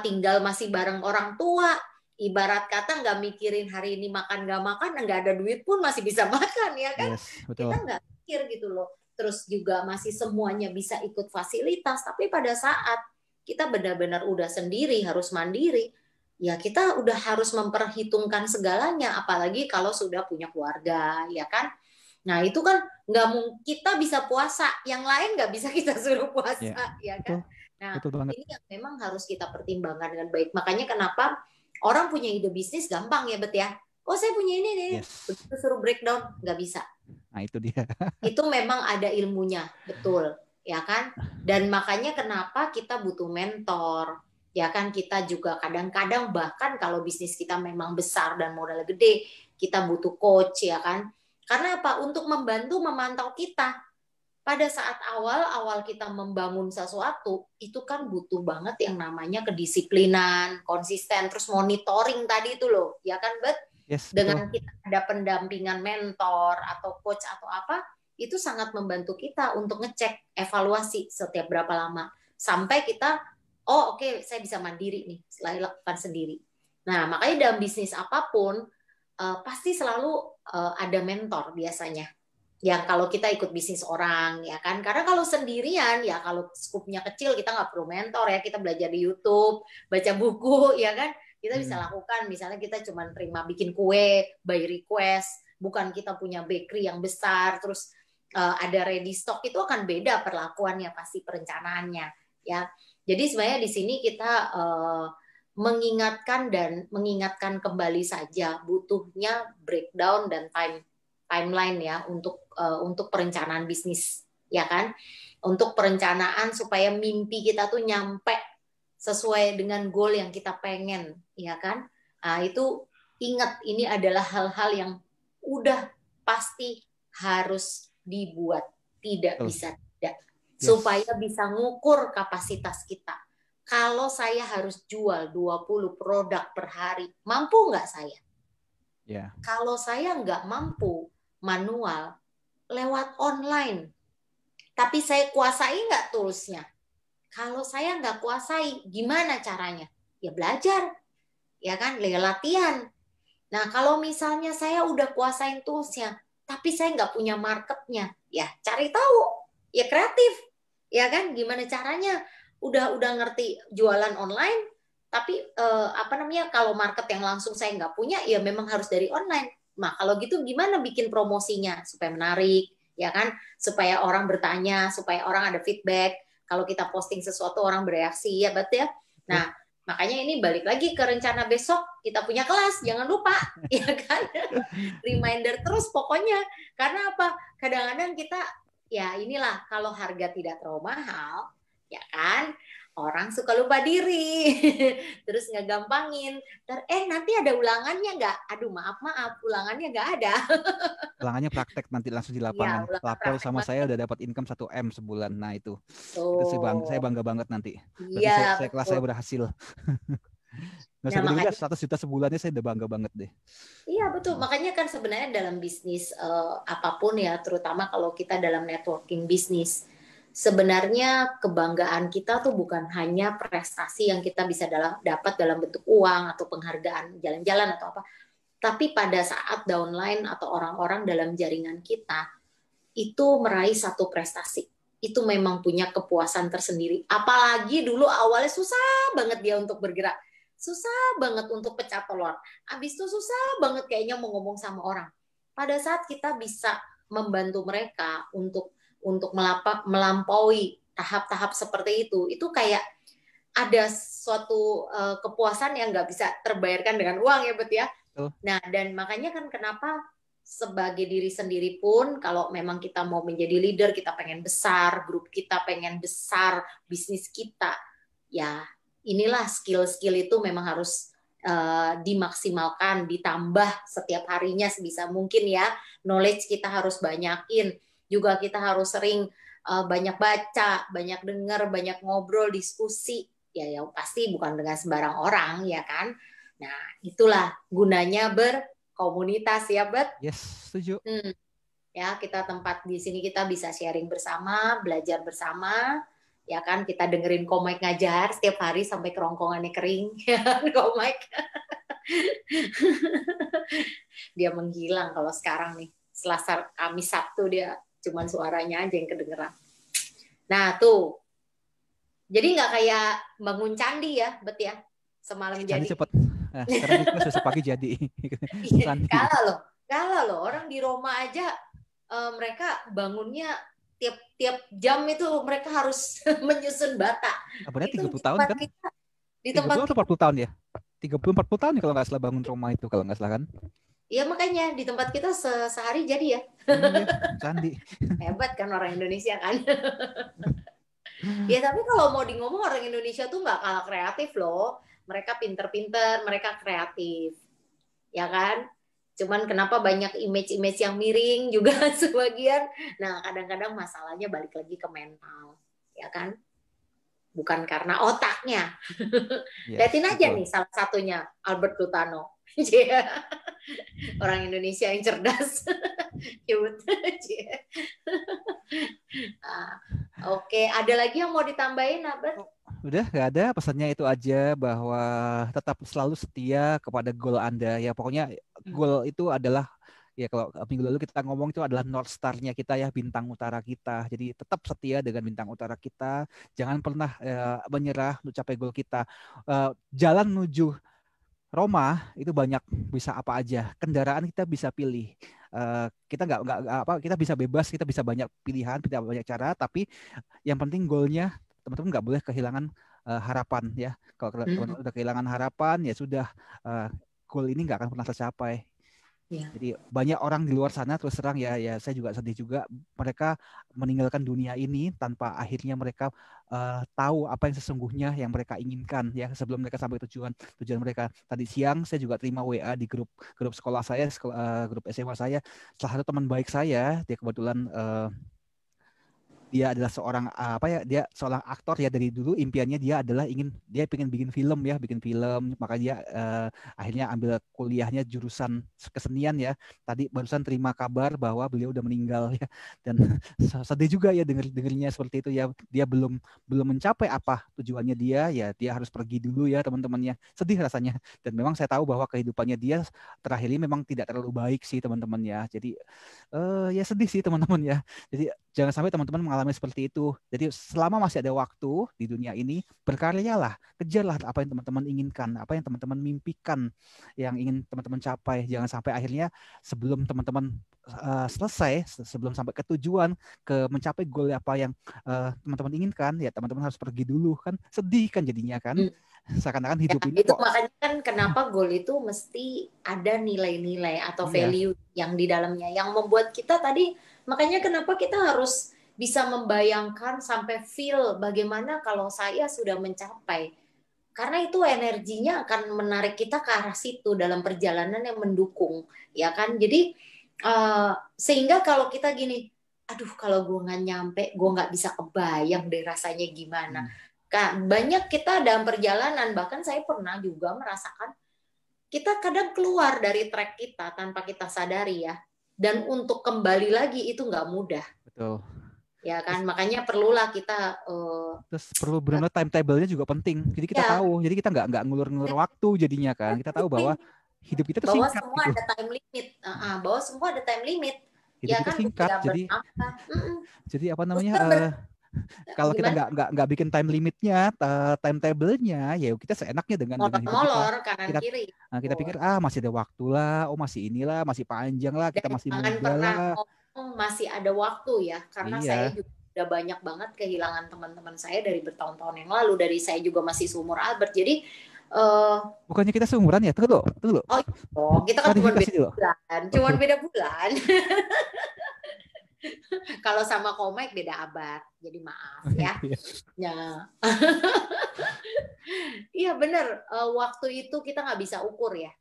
tinggal masih bareng orang tua, ibarat kata nggak mikirin hari ini makan nggak makan, nggak ada duit pun masih bisa makan, ya kan? Kita nggak mikir gitu loh. Terus juga masih semuanya bisa ikut fasilitas, tapi pada saat kita benar-benar udah sendiri, harus mandiri, ya kita udah harus memperhitungkan segalanya, apalagi kalau sudah punya keluarga, ya kan? Nah itu kan nggak mungkin kita bisa puasa, yang lain nggak bisa kita suruh puasa, ya kan? Nah ini yang memang harus kita pertimbangkan dengan baik. Makanya kenapa orang punya ide bisnis gampang ya, Bet ya? Oh saya punya ini nih, begitu suruh breakdown nggak bisa. Nah itu dia. Itu memang ada ilmunya, betul, ya kan? Dan makanya kenapa kita butuh mentor, ya kan? Kita juga kadang-kadang bahkan kalau bisnis kita memang besar dan modalnya gede, kita butuh coach, ya kan? Karena apa? Untuk membantu memantau kita. pada saat awal kita membangun sesuatu, itu kan butuh banget yang namanya kedisiplinan, konsisten, terus monitoring tadi itu loh, ya kan, Bet? Yes, Dengan betul. kita ada pendampingan mentor atau coach atau apa, itu sangat membantu kita untuk ngecek evaluasi setiap berapa lama. Sampai kita, oh oke, saya bisa mandiri nih, setelah lakukan sendiri. Nah, makanya dalam bisnis apapun, pasti selalu ada mentor biasanya. Yang kalau kita ikut bisnis orang, ya kan, karena kalau sendirian, ya kalau skupnya kecil kita nggak perlu mentor ya, kita belajar di YouTube, baca buku, ya kan, kita bisa lakukan. Misalnya kita cuma terima bikin kue by request, bukan kita punya bakery yang besar, terus ada ready stock, itu akan beda perlakuannya pasti perencanaannya, ya. Jadi sebenarnya di sini kita mengingatkan kembali saja butuhnya breakdown dan timeline ya untuk perencanaan bisnis, ya kan, untuk perencanaan supaya mimpi kita tuh nyampe sesuai dengan goal yang kita pengen, ya kan. Nah, itu ingat, ini adalah hal-hal yang udah pasti harus dibuat, tidak bisa tidak, supaya bisa ngukur kapasitas kita. Kalau saya harus jual 20 produk per hari, mampu nggak saya? Yeah. Kalau saya nggak mampu manual, lewat online, tapi saya kuasai nggak toolsnya? Kalau saya nggak kuasai, gimana caranya? Ya belajar, ya kan, latihan. Nah, kalau misalnya saya udah kuasain toolsnya, tapi saya nggak punya marketnya, ya cari tahu, ya kreatif, ya kan, gimana caranya? Udah ngerti jualan online, tapi kalau market yang langsung saya nggak punya, ya memang harus dari online. Nah, kalau gitu gimana bikin promosinya supaya menarik, ya kan? Supaya orang bertanya, supaya orang ada feedback. Kalau kita posting sesuatu orang bereaksi, ya betul ya. Nah, makanya ini balik lagi ke rencana besok kita punya kelas, jangan lupa, ya kan? Reminder terus pokoknya. Karena apa? Kadang-kadang kita, ya inilah, kalau harga tidak terlalu mahal, ya kan, orang suka lupa diri, terus nggak gampangin. Nanti ada ulangannya nggak? Aduh maaf, ulangannya nggak ada. Ulangannya praktek nanti langsung di lapangan. Ya, lapor sama saya udah dapat income 1M sebulan. Nah itu saya bangga banget nanti. Iya, saya kelas saya berhasil. Nggak usah gede-gede, 100 juta sebulannya saya udah bangga banget deh. Iya betul, makanya kan sebenarnya dalam bisnis apapun ya, terutama kalau kita dalam networking bisnis, sebenarnya kebanggaan kita tuh bukan hanya prestasi yang kita bisa dapat dalam bentuk uang atau penghargaan jalan-jalan atau apa, tapi pada saat downline atau orang-orang dalam jaringan kita itu meraih satu prestasi, itu memang punya kepuasan tersendiri. Apalagi dulu awalnya susah banget dia untuk bergerak, susah banget untuk pecah telur, abis itu susah banget kayaknya mau ngomong sama orang. Pada saat kita bisa membantu mereka untuk melampaui tahap-tahap seperti itu kayak ada suatu kepuasan yang nggak bisa terbayarkan dengan uang ya, Bet ya. Nah, dan makanya kan kenapa sebagai diri sendiri pun, kalau memang kita mau menjadi leader, kita pengen besar, grup kita pengen besar, bisnis kita, ya inilah skill-skill itu memang harus dimaksimalkan, ditambah setiap harinya sebisa mungkin ya. Knowledge kita harus banyakin. Juga kita harus sering banyak baca, banyak dengar, banyak ngobrol, diskusi. Ya pasti bukan dengan sembarang orang, ya kan? Nah, itulah gunanya berkomunitas ya, Bet? Yes, setuju. Ya, kita tempat di sini kita bisa sharing bersama, belajar bersama, ya kan? Kita dengerin Komik ngajar setiap hari sampai kerongkongannya kering, ya kan, Komik? Dia menghilang kalau sekarang nih. Selasa, Kamis, Sabtu dia cuman suaranya aja yang kedengeran. Nah, tuh. Jadi nggak kayak bangun candi ya, Bet ya? Semalam candi jadi. Cepet. Nah, sekarang itu susah pagi jadi. Kalah loh. Orang di Roma aja mereka bangunnya tiap jam itu mereka harus menyusun bata. Berarti 30 tahun kan? Di tempat 30 40 tahun ya? 30-40 tahun kalau nggak salah bangun Roma itu, kalau nggak salah kan? Iya makanya di tempat kita sehari jadi ya. Candi. Hebat kan orang Indonesia kan. Ya tapi kalau mau ngomong orang Indonesia tuh nggak kalah kreatif loh. Mereka pinter-pinter, mereka kreatif. Ya kan? Cuman kenapa banyak image-image yang miring juga sebagian. Nah, kadang-kadang masalahnya balik lagi ke mental, ya kan? Bukan karena otaknya. Lihatin aja nih salah satunya Albert Lutano. Orang Indonesia yang cerdas. Oke, ada lagi yang mau ditambahin, Albert? Udah nggak ada, pesannya itu aja bahwa tetap selalu setia kepada goal Anda ya. Pokoknya goal itu adalah ya, kalau minggu lalu kita ngomong itu adalah North Star-nya kita ya, bintang utara kita. Jadi tetap setia dengan bintang utara kita. Jangan pernah menyerah untuk capai goal kita. Jalan menuju Roma itu banyak, bisa apa aja. Kendaraan kita bisa pilih. Kita kita bisa bebas, kita bisa banyak pilihan, kita banyak cara. Tapi yang penting goalnya, teman-teman nggak boleh kehilangan harapan ya. Kalau teman-teman udah kehilangan harapan ya sudah, goal ini nggak akan pernah tercapai. Ya. Jadi banyak orang di luar sana terus terang ya saya juga sedih juga, mereka meninggalkan dunia ini tanpa akhirnya mereka tahu apa yang sesungguhnya yang mereka inginkan ya sebelum mereka sampai tujuan mereka. Tadi siang saya juga terima WA di grup sekolah saya, grup SMA saya, salah satu teman baik saya, dia kebetulan dia adalah seorang dia seorang aktor ya, dari dulu impiannya dia pengen bikin film, maka dia akhirnya ambil kuliahnya jurusan kesenian ya. Tadi barusan terima kabar bahwa beliau udah meninggal ya, dan sedih juga ya dengernya seperti itu ya. Dia belum mencapai apa tujuannya dia harus pergi dulu ya teman-temannya. Sedih rasanya, dan memang saya tahu bahwa kehidupannya dia terakhir ini memang tidak terlalu baik sih teman-teman ya. Jadi ya sedih sih teman-teman ya. Jadi jangan sampai teman-teman mengalami seperti itu. Jadi selama masih ada waktu di dunia ini, berkaryalah, kejarlah apa yang teman-teman inginkan, apa yang teman-teman mimpikan, yang ingin teman-teman capai. Jangan sampai akhirnya sebelum teman-teman selesai, sebelum sampai ke tujuan, mencapai goal apa yang teman-teman inginkan, ya teman-teman harus pergi dulu kan. Sedih kan jadinya kan. Seakan-akan hidup ini itu kok. Makanya kan kenapa goal itu mesti ada nilai-nilai atau value yang di dalamnya, yang membuat kita tadi. Makanya kenapa kita harus bisa membayangkan sampai feel bagaimana kalau saya sudah mencapai. Karena itu energinya akan menarik kita ke arah situ dalam perjalanan yang mendukung, ya kan? Jadi sehingga kalau kita gini, aduh kalau gue nggak nyampe, gue nggak bisa kebayang deh rasanya gimana. Banyak kita dalam perjalanan, bahkan saya pernah juga merasakan kita kadang keluar dari track kita tanpa kita sadari ya. Dan untuk kembali lagi itu nggak mudah. Betul. Ya kan, makanya perlulah kita. Terus perlu benar-benar timetable-nya juga penting. Jadi kita tahu, jadi kita nggak ngulur-ngulur waktu jadinya kan. Kita tahu bahwa hidup kita itu singkat. Bahwa semua ada time limit. Bahwa semua ada time limit. Hidup kita singkat, jadi apa namanya? Kalau kita nggak bikin time limitnya, timetable-nya, ya kita seenaknya dengan molor kanan kiri. Kita pikir masih ada waktu lah, masih inilah, masih panjang lah, kita masih muda lah. Masih ada waktu ya, karena saya juga udah banyak banget kehilangan teman-teman saya dari bertahun-tahun yang lalu, dari saya juga masih seumur Albert. Jadi bukannya kita seumuran ya? Tunggu loh. Oh, kita kan cuma beda bulan. Kalau sama Komik beda abad, jadi maaf ya. Iya benar, waktu itu kita nggak bisa ukur ya.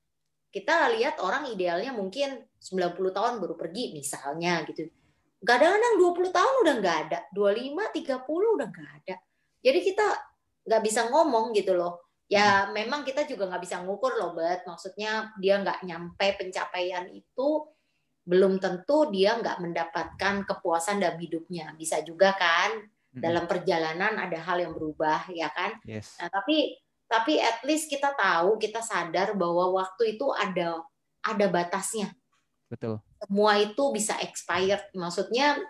Kita lihat orang idealnya mungkin 90 tahun baru pergi misalnya gitu. Kadang-kadang 20 tahun udah nggak ada, 25, 30 udah nggak ada. Jadi kita nggak bisa ngomong gitu loh. Ya memang kita juga nggak bisa ngukur loh, Bet. Maksudnya dia nggak nyampe pencapaian itu, belum tentu dia nggak mendapatkan kepuasan dalam hidupnya. Bisa juga kan dalam perjalanan ada hal yang berubah, ya kan? Yes. Nah, tapi at least kita tahu, kita sadar bahwa waktu itu ada batasnya. Betul. Semua itu bisa expired. Maksudnya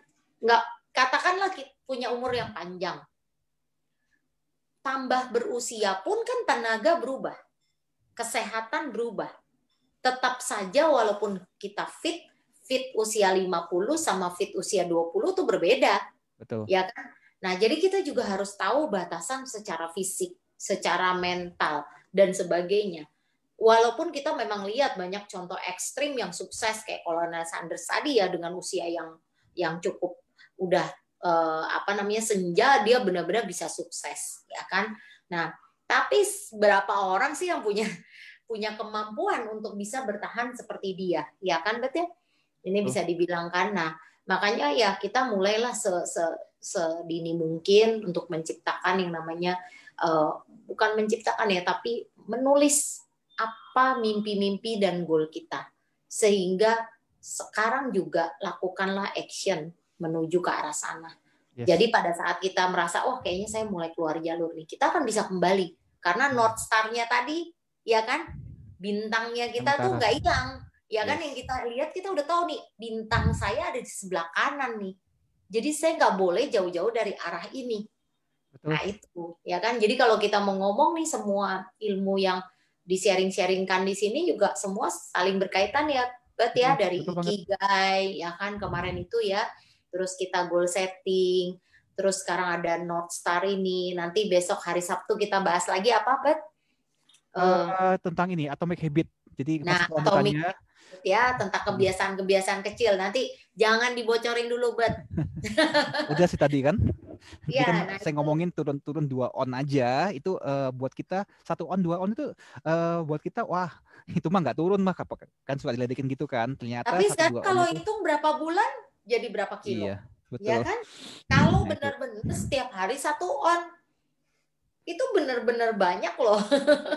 katakanlah kita punya umur yang panjang. Tambah berusia pun kan tenaga berubah. Kesehatan berubah. Tetap saja walaupun kita fit usia 50 sama fit usia 20 itu berbeda. Betul. Ya kan? Nah, jadi kita juga harus tahu batasan secara fisik, secara mental, dan sebagainya. Walaupun kita memang lihat banyak contoh ekstrim yang sukses, kayak Colonel Sanders tadi ya, dengan usia yang cukup udah senja, dia benar-benar bisa sukses, ya kan? Nah, tapi berapa orang sih yang punya punya kemampuan untuk bisa bertahan seperti dia, ya kan Bet ya? Ini bisa dibilangkan. Nah, makanya ya kita mulailah sedini mungkin untuk menciptakan yang namanya bukan menciptakan ya, tapi menulis apa mimpi-mimpi dan goal kita. Sehingga sekarang juga lakukanlah action menuju ke arah sana. Yes. Jadi pada saat kita merasa, oh kayaknya saya mulai keluar jalur nih, kita akan bisa kembali. Karena North Star-nya tadi, ya kan, bintangnya kita tuh nggak hilang. Ya kan, yang kita lihat, kita udah tahu nih, bintang saya ada di sebelah kanan nih. Jadi saya nggak boleh jauh-jauh dari arah ini. Betul. Nah itu, ya kan. Jadi kalau kita mau ngomong nih, semua ilmu yang di-sharing-sharingkan di sini juga semua saling berkaitan ya, Bet ya, dari Ikigai, ya kan, kemarin itu ya. Terus kita goal setting, terus sekarang ada North Star ini. Nanti besok hari Sabtu kita bahas lagi apa, Bet? Tentang ini, Atomic Habit. Jadi nah, Atomic ya, tentang kebiasaan-kebiasaan kecil. Nanti jangan dibocorin dulu, Bet. Udah sih tadi kan. Iya, kan nah saya ngomongin turun-turun 2 on aja itu buat kita 1 on 2 on itu buat kita wah itu mah nggak turun mah kan suka diledekin gitu kan ternyata. Tapi sekarang kalau itu, hitung berapa bulan jadi berapa kilo? Iya, betul. Ya kan? Kalau benar-benar setiap hari 1 on itu benar-benar banyak loh.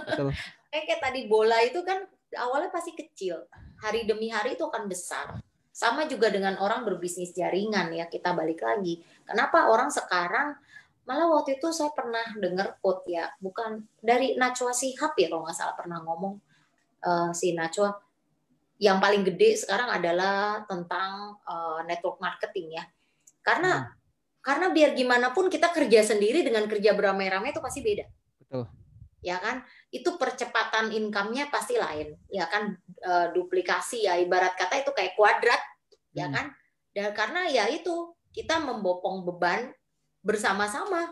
Betul. Kayak tadi bola itu kan awalnya pasti kecil, hari demi hari itu akan besar. Sama juga dengan orang berbisnis jaringan ya, kita balik lagi. Kenapa orang sekarang, malah waktu itu saya pernah dengar quote ya, bukan dari Najwa Shihab ya kalau nggak salah pernah ngomong, si Najwa, yang paling gede sekarang adalah tentang network marketing ya. Karena biar gimana pun kita kerja sendiri dengan kerja beramai-ramai itu pasti beda. Betul. Ya kan, itu percepatan income-nya pasti lain, ya kan, duplikasi ya, ibarat kata itu kayak kuadrat, ya kan, dan karena ya itu kita membopong beban bersama-sama,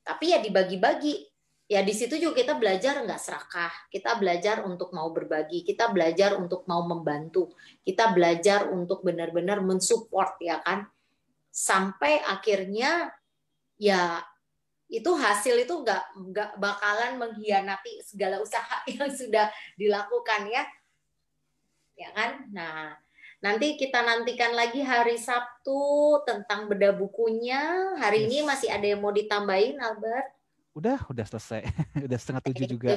tapi ya dibagi-bagi, ya di situ juga kita belajar nggak serakah, kita belajar untuk mau berbagi, kita belajar untuk mau membantu, kita belajar untuk benar-benar mensupport, ya kan, sampai akhirnya ya itu hasil itu nggak bakalan mengkhianati segala usaha yang sudah dilakukan ya kan. Nah nanti kita nantikan lagi hari Sabtu tentang bedah bukunya. Hari ini masih ada yang mau ditambahin, Albert? Udah selesai. Udah 6:30 juga.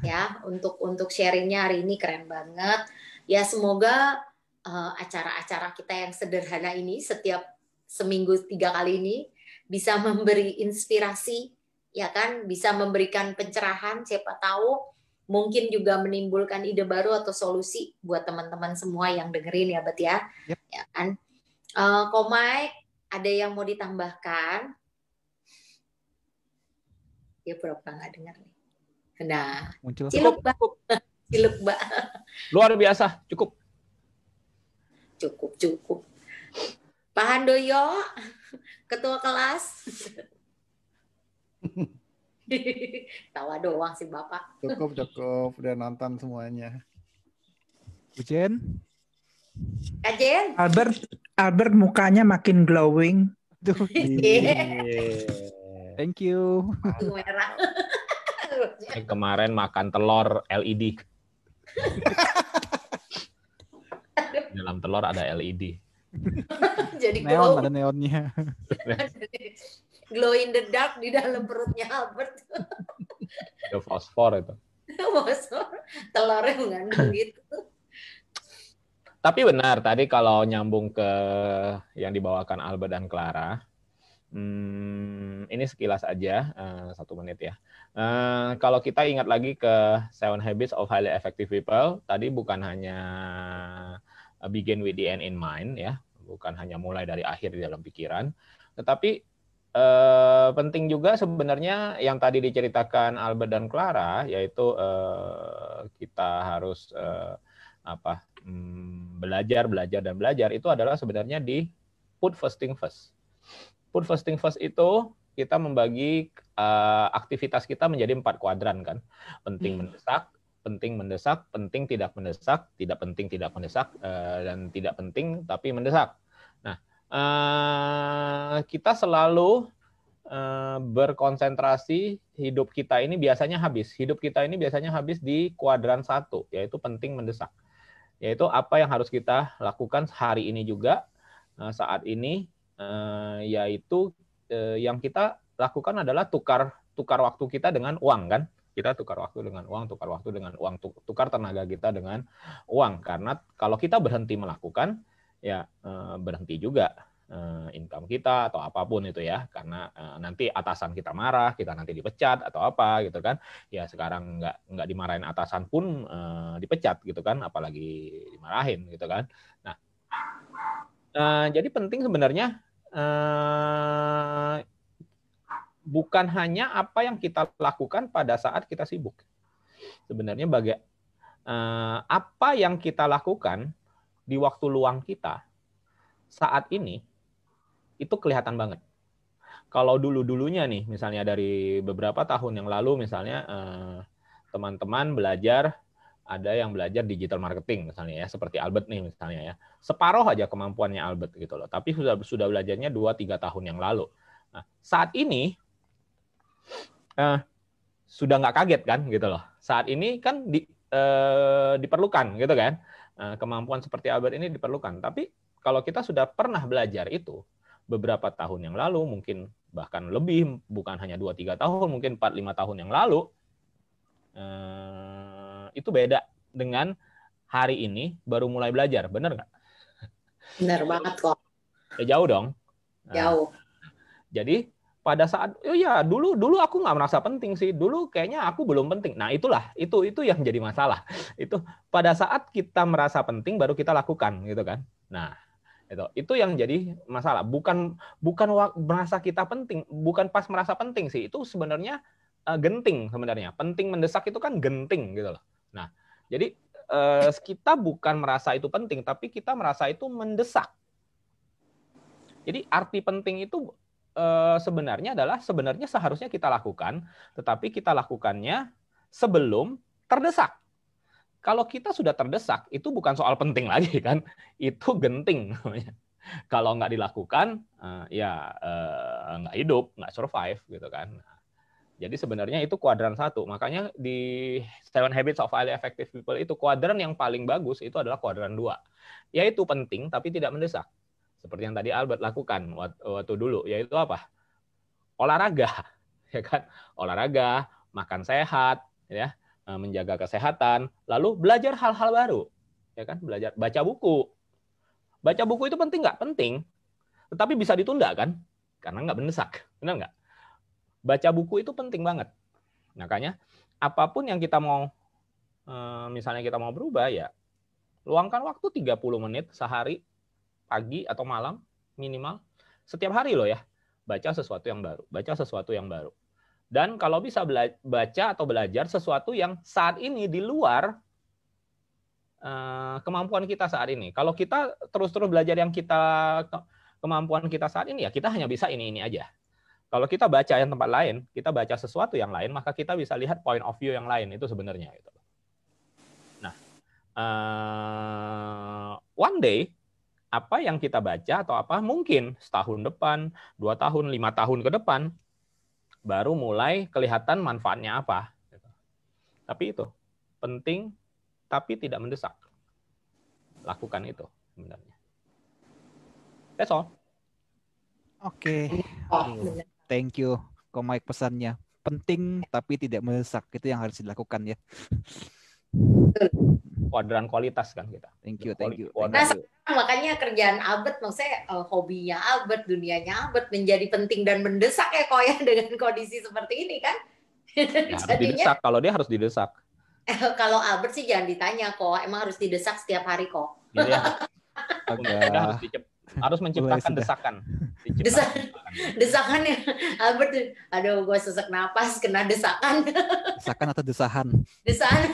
Ya untuk sharingnya hari ini keren banget. Ya semoga acara-acara kita yang sederhana ini setiap seminggu 3 kali ini bisa memberi inspirasi, ya kan, bisa memberikan pencerahan, siapa tahu mungkin juga menimbulkan ide baru atau solusi buat teman-teman semua yang dengerin ya, Bet ya. Yep. Ya kan. Komai, ada yang mau ditambahkan? Ya pura-pura nggak dengar nih. Nah, Muncul. Ciluk, Mbak. Luar biasa, cukup. Cukup. Pak Handoyo, ketua kelas. Tawa doang sih Bapak. Cukup. Udah nonton semuanya. Ujen. Kak Jen. Albert mukanya makin glowing. Duh, thank you. Merah. Kemarin makan telur LED. Dalam telur ada LED. Jadi Neon, glow. ada neonnya. Glow in the dark di dalam perutnya Albert. Ada fosfor itu. Fosfor. Telurnya mengandung gitu. Tapi benar tadi kalau nyambung ke yang dibawakan Albert dan Clara, ini sekilas aja 1 menit ya. Kalau kita ingat lagi ke 7 Habits of Highly Effective People, tadi bukan hanya begin with the end in mind ya, bukan hanya mulai dari akhir di dalam pikiran, tetapi penting juga sebenarnya yang tadi diceritakan Albert dan Clara, yaitu kita harus belajar itu adalah sebenarnya di put first thing first. Put first thing first itu kita membagi aktivitas kita menjadi 4 kuadran kan, penting mendesak, penting mendesak, penting tidak mendesak, tidak penting tidak mendesak, dan tidak penting tapi mendesak. Nah, kita selalu berkonsentrasi hidup kita ini biasanya habis. Hidup kita ini biasanya habis di kuadran 1, yaitu penting mendesak. Yaitu apa yang harus kita lakukan hari ini juga, saat ini, yaitu yang kita lakukan adalah tukar waktu kita dengan uang, kan? Kita tukar waktu dengan uang, tukar tenaga kita dengan uang. Karena kalau kita berhenti melakukan, ya berhenti juga income kita atau apapun itu ya, karena nanti atasan kita marah, kita nanti dipecat atau apa gitu kan. Ya sekarang nggak dimarahin atasan pun dipecat gitu kan, apalagi dimarahin gitu kan. Nah, jadi penting sebenarnya bukan hanya apa yang kita lakukan pada saat kita sibuk. Sebenarnya apa yang kita lakukan di waktu luang kita saat ini itu kelihatan banget. Kalau dulunya nih, misalnya dari beberapa tahun yang lalu, misalnya teman-teman belajar, ada yang belajar digital marketing misalnya ya, seperti Albert nih misalnya ya, separuh aja kemampuannya Albert gitu loh, tapi sudah belajarnya 2-3 tahun yang lalu. Nah, saat ini sudah nggak kaget kan gitu loh. Saat ini kan diperlukan gitu kan, kemampuan seperti Albert ini diperlukan. Tapi kalau kita sudah pernah belajar itu beberapa tahun yang lalu, mungkin bahkan lebih, bukan hanya 2-3 tahun, mungkin 4-5 tahun yang lalu, itu beda dengan hari ini baru mulai belajar, bener nggak? Bener banget kok. Ya, jauh dong. Jauh. Jadi pada saat, ya dulu aku nggak merasa penting sih, dulu kayaknya aku belum penting. Nah itulah, itu yang jadi masalah. Itu pada saat kita merasa penting baru kita lakukan gitu kan. Nah itu yang jadi masalah. Bukan merasa kita penting, bukan pas merasa penting sih. Itu sebenarnya genting sebenarnya. Penting mendesak itu kan genting gitu loh. Nah jadi kita bukan merasa itu penting, tapi kita merasa itu mendesak. Jadi arti penting itu sebenarnya seharusnya kita lakukan, tetapi kita lakukannya sebelum terdesak. Kalau kita sudah terdesak, itu bukan soal penting lagi kan, itu genting namanya. Kalau nggak dilakukan, ya nggak hidup, nggak survive gitu kan. Jadi sebenarnya itu kuadran 1. Makanya di 7 Habits of Highly Effective People itu kuadran yang paling bagus itu adalah kuadran 2. Yaitu penting tapi tidak mendesak. Seperti yang tadi Albert lakukan waktu dulu, yaitu apa? Olahraga, ya kan? Olahraga, makan sehat, ya, menjaga kesehatan, lalu belajar hal-hal baru, ya kan? Belajar, baca buku. Baca buku itu penting nggak? Penting, tetapi bisa ditunda kan? Karena nggak mendesak, benar nggak? Baca buku itu penting banget. Makanya apapun yang kita mau, misalnya kita mau berubah ya, luangkan waktu 30 menit sehari, pagi atau malam minimal, setiap hari loh ya, baca sesuatu yang baru. Dan kalau bisa baca atau belajar sesuatu yang saat ini di luar kemampuan kita saat ini. Kalau kita terus-terus belajar yang kemampuan kita saat ini, ya kita hanya bisa ini aja. Kalau kita baca yang tempat lain, kita baca sesuatu yang lain, maka kita bisa lihat point of view yang lain itu sebenarnya. Nah, one day apa yang kita baca atau apa mungkin setahun depan, 2 tahun, 5 tahun ke depan baru mulai kelihatan manfaatnya apa. Tapi itu penting tapi tidak mendesak. Lakukan itu sebenarnya. That's all. Oke. Thank you, Komik pesannya. Penting tapi tidak mendesak, itu yang harus dilakukan ya. Kuadran kualitas kan kita. Thank you. Nah, makanya kerjaan Albert, maksudnya hobinya Albert, dunianya Albert menjadi penting dan mendesak ya kok ya dengan kondisi seperti ini kan. Ya, harus didesak, kalau dia harus didesak. Kalau Albert sih jangan ditanya kok, emang harus didesak setiap hari kok. Iya. Harus menciptakan desakan. Desakan ya, Albert. Aduh, gue sesak napas kena desakan. Desakan atau desahan? Desahan.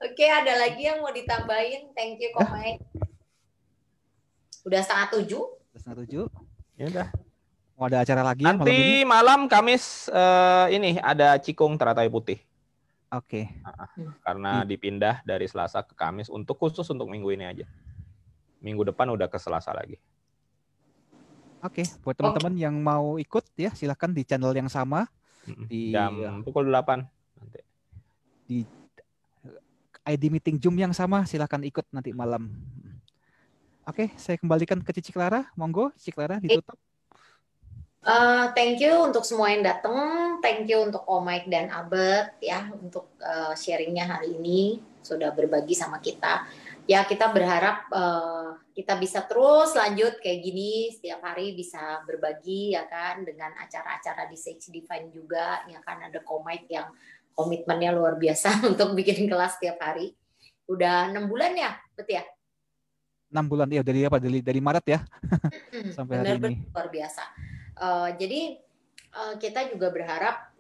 Oke, ada lagi yang mau ditambahin? Thank you, Komai. Udah 6:30? Ya udah. Mau ada acara lagi nanti malam Kamis ini ada Cikung Teratai Putih. Oke. Karena dipindah dari Selasa ke Kamis khusus untuk minggu ini aja. Minggu depan udah ke Selasa lagi. Oke, buat teman-teman yang mau ikut ya silahkan di channel yang sama di Jam pukul 8 nanti. di ID meeting Zoom yang sama silahkan ikut nanti malam. Oke, saya kembalikan ke Cici Clara. Monggo, Cici Clara ditutup. Thank you untuk semua yang datang. Thank you untuk Om Mike dan Albert ya untuk sharingnya hari ini sudah berbagi sama kita. Ya kita berharap kita bisa terus lanjut kayak gini setiap hari bisa berbagi ya kan dengan acara-acara di Sage Divine juga ya kan ada Om Mike yang komitmennya luar biasa untuk bikin kelas setiap hari. Udah 6 bulan ya, betul ya? 6 bulan ya dari apa? Dari Maret ya sampai hari ini. Luar biasa. Jadi kita juga berharap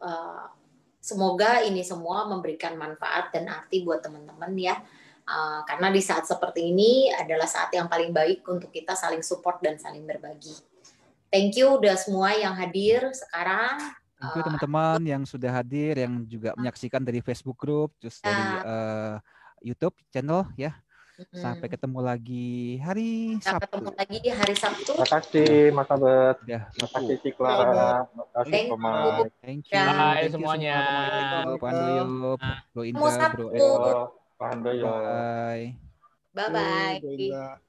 semoga ini semua memberikan manfaat dan arti buat teman-teman ya. Karena di saat seperti ini adalah saat yang paling baik untuk kita saling support dan saling berbagi. Thank you udah semua yang hadir sekarang. Thank you teman-teman yang sudah hadir, yang juga menyaksikan dari Facebook Group, terus dari YouTube channel ya. Sampai ketemu lagi hari Sabtu. Ketemu lagi hari Sabtu. Terima kasih Mas Albert. Terima kasih Cik Clara. Terima kasih Pak Mike. Thank you. Bye semuanya. Pak Andoyo, Bro Indra, Bro Eko. Pak Handoyo. Bye. Bye-bye. Bye.